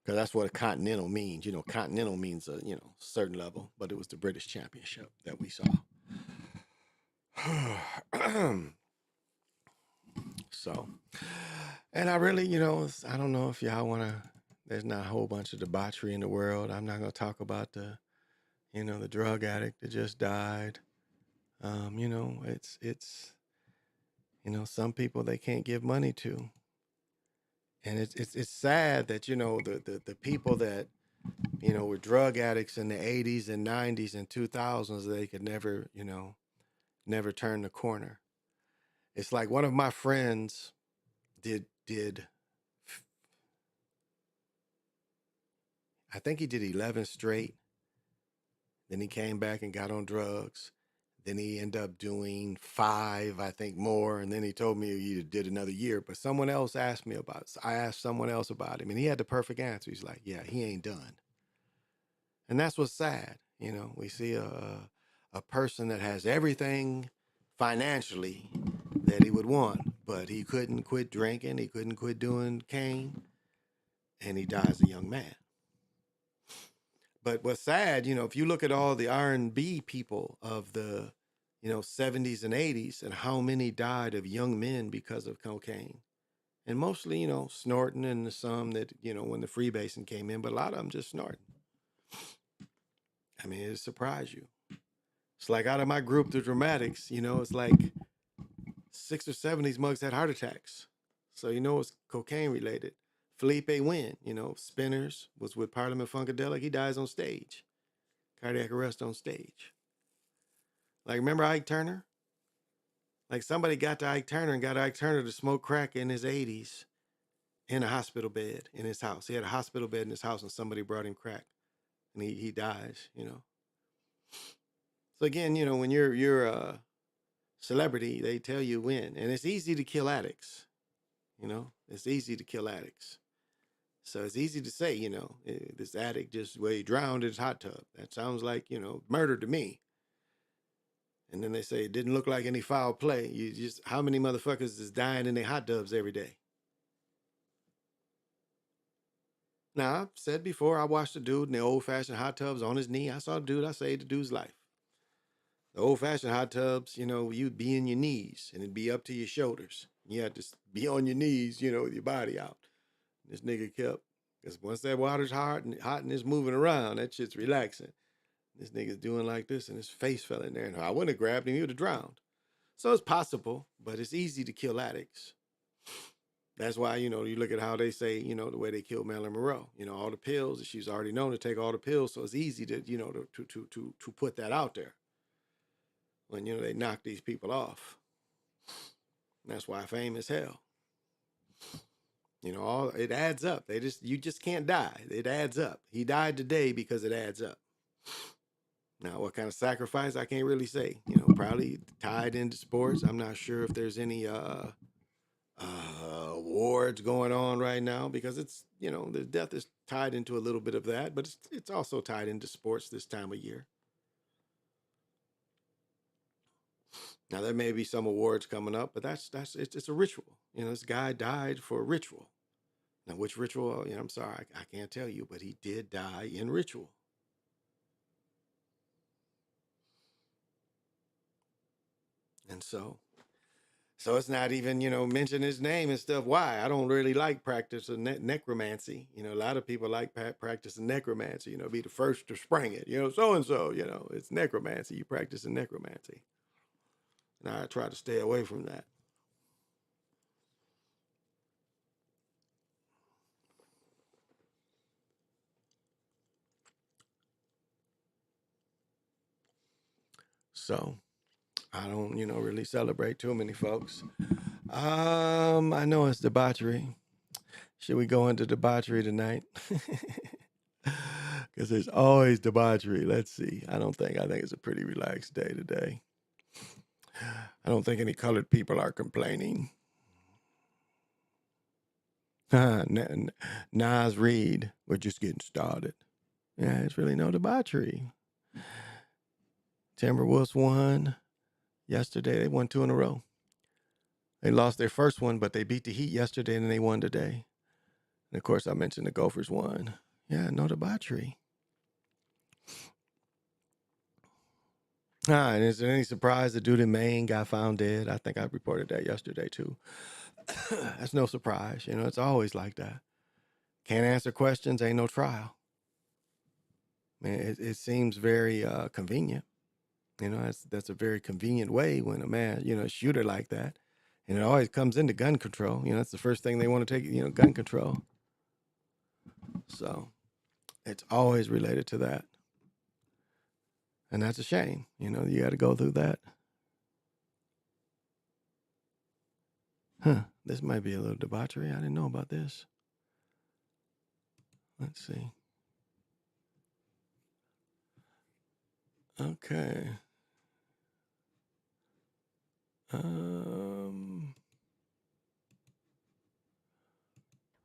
Because that's what a continental means. You know, continental means a certain level, but it was the British Championship that we saw. So, and I really, I don't know if y'all want to. There's not a whole bunch of debauchery in the world. I'm not going to talk about the drug addict that just died. It's some people they can't give money to. And it's sad that, the people that, were drug addicts in the 80s and 90s and 2000s, they could never, never turn the corner. It's like one of my friends did I think he did 11 straight. Then he came back and got on drugs. Then he ended up doing 5, I think more. And then he told me he did another year. But someone else asked me about it. I asked someone else about him, and he had the perfect answer. He's like, yeah, he ain't done. And that's what's sad. We see a person that has everything financially that he would want, but he couldn't quit drinking. He couldn't quit doing cane. And he dies a young man. But what's sad, if you look at all the R&B people of the, 70s and 80s and how many died of young men because of cocaine. And mostly, snorting and some that, when the freebasing came in, but a lot of them just snorting. I mean, it'll surprise you. It's like out of my group, the Dramatics, it's like 6 or 7 of these mugs had heart attacks. So, it's cocaine related. Felipe Wynn, Spinners, was with Parliament Funkadelic. He dies on stage. Cardiac arrest on stage. Like, remember Ike Turner? Like, somebody got to Ike Turner and got Ike Turner to smoke crack in his 80s in a hospital bed in his house. He had a hospital bed in his house and somebody brought him crack. And he dies, So again, when you're a celebrity, they tell you when. And it's easy to kill addicts. It's easy to kill addicts. So it's easy to say, this addict just he drowned in his hot tub. That sounds like, murder to me. And then they say it didn't look like any foul play. How many motherfuckers is dying in their hot tubs every day? Now, I've said before, I watched a dude in the old-fashioned hot tubs on his knee. I saw a dude, I saved the dude's life. The old-fashioned hot tubs, you'd be in your knees and it'd be up to your shoulders. You had to be on your knees, with your body out. This nigga kept, because once that water's hot and it's moving around, that shit's relaxing. This nigga's doing like this and his face fell in there. And I wouldn't have grabbed him, he would have drowned. So it's possible, but it's easy to kill addicts. That's why, you look at how they say, the way they killed Marilyn Monroe. All the pills, she's already known to take all the pills. So it's easy to, to put that out there. When, they knock these people off. That's why fame is hell. It adds up. You just can't die. It adds up. He died today because it adds up. Now, what kind of sacrifice? I can't really say. Probably tied into sports. I'm not sure if there's any awards going on right now because it's, the death is tied into a little bit of that, but it's also tied into sports this time of year. Now, there may be some awards coming up, but it's a ritual. This guy died for a ritual. Now, which ritual? I'm sorry, I can't tell you, but he did die in ritual. And so it's not even, mention his name and stuff. Why? I don't really like practicing necromancy. A lot of people like practicing necromancy, be the first to spring it, so-and-so, it's necromancy. You practicing necromancy. And I try to stay away from that. So I don't, really celebrate too many folks. I know it's debauchery. Should we go into debauchery tonight? Because there's always debauchery. Let's see. I think it's a pretty relaxed day today. I don't think any colored people are complaining. Nas Reed, we're just getting started. Yeah, it's really no debauchery. Timberwolves won yesterday. They won 2 in a row. They lost their first one, but they beat the Heat yesterday, and then they won today. And, of course, I mentioned the Gophers won. Yeah, no debauchery. And is there any surprise the dude in Maine got found dead? I think I reported that yesterday, too. That's no surprise. You know, it's always like that. Can't answer questions, ain't no trial. Man, it seems very convenient. You know, that's a very convenient way when a man, a shooter like that. And it always comes into gun control. You know, that's the first thing they want to take, gun control. So it's always related to that. And that's a shame. You know, you got to go through that. This might be a little debauchery. I didn't know about this. Let's see. Okay.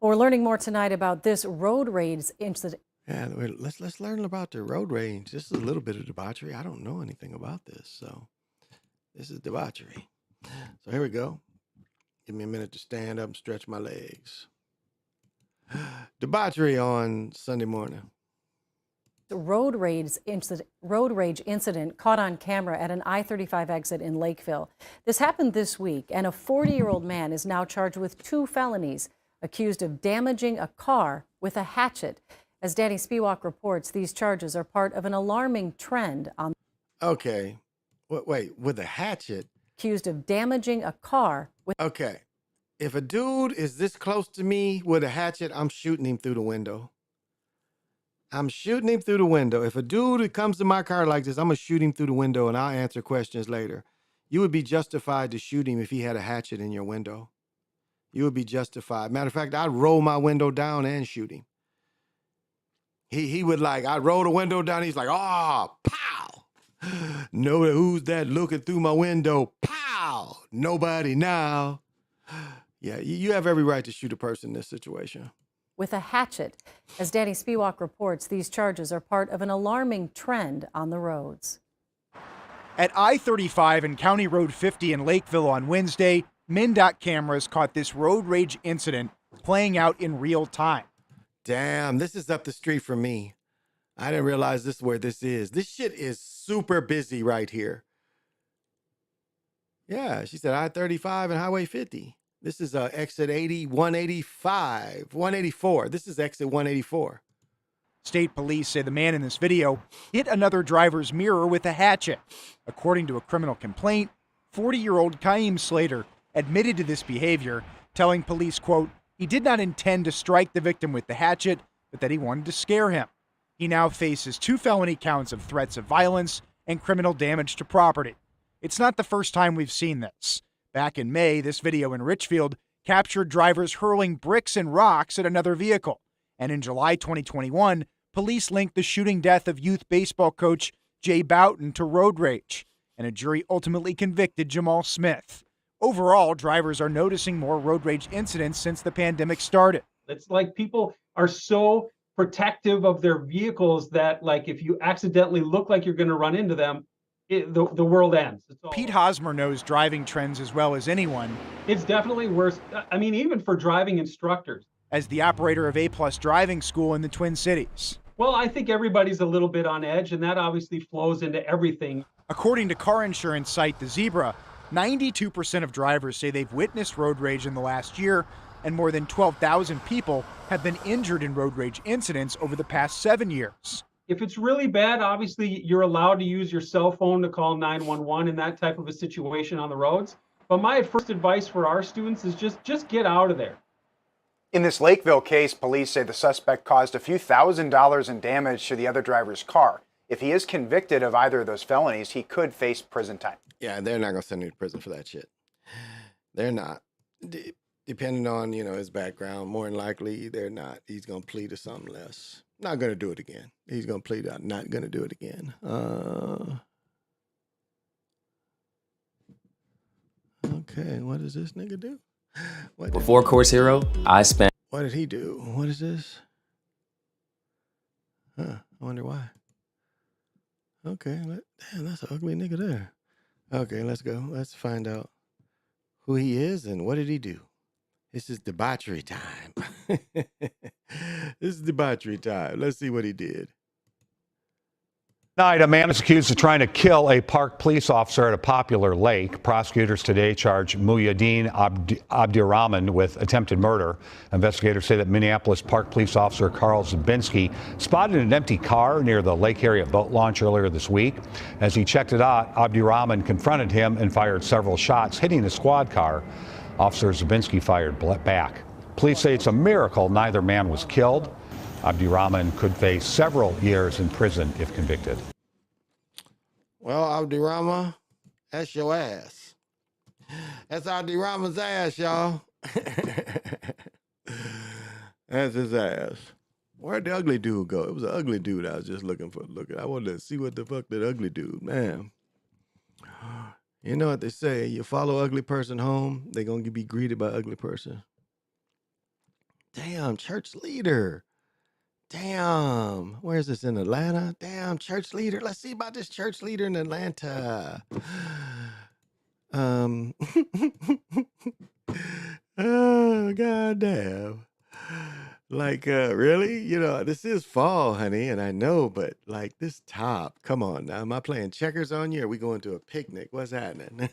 We're learning more tonight about this road rage incident. Yeah, let's learn about the road rage. This is a little bit of debauchery. I don't know anything about this, so this is debauchery. So here we go. Give me a minute to stand up and stretch my legs. Debauchery on Sunday morning. The road rage incident caught on camera at an I-35 exit in Lakeville. This happened this week, and a 40-year-old man is now charged with 2 felonies, accused of damaging a car with a hatchet. As Danny Spiewak reports, these charges are part of an alarming trend on. Okay. Wait, with a hatchet? Accused of damaging a car with. Okay. If a dude is this close to me with a hatchet, I'm shooting him through the window. If a dude comes to my car like this, I'm going to shoot him through the window and I'll answer questions later. You would be justified to shoot him if he had a hatchet in your window. You would be justified. Matter of fact, I'd roll my window down and shoot him. He would I'd roll the window down. He's like, oh, pow. No, who's that looking through my window? Pow. Nobody now. Yeah, you have every right to shoot a person in this situation. With a hatchet. As Danny Spiewak reports, these charges are part of an alarming trend on the roads. At I-35 and County Road 50 in Lakeville on Wednesday, MnDOT cameras caught this road rage incident playing out in real time. Damn, this is up the street from me. I didn't realize this is where this is. This shit is super busy right here. Yeah, she said I-35 and Highway 50. This is exit 80, 185, 184. This is exit 184. State police say the man in this video hit another driver's mirror with a hatchet. According to a criminal complaint, 40-year-old Kaim Slater admitted to this behavior, telling police, quote, he did not intend to strike the victim with the hatchet, but that he wanted to scare him. He now faces 2 felony counts of threats of violence and criminal damage to property. It's not the first time we've seen this. Back in May, this video in Richfield captured drivers hurling bricks and rocks at another vehicle. And in July 2021, police linked the shooting death of youth baseball coach Jay Boughton to road rage, and a jury ultimately convicted Jamal Smith. Overall, drivers are noticing more road rage incidents since the pandemic started. It's like people are so protective of their vehicles that, if you accidentally look like you're going to run into them, the world ends. Pete Hosmer knows driving trends as well as anyone. It's definitely worse. I mean, even for driving instructors. As the operator of A+ Driving School in the Twin Cities. Well, I think everybody's a little bit on edge, and that obviously flows into everything. According to car insurance site The Zebra, 92% of drivers say they've witnessed road rage in the last year, and more than 12,000 people have been injured in road rage incidents over the past 7 years. If it's really bad, obviously you're allowed to use your cell phone to call 911 in that type of a situation on the roads. But my first advice for our students is just get out of there. In this Lakeville case, police say the suspect caused a few $1,000s in damage to the other driver's car. If he is convicted of either of those felonies, he could face prison time. Yeah, they're not going to send him to prison for that shit. They're not. Depending on, his background, more than likely they're not. He's going to plead to something less. Not going to do it again. He's going to plead out, not going to do it again. Okay, what does this nigga do? Before Course Hero, I spent. What did he do? What is this? I wonder why. Okay, damn, that's an ugly nigga there. Okay, let's go. Let's find out who he is and what did he do. This is debauchery time. This is debauchery time. Let's see what he did. Tonight, a man is accused of trying to kill a park police officer at a popular lake. Prosecutors today charge Muhyiddin Abdirahman with attempted murder. Investigators say that Minneapolis Park Police Officer Carl Zabinski spotted an empty car near the Lake Harriet boat launch earlier this week. As he checked it out, Abdirahman confronted him and fired several shots, hitting the squad car. Officer Zabinski fired back. Police say it's a miracle neither man was killed. Abdirahman could face several years in prison if convicted. Well, Abdirahman, that's your ass. That's Abdirahman's ass, y'all. That's his ass. Where'd the ugly dude go? It was an ugly dude I was just looking for. I wanted to see what the fuck that ugly dude, man. You know what they say, you follow ugly person home, they're going to be greeted by ugly person. Damn, church leader. Damn, where's this, in Atlanta? Damn, church leader. Let's see about this church leader in Atlanta. Oh, goddamn. Like, really? This is fall, honey, and I know, but like this top, come on now. Am I playing checkers on you or are we going to a picnic? What's happening?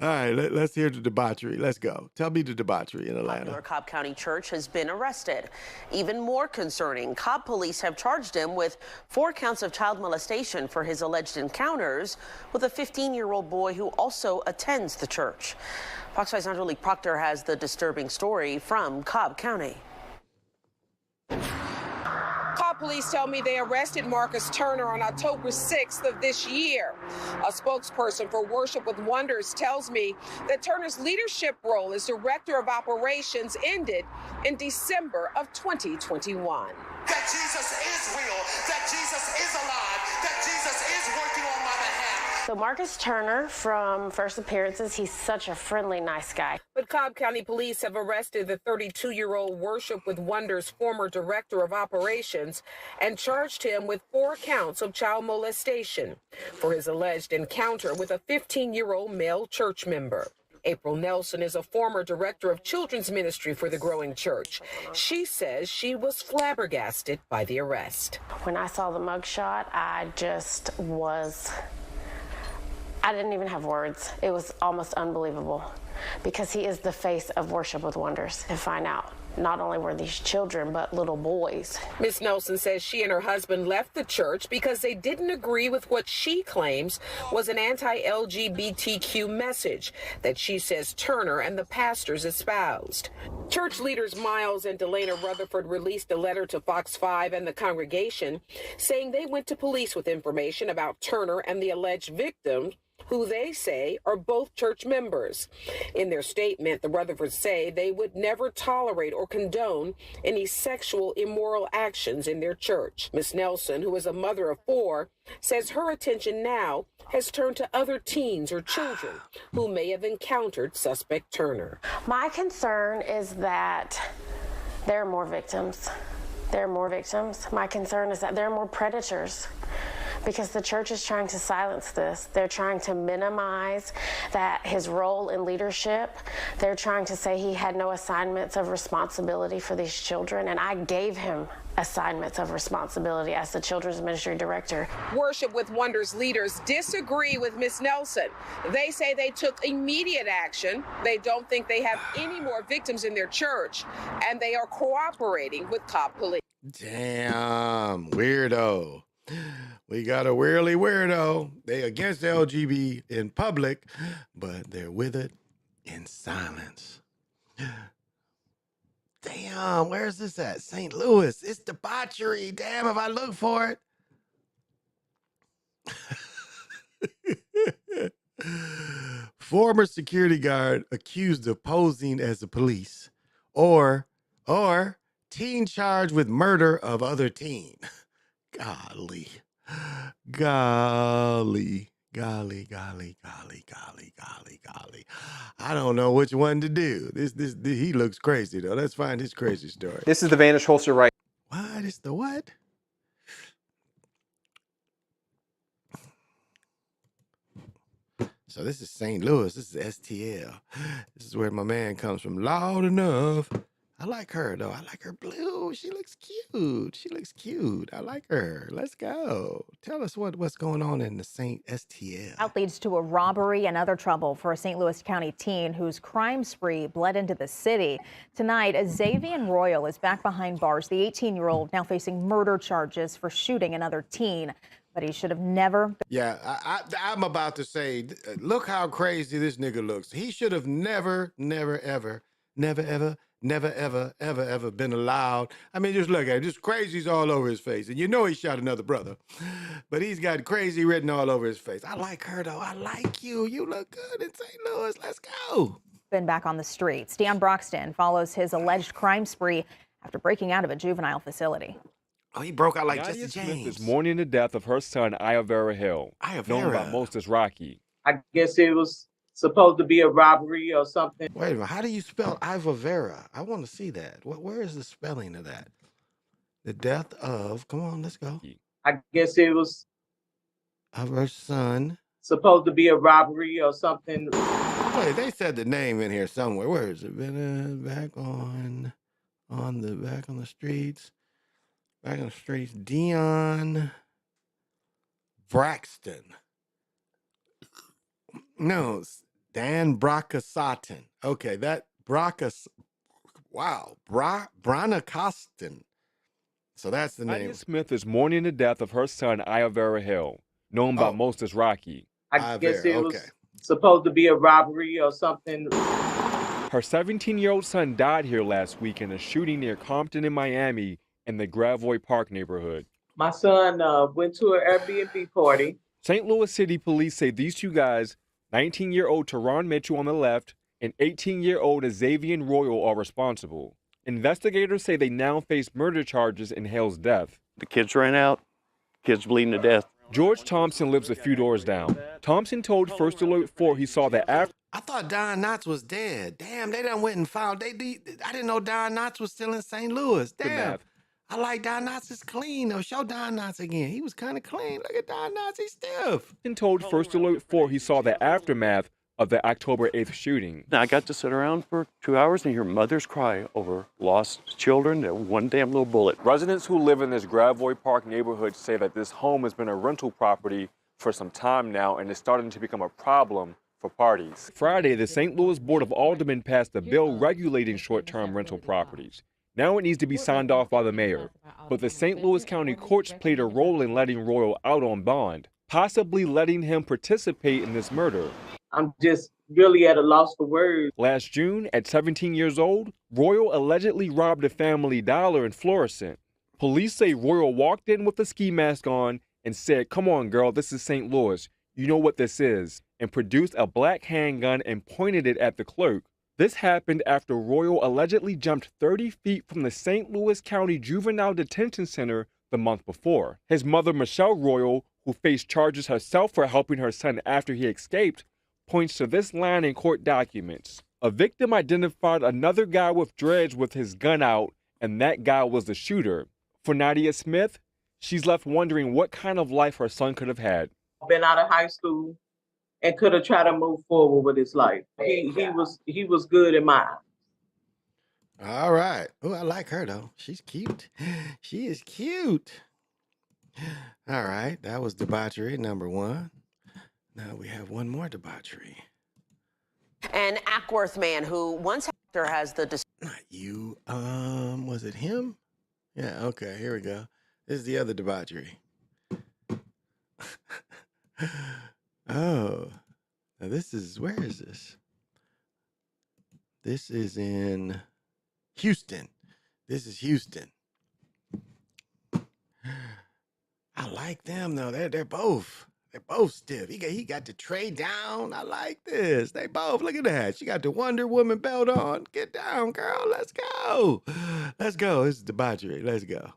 All right, let's hear the debauchery. Let's go. Tell me the debauchery in Atlanta. Popular Cobb County Church has been arrested. Even more concerning, Cobb police have charged him with 4 counts of child molestation for his alleged encounters with a 15-year-old boy who also attends the church. Fox 5's Angelique Proctor has the disturbing story from Cobb County. Cobb police tell me they arrested Marcus Turner on October 6th of this year. A spokesperson for Worship with Wonders tells me that Turner's leadership role as director of operations ended in December of 2021. That Jesus is real, that Jesus is alive, that Jesus is working on my behalf. So Marcus Turner, from first appearances, he's such a friendly, nice guy. But Cobb County police have arrested the 32-year-old Worship with Wonders former director of operations and charged him with 4 counts of child molestation for his alleged encounter with a 15-year-old male church member. April Nelson is a former director of children's ministry for the growing church. She says she was flabbergasted by the arrest. When I saw the mugshot, I didn't even have words. It was almost unbelievable because he is the face of Worship with Wonders. To find out not only were these children, but little boys. Ms. Nelson says she and her husband left the church because they didn't agree with what she claims was an anti-LGBTQ message that she says Turner and the pastors espoused. Church leaders Miles and Delana Rutherford released a letter to Fox 5 and the congregation saying they went to police with information about Turner and the alleged victims, who they say are both church members. In their statement, the Rutherfords say they would never tolerate or condone any sexual immoral actions in their church. Ms. Nelson, who is a mother of 4, says her attention now has turned to other teens or children who may have encountered suspect Turner. My concern is that there are more victims. There are more victims. My concern is that there are more predators, because the church is trying to silence this. They're trying to minimize his role in leadership. They're trying to say he had no assignments of responsibility for these children, and I gave him assignments of responsibility as the children's ministry director. Worship with Wonders leaders disagree with Ms. Nelson. They say they took immediate action. They don't think they have any more victims in their church, and they are cooperating with Cobb police. Damn, weirdo. We got a weirdly weirdo. They against LGBT in public, but they're with it in silence. Damn, where's this at? St. Louis. It's debauchery. Damn, if I look for it. Former security guard accused of posing as the police, or teen charged with murder of other teen. Golly. Golly. Golly, golly, golly, golly, golly, golly. I don't know which one to do. This he looks crazy though. Let's find his crazy story. This is the Vanish holster right. What is the what? So this is St. Louis. This is STL. This is where my man comes from. Loud enough. I like her though. I like her blue. She looks cute. She looks cute. I like her. Let's go. Tell us what's going on in the St. STL. That leads to a robbery and other trouble for a St. Louis County teen whose crime spree bled into the city. Tonight, Xavier Royal is back behind bars. The 18-year-old now facing murder charges for shooting another teen. But he should have never. Yeah, I'm about to say, look how crazy this nigga looks. He should have never, ever been allowed. I mean, just look at it. Just crazy's all over his face. And you know he shot another brother. But he's got crazy written all over his face. I like her, though. I like you. You look good in St. Louis. Let's go. Been back on the streets. Dan Broxton follows his alleged crime spree after breaking out of a juvenile facility. Oh, he broke out like Nadia Jesse Smith James. is mourning the death of her son, Iovera Hill, known by most as Rocky. I guess it was supposed to be a robbery or something. Wait a minute. How do you spell Iovera? I want to see that. Where is the spelling of that? The death of, come on, let's go. I guess it was of her son. Supposed to be a robbery or something. Wait, they said the name in here somewhere. Where is it? Back on the streets. Back on the streets. Dion Braxton. No, Dan Bracasatan. Okay, that Bracas. Wow, Branacostin. So that's the Nadia name. Smith is mourning the death of her son, Iovera Hill, known by most as Rocky. I guess it was supposed to be a robbery or something. Her 17-year-old son died here last week in a shooting near Compton in Miami in the Gravois Park neighborhood. My son went to an Airbnb party. St. Louis City police say these two guys, 19-year-old Teron Mitchell on the left and 18-year-old Xavier Royal, are responsible. Investigators say they now face murder charges in Hale's death. The kids ran out, kids bleeding to death. George Thompson lives a few doors down. Thompson told First Alert 4 he saw that after. I thought Don Knotts was dead. Damn, they done went and found. I didn't know Don Knotts was still in St. Louis. Damn. I like Don Knotts is clean though. Show Don Knotts again. He was kind of clean. Look at Don Knotts, he's stiff. And told First Alert 4 he saw the aftermath of the October 8th shooting. Now, I got to sit around for 2 hours and hear mothers cry over lost children and one damn little bullet. Residents who live in this Gravois Park neighborhood say that this home has been a rental property for some time now and is starting to become a problem for parties. Friday, the St. Louis Board of Aldermen passed a bill regulating short-term rental properties. Now it needs to be signed off by the mayor. But the St. Louis County courts played a role in letting Royal out on bond, possibly letting him participate in this murder. I'm just really at a loss for words. Last June, at 17 years old, Royal allegedly robbed a Family Dollar in Florissant. Police say Royal walked in with a ski mask on and said, "Come on, girl, this is St. Louis. You know what this is," and produced a black handgun and pointed it at the clerk. This happened after Royal allegedly jumped 30 feet from the St. Louis County Juvenile Detention Center the month before. His mother, Michelle Royal, who faced charges herself for helping her son after he escaped, points to this line in court documents. A victim identified another guy with dreads with his gun out, and that guy was the shooter. For Nadia Smith, she's left wondering what kind of life her son could have had. Been out of high school and could have tried to move forward with his life. He was good in my eyes. All right. Oh, I like her though. She's cute. She is cute. All right. That was debauchery number one. Now we have one more debauchery. An Ackworth man who once has the... Not you. Was it him? Yeah, okay, here we go. This is the other debauchery. Oh. Now this is, where is this? This is in Houston. This is Houston. I like them though. They're both They both stiff. He got the tray down. I like this. They both, look at that. She got the Wonder Woman belt on. Get down, girl. Let's go. Let's go. It's debauchery. Let's go.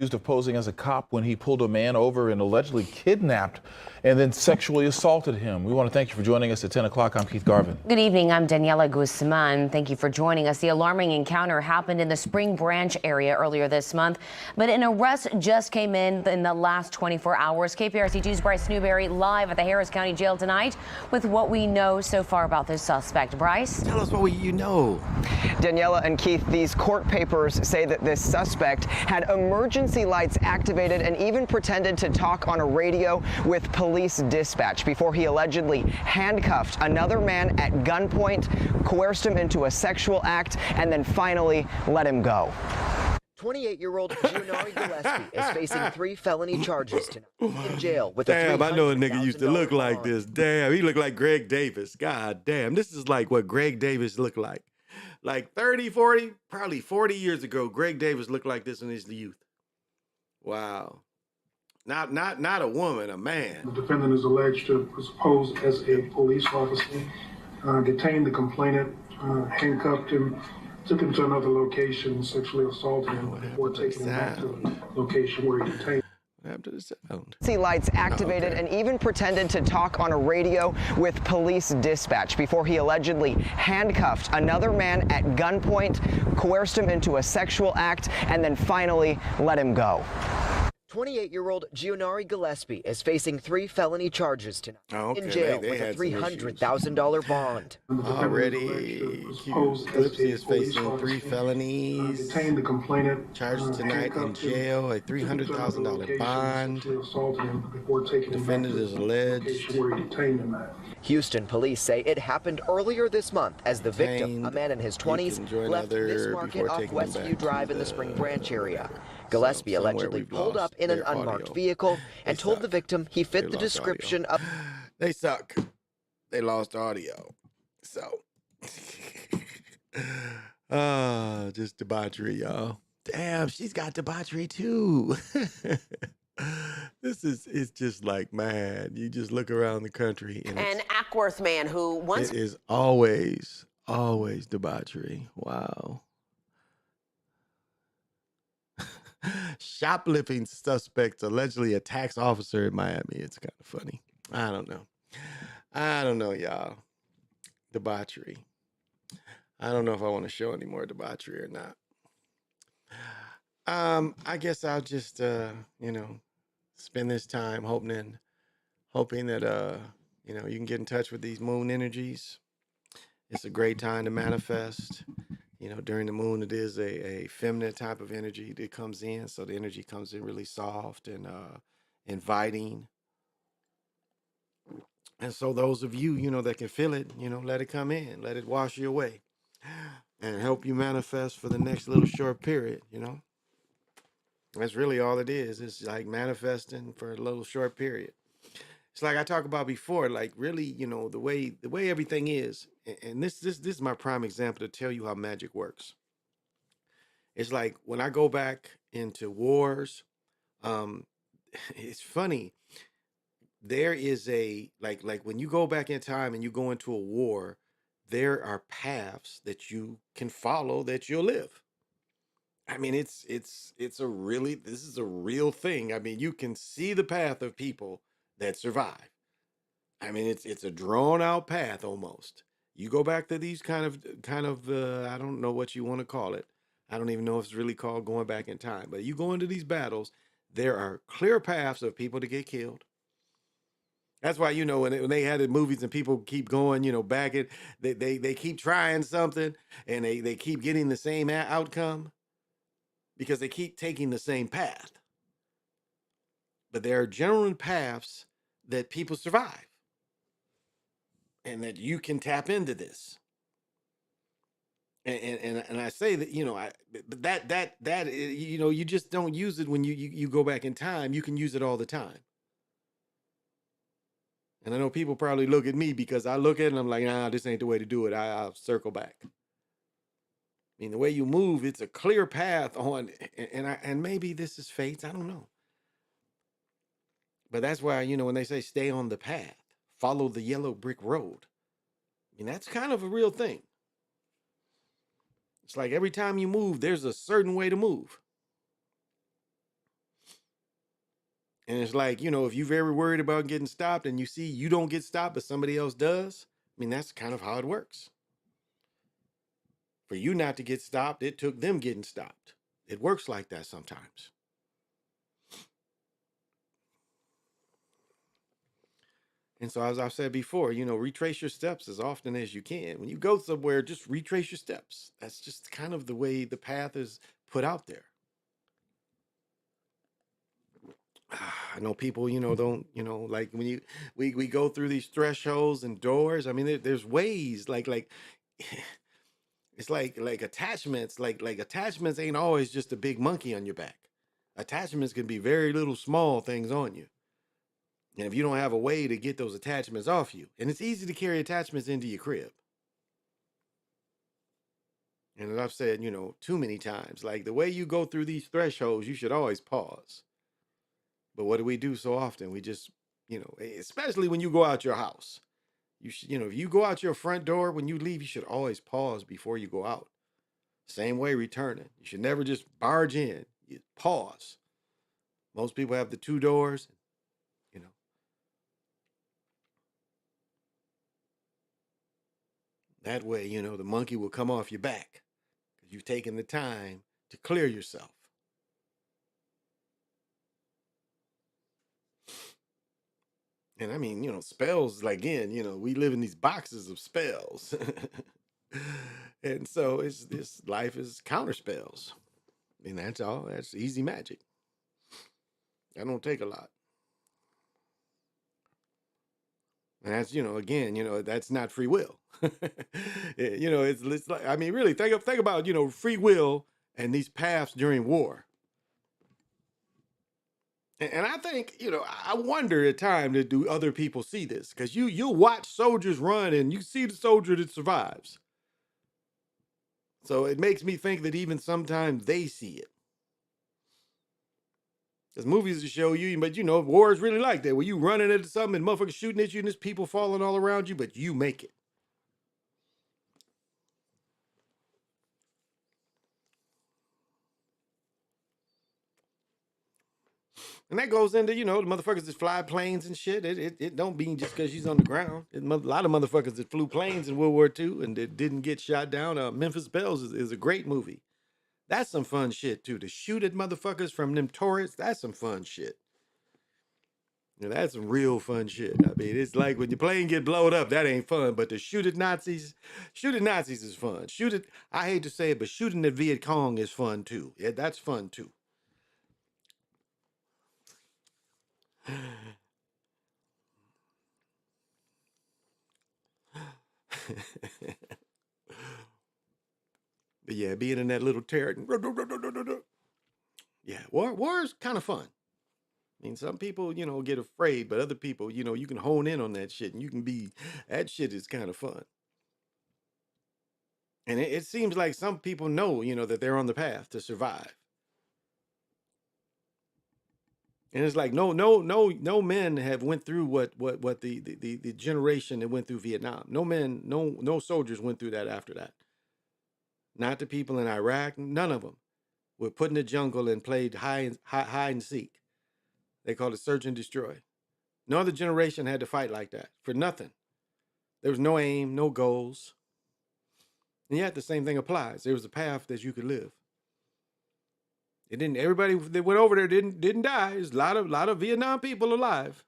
Accused of posing as a cop when he pulled a man over and allegedly kidnapped and then sexually assaulted him. We want to thank you for joining us at 10 o'clock. I'm Keith Garvin. Good evening. I'm Daniela Guzman. Thank you for joining us. The alarming encounter happened in the Spring Branch area earlier this month, but an arrest just came in the last 24 hours. KPRC2's Bryce Newberry live at the Harris County Jail tonight with what we know so far about this suspect. Bryce? Tell us what you know. Daniela and Keith, these court papers say that this suspect had emergency lights activated and even pretended to talk on a radio with police dispatch before he allegedly handcuffed another man at gunpoint, coerced him into a sexual act, and then finally let him go. 28-year-old Gianari Gillespie is facing 3 felony charges tonight in jail with Damn, a I know a nigga used to look $300,000 like this. Damn, he looked like Greg Davis. God damn, this is like what Greg Davis looked like. Like 30, 40, probably 40 years ago, Greg Davis looked like this in his youth. Wow. Not a woman, a man. The defendant is alleged to pose as a police officer, detained the complainant, handcuffed him, took him to another location, sexually assaulted him before taking him back to the location where he detained. What happened to the sound? See lights activated and even pretended to talk on a radio with police dispatch before he allegedly handcuffed another man at gunpoint, coerced him into a sexual act, and then finally let him go. 28-year-old Gianari Gillespie is facing 3 felony charges tonight in jail with a $300,000 bond. Already, Gillespie is facing 3 felonies. Detained the complainant. Charged tonight in jail, a $300,000 bond. Defendant is alleged. Houston police say it happened earlier this month as the victim, a man in his 20s, left this market off Westview Drive in the Spring Branch area. Gillespie allegedly pulled up in an unmarked vehicle and told the victim he fit the description of. They suck. They lost audio. So, just debauchery, y'all. Damn, she's got debauchery too. It's just like, man, you just look around the country and An Ackworth man who once it is always debauchery. Wow. Shoplifting suspect allegedly attacks officer in Miami. It's kind of funny. I don't know, y'all. Debauchery. I don't know if I want to show any more debauchery or not. I guess I'll just spend this time hoping that you can get in touch with these moon energies. It's a great time to manifest. During the moon, it is a feminine type of energy that comes in. So the energy comes in really soft and inviting. And so those of you, that can feel it, let it come in, let it wash you away and help you manifest for the next little short period, That's really all it is. It's like manifesting for a little short period. It's like I talked about before, like really, the way everything is, and this is my prime example to tell you how magic works. It's like when I go back into wars, it's funny. There is like when you go back in time and you go into a war, there are paths that you can follow that you'll live. I mean, this is a real thing. I mean, you can see the path of people that survive. I mean, it's a drawn out path almost. You go back to these kind of I don't know what you want to call it. I don't even know if it's really called going back in time. But you go into these battles, there are clear paths of people to get killed. That's why, when they had the movies and people keep going, back it, they keep trying something and they keep getting the same outcome because they keep taking the same path. But there are general paths that people survive and that you can tap into this. And I say that, you just don't use it when you go back in time. You can use it all the time. And I know people probably look at me because I look at it and I'm like, nah, this ain't the way to do it. I'll circle back. I mean, the way you move, it's a clear path on, and maybe this is fate. I don't know. But that's why, when they say stay on the path, follow the yellow brick road, I mean, that's kind of a real thing. It's like every time you move, there's a certain way to move. And it's like, if you're very worried about getting stopped and you see you don't get stopped, but somebody else does, I mean, that's kind of how it works. For you not to get stopped, it took them getting stopped. It works like that sometimes. And so, as I've said before, retrace your steps as often as you can. When you go somewhere, just retrace your steps. That's just kind of the way the path is put out there. I know people, don't, like when we go through these thresholds and doors. I mean, there's ways like it's like attachments, like attachments ain't always just a big monkey on your back. Attachments can be very little small things on you. And if you don't have a way to get those attachments off you, and it's easy to carry attachments into your crib. And as I've said, too many times, like the way you go through these thresholds, you should always pause. But what do we do so often? We just, especially when you go out your house, you should, if you go out your front door, when you leave, you should always pause before you go out. Same way returning. You should never just barge in. You pause. Most people have the two doors, That way, the monkey will come off your back because you've taken the time to clear yourself. And I mean, spells, like, again, we live in these boxes of spells. And so this life is counter spells. I mean, that's all. That's easy magic. That don't take a lot. And that's, again, that's not free will. It's like, I mean, really think about, free will and these paths during war. And I think, I wonder at times, do other people see this? Because you'll watch soldiers run and you see the soldier that survives. So it makes me think that even sometimes they see it. Because movies will show you, but war is really like that. Where you running into something and motherfuckers shooting at you and there's people falling all around you, but you make it. And that goes into, the motherfuckers that fly planes and shit. It don't mean just because she's on the ground. A lot of motherfuckers that flew planes in World War II and that didn't get shot down. Memphis Bells is a great movie. That's some fun shit, too. To shoot at motherfuckers from them turrets, that's some fun shit. That's some real fun shit. I mean, it's like when your plane get blowed up, that ain't fun. But to shoot at Nazis is fun. I hate to say it, but shooting at Viet Cong is fun, too. Yeah, that's fun, too. But yeah, being in that little turret. Yeah, war is kind of fun. I mean, some people, get afraid, but other people, you can hone in on that shit and that shit is kind of fun. And it seems like some people know, that they're on the path to survive. And it's like no men have went through what the generation that went through Vietnam. No soldiers went through that after that. Not the people in Iraq, none of them were put in the jungle and played hide and seek. They called it search and destroy. No other generation had to fight like that for nothing. There was no aim, no goals. And yet the same thing applies. There was a path that you could live. Everybody that went over there didn't die. There's a lot of Vietnam people alive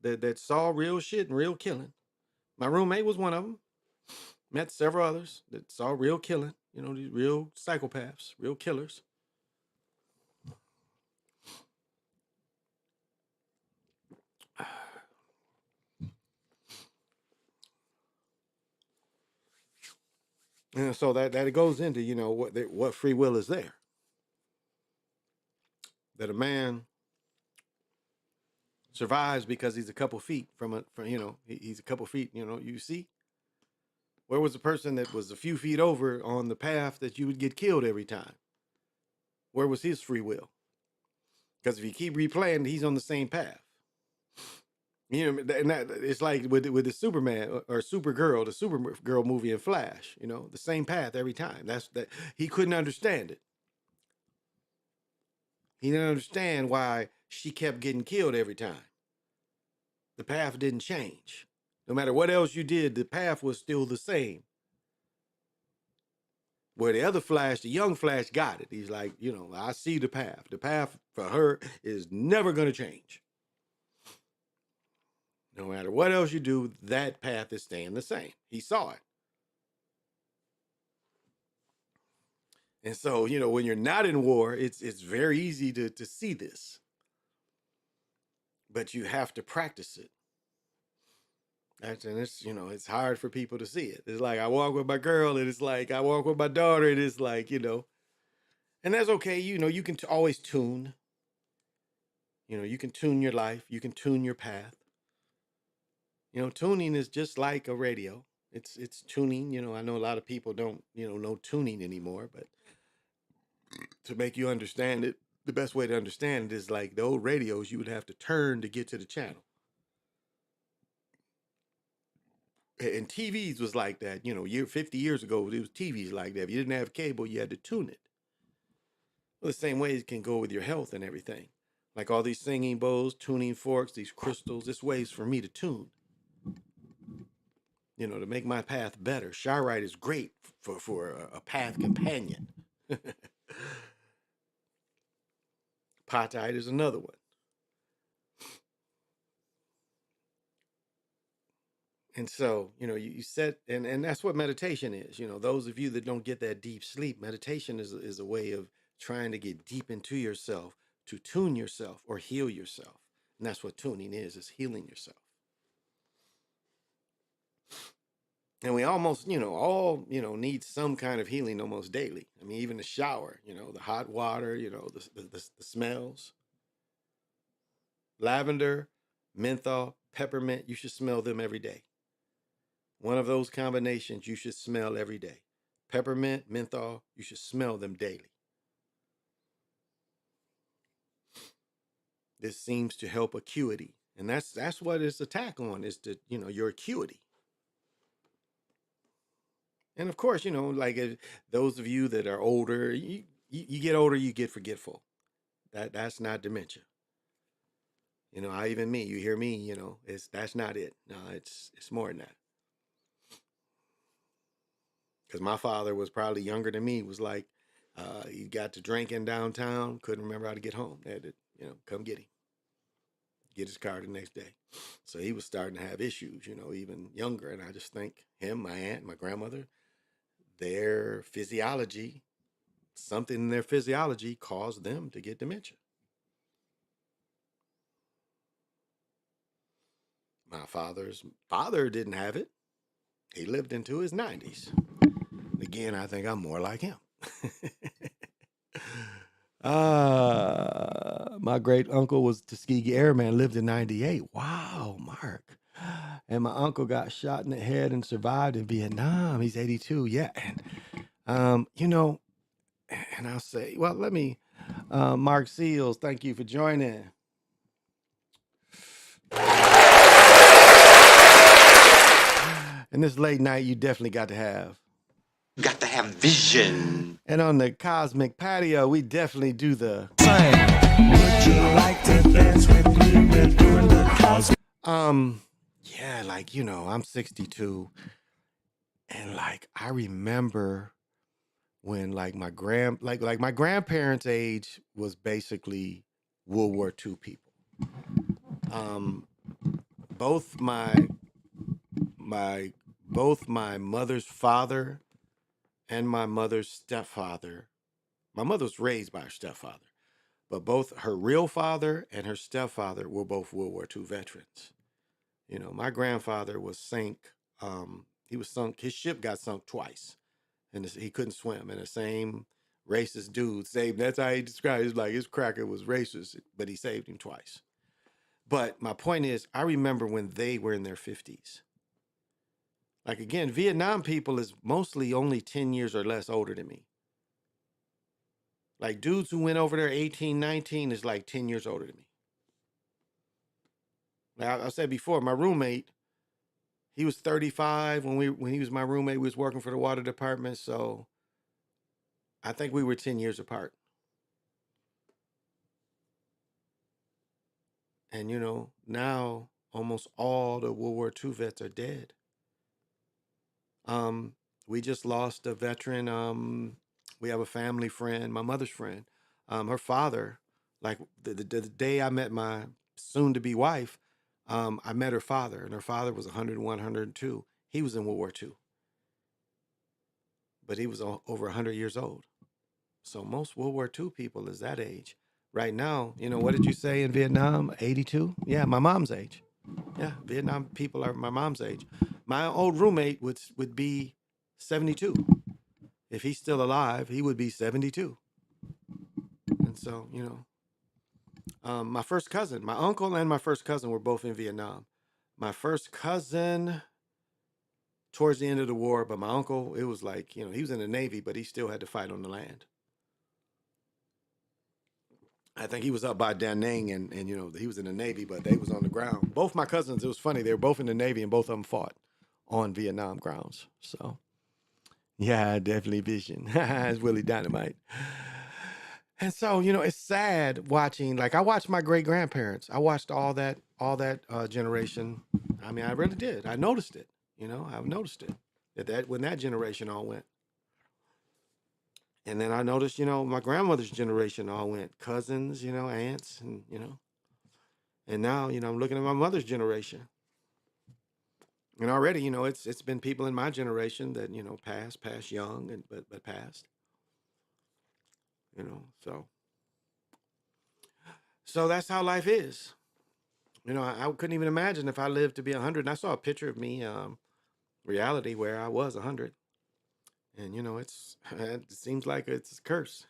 that saw real shit and real killing. My roommate was one of them. Met several others that saw real killing. These real psychopaths, real killers. And so that it goes into, what free will is there. That a man survives because he's a couple feet he's a couple feet, you see? Where was the person that was a few feet over on the path that you would get killed every time? Where was his free will? Because if you keep replaying, he's on the same path. You know, and that, it's like with the Superman or Supergirl, the Supergirl movie and Flash. You know, the same path every time. That's that he couldn't understand it. He didn't understand why she kept getting killed every time. The path didn't change. No matter what else you did, the path was still the same. Where the other Flash, the young Flash, got it. He's like, you know, I see the path. The path for her is never going to change. No matter what else you do, that path is staying the same. He saw it. And so, you know, when you're not in war, it's very easy to see this. But you have to practice it. And it's, you know, it's hard for people to see it. It's like I walk with my girl, and it's like I walk with my daughter, and it's like, you know, and that's okay. You know, you can always tune. You know, you can tune your life. You can tune your path. You know, tuning is just like a radio. It's tuning. You know, I know a lot of people don't, you know tuning anymore, but to make you understand it, the best way to understand it is like the old radios, you would have to turn to get to the channel. And TVs was like that, you know, 50 years ago, it was TVs like that. If you didn't have cable, you had to tune it. Well, the same way it can go with your health and everything. Like all these singing bowls, tuning forks, these crystals, this ways for me to tune. You know, to make my path better. Shyrite is great for a path companion. Potite is another one. And so, you know, you set, and that's what meditation is. You know, those of you that don't get that deep sleep, meditation is a way of trying to get deep into yourself, to tune yourself or heal yourself. And that's what tuning is healing yourself. And we almost, you know, all, you know, need some kind of healing almost daily. I mean, even the shower, you know, the hot water, you know, the smells. Lavender, menthol, peppermint, you should smell them every day. One of those combinations you should smell every day. Peppermint, menthol, you should smell them daily. This seems to help acuity. And that's what it's attack on, is to, you know, your acuity. And of course, you know, like those of you that are older, you get older, you get forgetful. That's not dementia. You know, even me, you hear me, you know, that's not it. No, it's more than that. Because my father was probably younger than me, was like, he got to drinking downtown, couldn't remember how to get home. They had to, you know, come get him, get his car the next day. So he was starting to have issues, you know, even younger. And I just think him, my aunt, my grandmother, their physiology, something in their physiology caused them to get dementia. My father's father didn't have it. He lived into his 90s. Again, I think I'm more like him. My great uncle was Tuskegee Airman, lived in 98. Wow, Mark. And my uncle got shot in the head and survived in Vietnam. He's 82. Yeah. And, you know, and I'll say, well, let me, Mark Seals, thank you for joining. And this late night, you definitely got to have. Got to have vision. And on the Cosmic Patio, we definitely do the. Would you like to dance with me? We're doing the cosmic. Yeah, like, you know, I'm 62. And like, I remember when like my my grandparents' age was basically World War II people. Both my mother's father and my mother's stepfather. My mother was raised by her stepfather, but both her real father and her stepfather were both World War II veterans. You know, my grandfather was sank. He was sunk. His ship got sunk twice, and he couldn't swim. And the same racist dude saved. That's how he described it. It's like his cracker was racist, but he saved him twice. But my point is, I remember when they were in their 50s. Like, again, Vietnam people is mostly only 10 years or less older than me. Like, dudes who went over there 18, 19 is like 10 years older than me. Now, I said before, my roommate, he was 35 when he was my roommate. We was working for the water department, so I think we were 10 years apart. And now almost all the World War II vets are dead. We just lost a veteran. We have a family friend, my mother's friend. Her father, like the day I met my soon-to-be wife, I met her father, and her father was 101, 102. He was in World War II, but he was over 100 years old. So most World War II people is that age. Right now, what did you say in Vietnam? 82? Yeah, my mom's age. Yeah, Vietnam people are my mom's age. My old roommate would be 72. If he's still alive, he would be 72. And so, my first cousin, my uncle and my first cousin were both in Vietnam. My first cousin towards the end of the war, but my uncle, it was like, he was in the Navy, but he still had to fight on the land. I think he was up by Da Nang and he was in the Navy, but they was on the ground. Both my cousins, it was funny, they were both in the Navy and both of them fought on Vietnam grounds. So, yeah, definitely vision. It's Willie Dynamite. And so, it's sad watching, like I watched my great grandparents. I watched all that generation. I mean, I really did. I noticed it, I've noticed it that when that generation all went. And then I noticed, my grandmother's generation all went, cousins, aunts, and, and now, I'm looking at my mother's generation. And already, it's been people in my generation that, passed young, and but passed. So that's how life is. I couldn't even imagine if I lived to be 100. And I saw a picture of me, reality, where I was 100. And, it seems like it's a curse.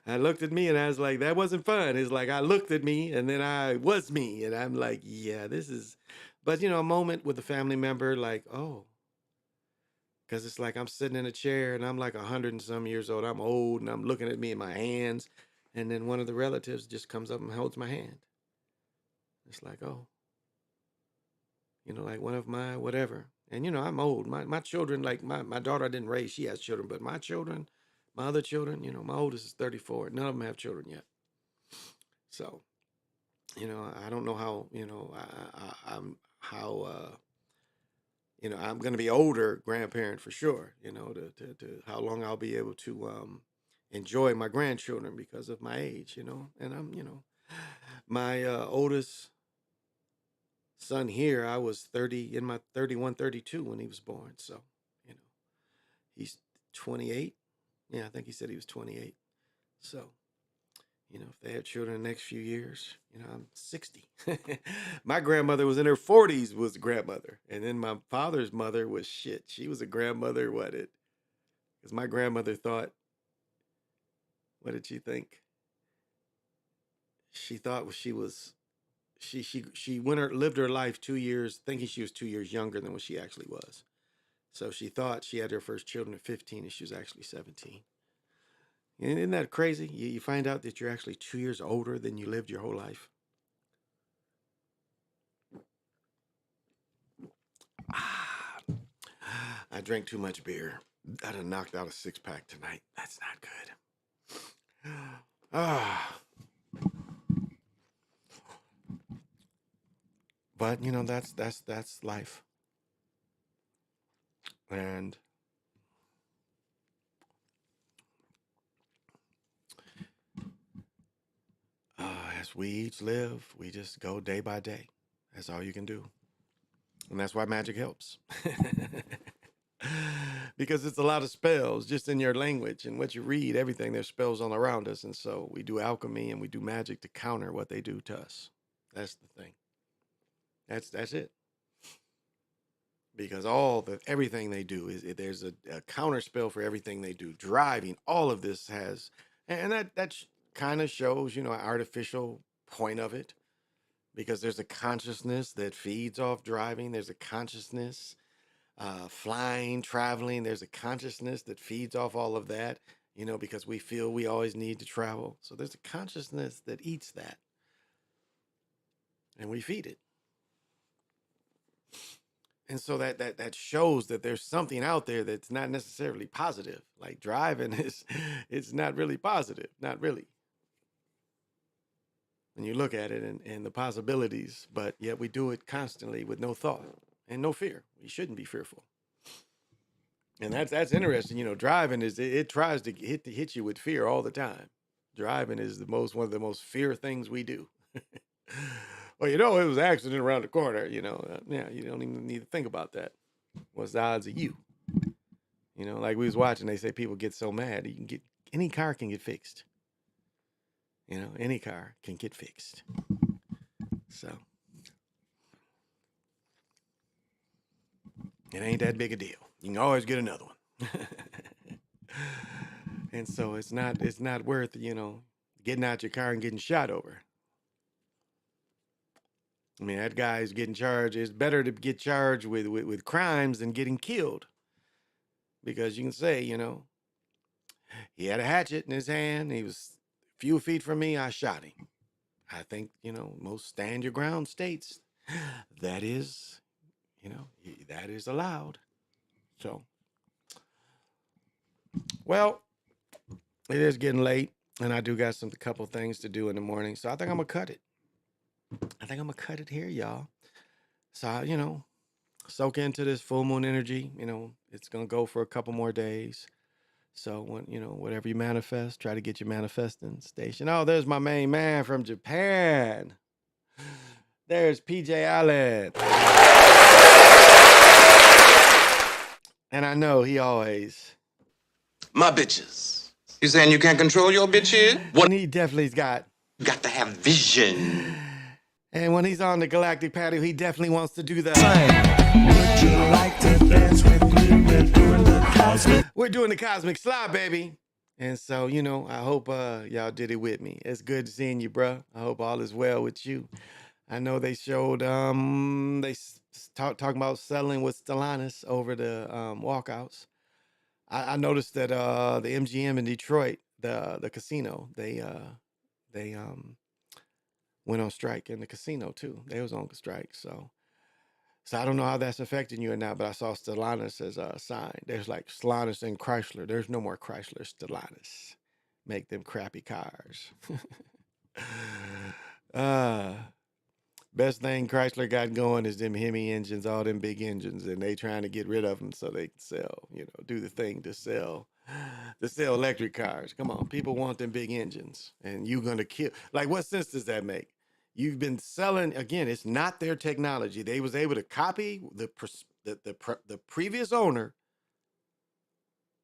I looked at me and I was like, that wasn't fun. It's like I looked at me and then I was me. And I'm like, yeah, this is, but, a moment with a family member, like, oh, because it's like I'm sitting in a chair and I'm like 100 and some years old. I'm old and I'm looking at me in my hands. And then one of the relatives just comes up and holds my hand. It's like, oh, like one of my whatever. And, I'm old. My children, like my daughter I didn't raise, she has children. But my children, my other children, my oldest is 34. None of them have children yet. So, I don't know how, I'm going to be older grandparent for sure, to how long I'll be able to enjoy my grandchildren because of my age, and I'm, my oldest son here, I was 30 in my 31, 32 when he was born. So, he's 28. Yeah, I think he said he was 28. So, if they have children in the next few years, I'm 60. My grandmother was in her 40s, was a grandmother. And then my father's mother was shit. She was a grandmother, because my grandmother thought, what did she think? She thought she lived her life 2 years, thinking she was 2 years younger than what she actually was. So she thought she had her first children at 15 and she was actually 17. And isn't that crazy? You find out that you're actually 2 years older than you lived your whole life. I drank too much beer. I done knocked out a 6-pack tonight. That's not good. But that's life. And as we each live, we just go day by day. That's all you can do. And that's why magic helps. Because it's a lot of spells just in your language and what you read, everything. There's spells all around us. And so we do alchemy and we do magic to counter what they do to us. That's the thing. That's it. Because everything they do there's a counter spell for everything they do. Driving, all of this has, and that kind of shows, an artificial point of it. Because there's a consciousness that feeds off driving. There's a consciousness, flying, traveling. There's a consciousness that feeds off all of that, because we feel we always need to travel. So there's a consciousness that eats that. And we feed it. And so that shows that there's something out there that's not necessarily positive. Like driving it's not really positive, not really. When you look at it and the possibilities, but yet we do it constantly with no thought and no fear. We shouldn't be fearful. And that's interesting. You know, driving it tries to hit you with fear all the time. Driving is one of the most fear things we do. Well, you know, it was an accident around the corner, you know. Yeah, you don't even need to think about that. What's the odds of you? You know, like we was watching, they say people get so mad. Any car can get fixed. You know, any car can get fixed. So it ain't that big a deal. You can always get another one. And so it's not worth, you know, getting out your car and getting shot over. I mean, that guy's getting charged. It's better to get charged with crimes than getting killed. Because you can say, you know, he had a hatchet in his hand. He was a few feet from me. I shot him. I think, you know, most stand your ground states that is, you know, that is allowed. So, well, it is getting late, and I do got a couple things to do in the morning. So I think I'm going to cut it. I think I'm going to cut it here, y'all. So, you know, soak into this full moon energy. You know, it's going to go for a couple more days. So, when, you know, whatever you manifest, try to get your manifesting station. Oh, there's my main man from Japan. There's PJ Allen. And I know he always... My bitches. You saying you can't control your bitches? And he definitely's got to have vision. And when he's on the galactic patio, he definitely wants to do that. Would you like to dance with me? We're doing the cosmic slide, baby. And so, you know, I hope y'all did it with me. It's good seeing you, bruh. I hope all is well with you. I know they showed talking about settling with Stellantis over the walkouts. I noticed that the MGM in Detroit, the casino, they went on strike in the casino too. They was on strike, so I don't know how that's affecting you or not, but I saw Stellantis as a sign. There's like Stellantis and Chrysler. There's no more Chrysler, Stellantis. Make them crappy cars. Best thing Chrysler got going is them Hemi engines, all them big engines, and they trying to get rid of them so they can sell, you know, do the thing to sell electric cars. Come on, people want them big engines, and you gonna kill. Like, what sense does that make? You've been selling, again, it's not their technology. They was able to copy the previous owner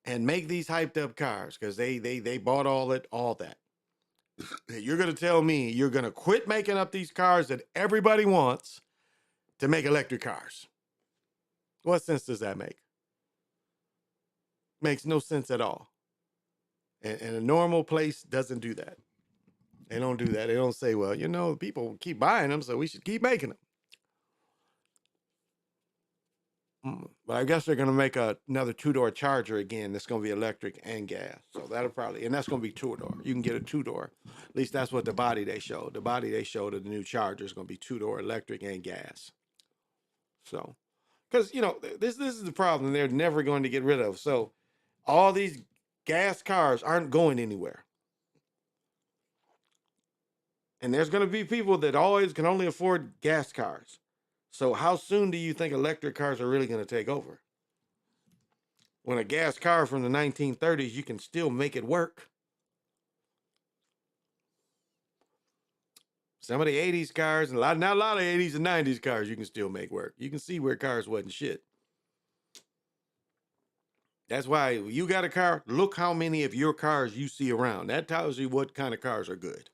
and make these hyped up cars because they bought all that. You're going to tell me you're going to quit making up these cars that everybody wants to make electric cars. What sense does that make? Makes no sense at all. And a normal place doesn't do that. They don't do that. They don't say, well, you know, people keep buying them, so we should keep making them. But I guess they're going to make another two-door Charger again that's going to be electric and gas. So that'll probably, and that's going to be two-door. You can get a two-door. At least that's what the body they showed. The body they showed of the new Charger is going to be two-door electric and gas. So, because, you know, this is the problem they're never going to get rid of. So all these gas cars aren't going anywhere. And there's going to be people that always can only afford gas cars. So how soon do you think electric cars are really going to take over? When a gas car from the 1930s, you can still make it work. Some of the 80s cars, and not a lot of 80s and 90s cars you can still make work. You can see where cars wasn't shit. That's why you got a car, look how many of your cars you see around. That tells you what kind of cars are good.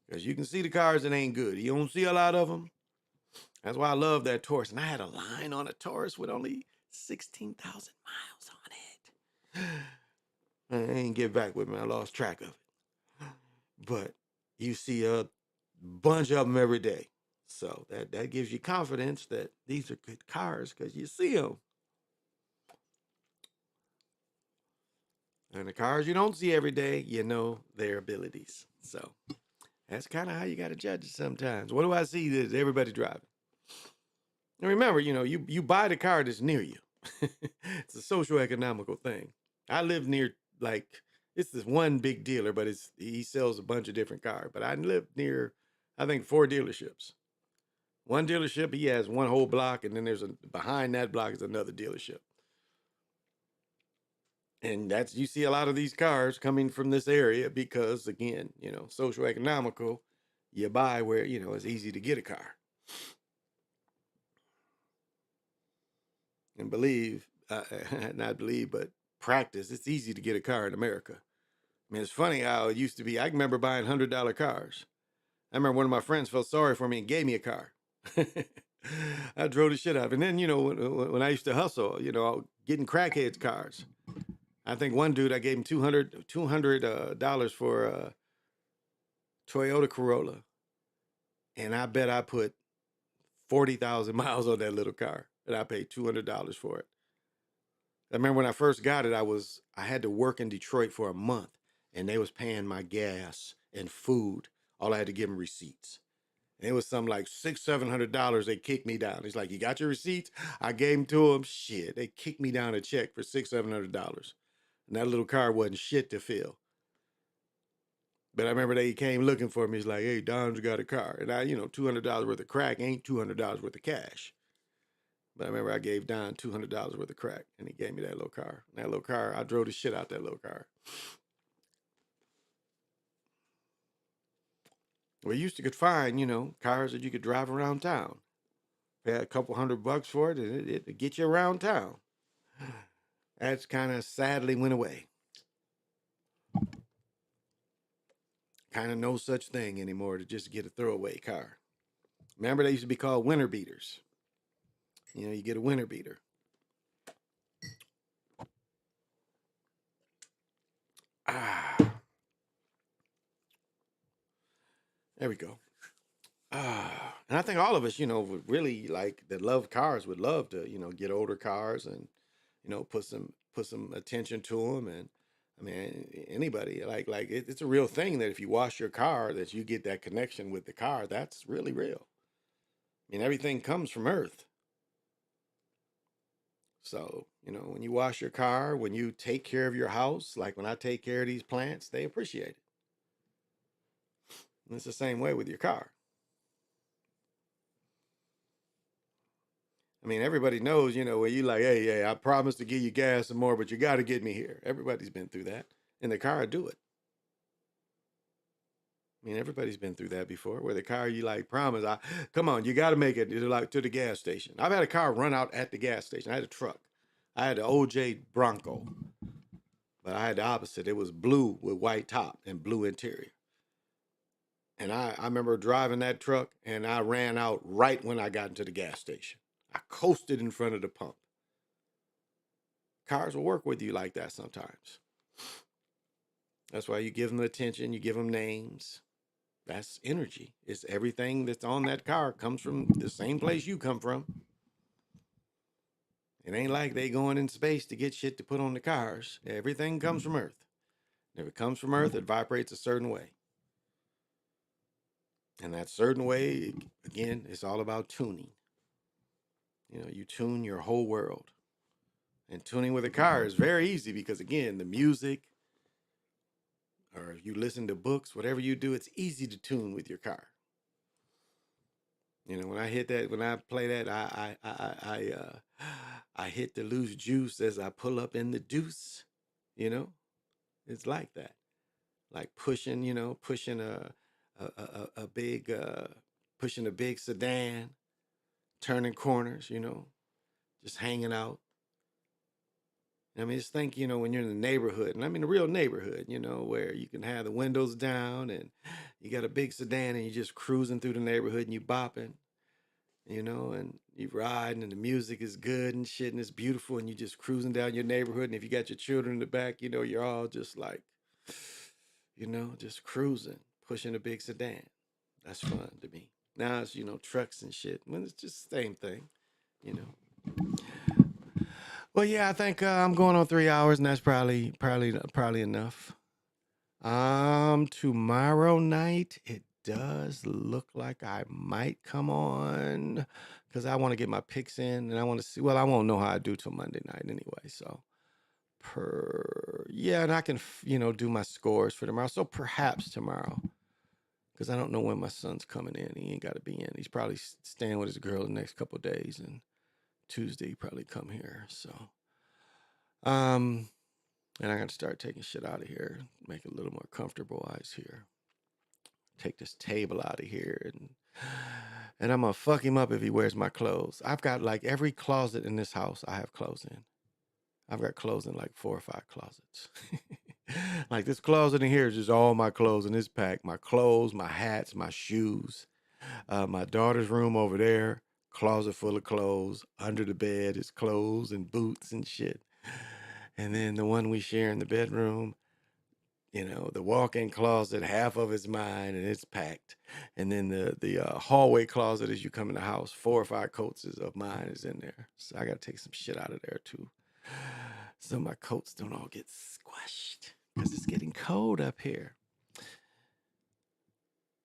Because you can see the cars that ain't good. You don't see a lot of them. That's why I love that Taurus. And I had a line on a Taurus with only 16,000 miles on it. I ain't get back with me. I lost track of it. But you see a bunch of them every day. So that gives you confidence that these are good cars because you see them. And the cars you don't see every day, you know their abilities. So that's kind of how you got to judge it sometimes. What do I see that everybody driving? And remember, you buy the car that's near you. It's a social economical thing. I live near, like, it's this one big dealer, but he sells a bunch of different cars. But I live near, I think, 4 dealerships. One dealership, he has one whole block, and then behind that block is another dealership. And you see a lot of these cars coming from this area because, again, social economical, you buy where, it's easy to get a car. And not believe, but practice, it's easy to get a car in America. I mean, it's funny how it used to be. I remember buying $100 cars. I remember one of my friends felt sorry for me and gave me a car. I drove the shit out of it. And then, when I used to hustle, getting crackheads cars. I think one dude, I gave him $200 for a Toyota Corolla. And I bet I put 40,000 miles on that little car. And I paid $200 for it. I remember when I first got it, I had to work in Detroit for a month. And they was paying my gas and food. All I had to give them receipts. And it was something like $600-700. They kicked me down. He's like, "You got your receipts?" I gave them to them. Shit, they kicked me down a check for $600-700. And that little car wasn't shit to fill. But I remember they came looking for me. He's like, "Hey, Don's got a car." And $200 worth of crack ain't $200 worth of cash. But I remember I gave Don $200 worth of crack, and he gave me that little car. And that little car, I drove the shit out that little car. We used to could find, cars that you could drive around town. Pay a couple $100 for it, and it'd get you around town. That's kind of sadly went away. Kind of no such thing anymore to just get a throwaway car. Remember, they used to be called winter beaters. You get a winter beater. There we go. And I think all of us, would really that love cars would love to, get older cars and, put some attention to them. And I mean, anybody it's a real thing that if you wash your car, that you get that connection with the car. That's really real. I mean, everything comes from Earth. So, when you wash your car, when you take care of your house, like when I take care of these plants, they appreciate it. And it's the same way with your car. I mean, everybody knows, where you like, hey, I promise to give you gas some more, but you got to get me here. Everybody's been through that. And the car do it. I mean, everybody's been through that before, where the car, you promise, come on, you got to make it to the gas station. I've had a car run out at the gas station. I had a truck. I had an OJ Bronco, but I had the opposite. It was blue with white top and blue interior. And I remember driving that truck, and I ran out right when I got into the gas station. I coasted in front of the pump. Cars will work with you like that sometimes. That's why you give them attention, you give them names. That's energy. It's everything that's on that car comes from the same place you come from. It ain't like they going in space to get shit to put on the cars. Everything comes from Earth. If it comes from Earth, it vibrates a certain way. And that certain way, again, it's all about tuning. You tune your whole world. And tuning with a car is very easy because, again, the music, or if you listen to books, whatever you do, it's easy to tune with your car. When I hit that, when I play that, I hit the loose juice as I pull up in the deuce. It's like that, like pushing a big sedan, turning corners, just hanging out. I mean, just think, when you're in the neighborhood, and I mean the real neighborhood, where you can have the windows down and you got a big sedan and you're just cruising through the neighborhood and you bopping, and you riding and the music is good and shit and it's beautiful and you just cruising down your neighborhood. And if you got your children in the back, you're all just like, just cruising, pushing a big sedan. That's fun to me. Now it's, trucks and shit. When it's just the same thing, Well, yeah, I think I'm going on 3 hours, and that's probably enough. Tomorrow night it does look like I might come because I want to get my picks in and I want to see. Well, I won't know how I do till Monday night anyway. So and I can do my scores for tomorrow. So perhaps tomorrow, because I don't know when my son's coming in. He ain't got to be in. He's probably staying with his girl the next couple of days, and Tuesday he probably come here. So and I got to start taking shit out of here, make it a little more comfortable. Eyes here. Take this table out of here, and I'm gonna fuck him up if he wears my clothes. I've got like every closet in this house I have clothes in. I've got clothes in like 4 or 5 closets. Like this closet in here is just all my clothes in this pack. My clothes, my hats, my shoes. My daughter's room over there, closet full of clothes. Under the bed is clothes and boots and shit. And then the one we share in the bedroom, the walk-in closet, half of it's mine and it's packed. And then the hallway closet as you come in the house, 4 or 5 coats of mine is in there. So I got to take some shit out of there too. So my coats don't all get squished because it's getting cold up here.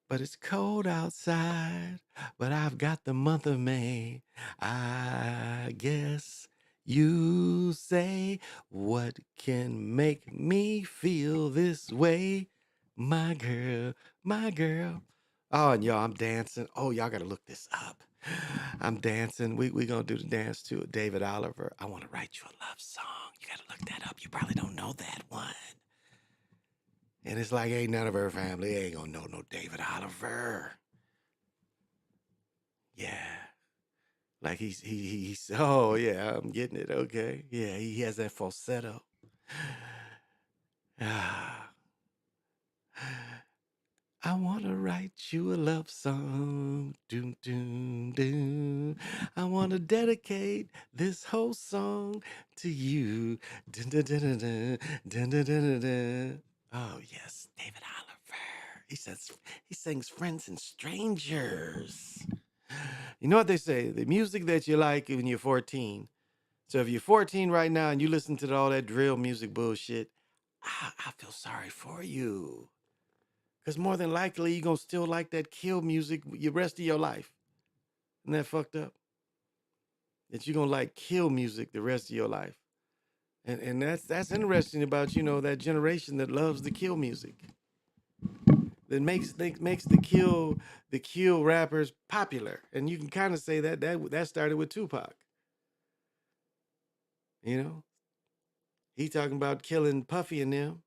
But it's cold outside, but I've got the month of May. I guess you say, what can make me feel this way? My girl, my girl. Oh, and y'all, I'm dancing. Oh, y'all got to look this up. I'm dancing. We going to do the dance to David Oliver. I Want to Write You a Love Song. You got to look that up. You probably don't know that one. And it's like, ain't none of her family ain't gonna know no David Oliver. Yeah. Like he's oh yeah, I'm getting it. Okay. Yeah, he has that falsetto. I wanna write you a love song. Doom doom doom. I wanna dedicate this whole song to you. Dun, dun, dun, dun, dun, dun, dun, dun, dun. Oh yes, David Oliver. He sings Friends and Strangers. You know what they say? The music that you like when you're 14. So if you're 14 right now and you listen to all that drill music bullshit, I feel sorry for you. Because more than likely, you're going to still like that kill music the rest of your life. Isn't that fucked up? That you're going to like kill music the rest of your life. And that's interesting about, that generation that loves the kill music. That makes the kill rappers popular. And you can kind of say that started with Tupac. He talking about killing Puffy and them.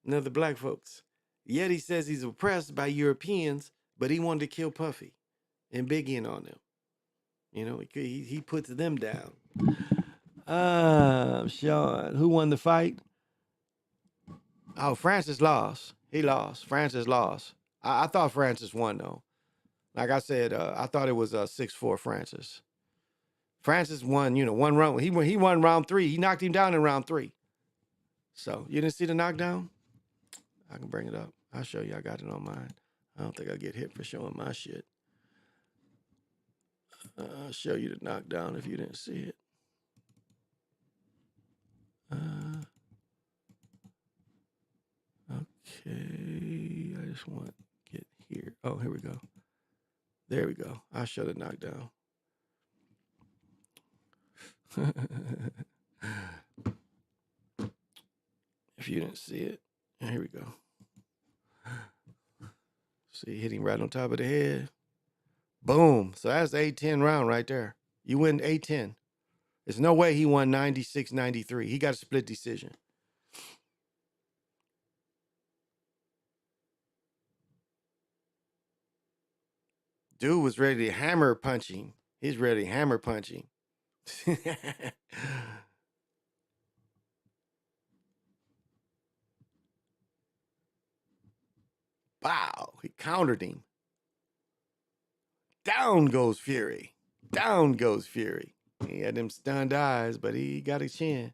And other black folks. Yet he says he's oppressed by Europeans, but he wanted to kill Puffy and Biggie and on them. He puts them down. Sean, who won the fight? Oh, Francis lost. He lost. Francis lost. I thought Francis won, though. Like I said, I thought it was 6-4 Francis. Francis won, one round. He won round 3. He knocked him down in round 3. So, you didn't see the knockdown? I can bring it up. I'll show you. I got it on mine. I don't think I'll get hit for showing my shit. I'll show you the knockdown if you didn't see it. Okay. I just want to get here. Oh, here we go. There we go. I'll show the knockdown. If you didn't see it, here we go. See, hit him right on top of the head. Boom. So that's the 8-10 round right there. You win 8-10. There's no way he won 96-93. He got a split decision. Dude was ready to hammer punch him. He's ready to hammer punch him. Wow, he countered him. Down goes Fury. Down goes Fury. He had them stunned eyes, but he got a chin.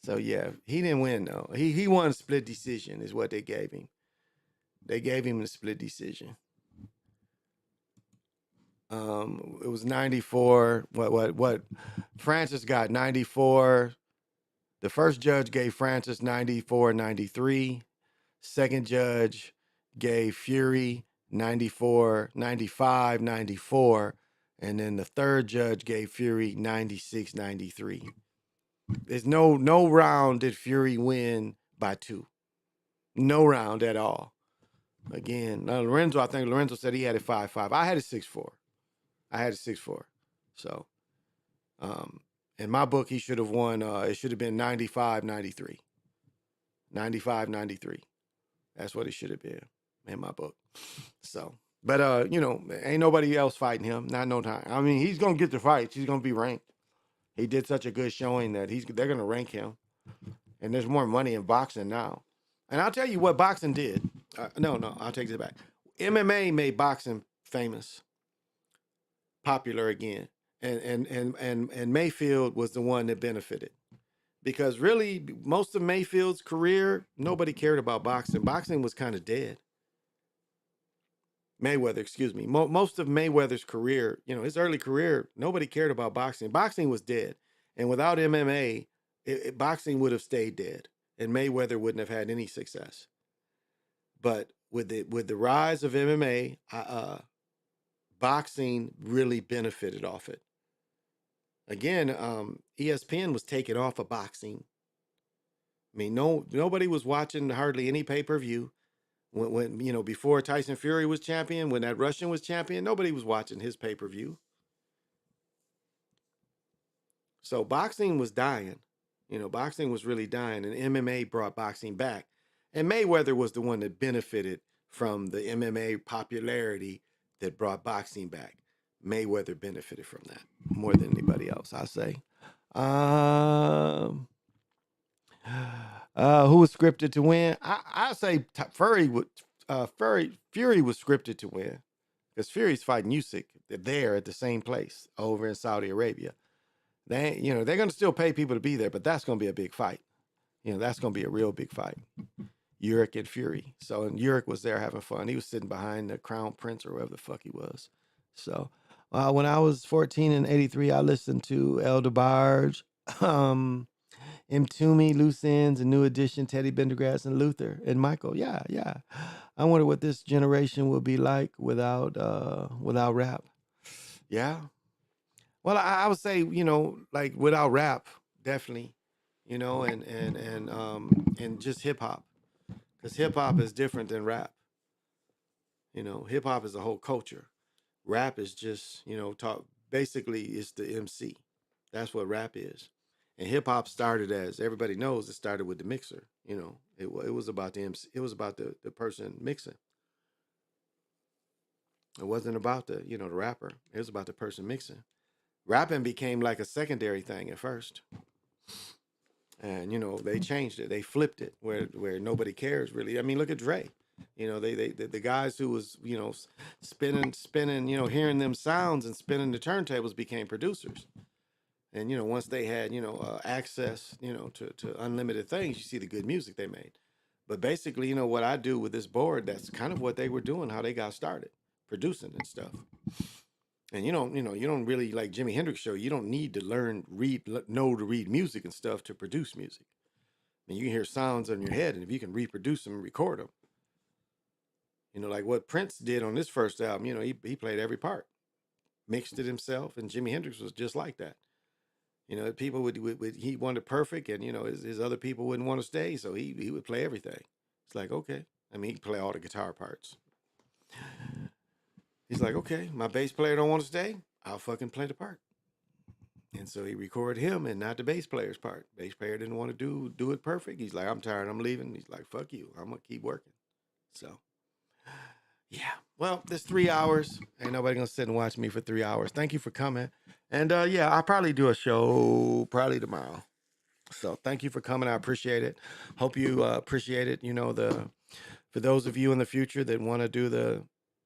So, yeah, he didn't win, though. He won split decision is what they gave him. They gave him a split decision. It was 94. What? Francis got 94. The first judge gave Francis 94-93. Second judge gave Fury 94, 95, 94. And then the third judge gave Fury 96, 93. There's no round did Fury win by 2. No round at all. Again, Lorenzo, I think Lorenzo said he had it 5-5. I had it 6-4. So, in my book, he should have won. It should have been 95, 93. 95, 93. That's what it should have been in my book. So, but, ain't nobody else fighting him. Not no time. I mean, he's going to get the fights. He's going to be ranked. He did such a good showing that they're going to rank him. And there's more money in boxing now. And I'll tell you what boxing did. No, I'll take it back. MMA made boxing famous, popular again. And Mayfield was the one that benefited. Because really, most of Mayfield's career, nobody cared about boxing. Boxing was kind of dead. Mayweather, excuse me. Most of Mayweather's career, his early career, nobody cared about boxing. Boxing was dead. And without MMA, boxing would have stayed dead. And Mayweather wouldn't have had any success. But with the rise of MMA, boxing really benefited off it. Again, ESPN was taken off of boxing. I mean, nobody was watching hardly any pay-per-view. When before Tyson Fury was champion, when that Russian was champion, nobody was watching his pay-per-view. So boxing was dying. Boxing was really dying, and MMA brought boxing back. And Mayweather was the one that benefited from the MMA popularity that brought boxing back. Mayweather benefited from that more than anybody else, I say. Who was scripted to win? I say Fury was scripted to win because Fury's fighting Usyk. They're there at the same place over in Saudi Arabia. They're going to still pay people to be there, but that's going to be a big fight. That's going to be a real big fight. Usyk and Fury. So, and Usyk was there having fun. He was sitting behind the Crown Prince or whoever the fuck he was. So, when I was 14 in 83, I listened to El DeBarge, M. Toomey, Loose Ends, and New Edition, Teddy Pendergrass, and Luther, and Michael. Yeah. I wonder what this generation will be like without rap. Yeah. Well, I would say, like without rap, definitely, and just hip hop, because hip hop is different than rap. Hip hop is a whole culture. Rap is just, basically it's the MC. That's what rap is. And hip hop started, as everybody knows, it started with the mixer. It was about the MC. It was about the person mixing. It wasn't about the rapper. It was about the person mixing. Rapping became like a secondary thing at first. And they changed it. They flipped it where nobody cares really. I mean, look at Dre. The guys who was spinning, hearing them sounds and spinning the turntables became producers. And once they had access to unlimited things, you see the good music they made. But basically, what I do with this board, that's kind of what they were doing, how they got started, producing and stuff. And you don't really, like Jimi Hendrix show, you don't need to know to read music and stuff to produce music. I mean, you can hear sounds in your head, and if you can reproduce them and record them, like what Prince did on his first album, he played every part, mixed it himself, and Jimi Hendrix was just like that. People would he wanted perfect, and his other people wouldn't want to stay, so he would play everything. It's like, okay. I mean, he'd play all the guitar parts. He's like, okay, my bass player don't want to stay, I'll fucking play the part. And so he recorded him and not the bass player's part. Bass player didn't want to do it perfect. He's like, I'm tired, I'm leaving. He's like, fuck you, I'm gonna keep working. So yeah, well, this 3 hours. Ain't nobody gonna sit and watch me for 3 hours. Thank you for coming. And yeah, I'll probably do a show probably tomorrow. So thank you for coming. I appreciate it. Hope you appreciate it. For those of you in the future that want to do the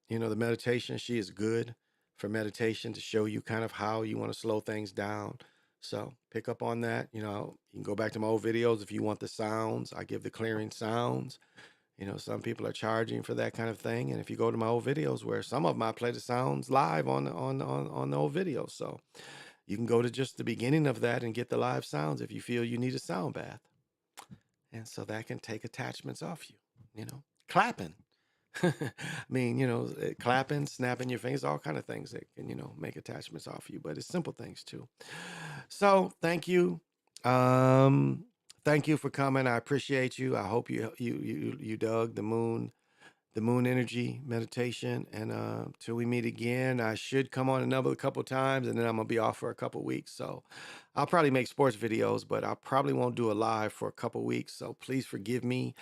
meditation, she is good for meditation to show you kind of how you want to slow things down. So pick up on that. You can go back to my old videos if you want the sounds. I give the clearing sounds. Some people are charging for that kind of thing. And if you go to my old videos, where some of them I play the sounds live on the old videos. So you can go to just the beginning of that and get the live sounds if you feel you need a sound bath. And so that can take attachments off you, clapping. I mean, you know, clapping, snapping your fingers, all kind of things that can, you know, make attachments off you, but it's simple things too. So thank you. Thank you for coming. I appreciate you. I hope you dug the moon energy meditation. And till we meet again, I should come on another couple times, and then I'm gonna be off for a couple weeks. So I'll probably make sports videos, but I probably won't do a live for a couple weeks. So please forgive me.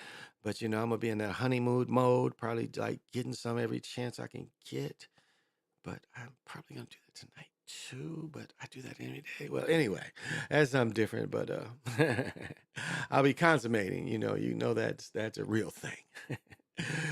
But you know, I'm gonna be in that honeymoon mode, probably like getting some every chance I can get. But I'm probably gonna do that tonight too. But I do that any day. Well, anyway, that's something different. But I'll be consummating. You know that's a real thing.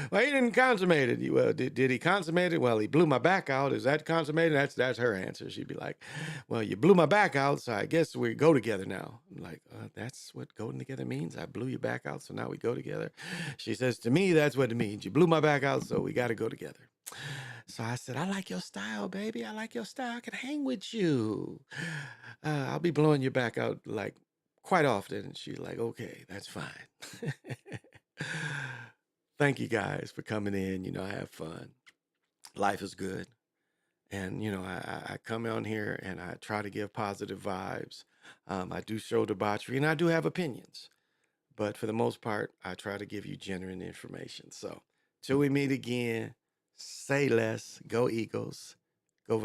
Well, he didn't consummate it. Well, did he consummate it? Well, he blew my back out. Is that consummated? That's her answer. She'd be like, well, you blew my back out, so I guess we go together now. I'm like, that's what going together means? I blew your back out, so now we go together? She says, to me, that's what it means. You blew my back out, so we got to go together. So I said, I like your style, baby. I like your style. I can hang with you. I'll be blowing your back out like quite often. And she's like, okay, that's fine. Thank you guys for coming in. You know, I have fun. Life is good. And, you know, I come on here and I try to give positive vibes. I do show debauchery and I do have opinions. But for the most part, I try to give you genuine information. So till we meet again, say less, go Eagles.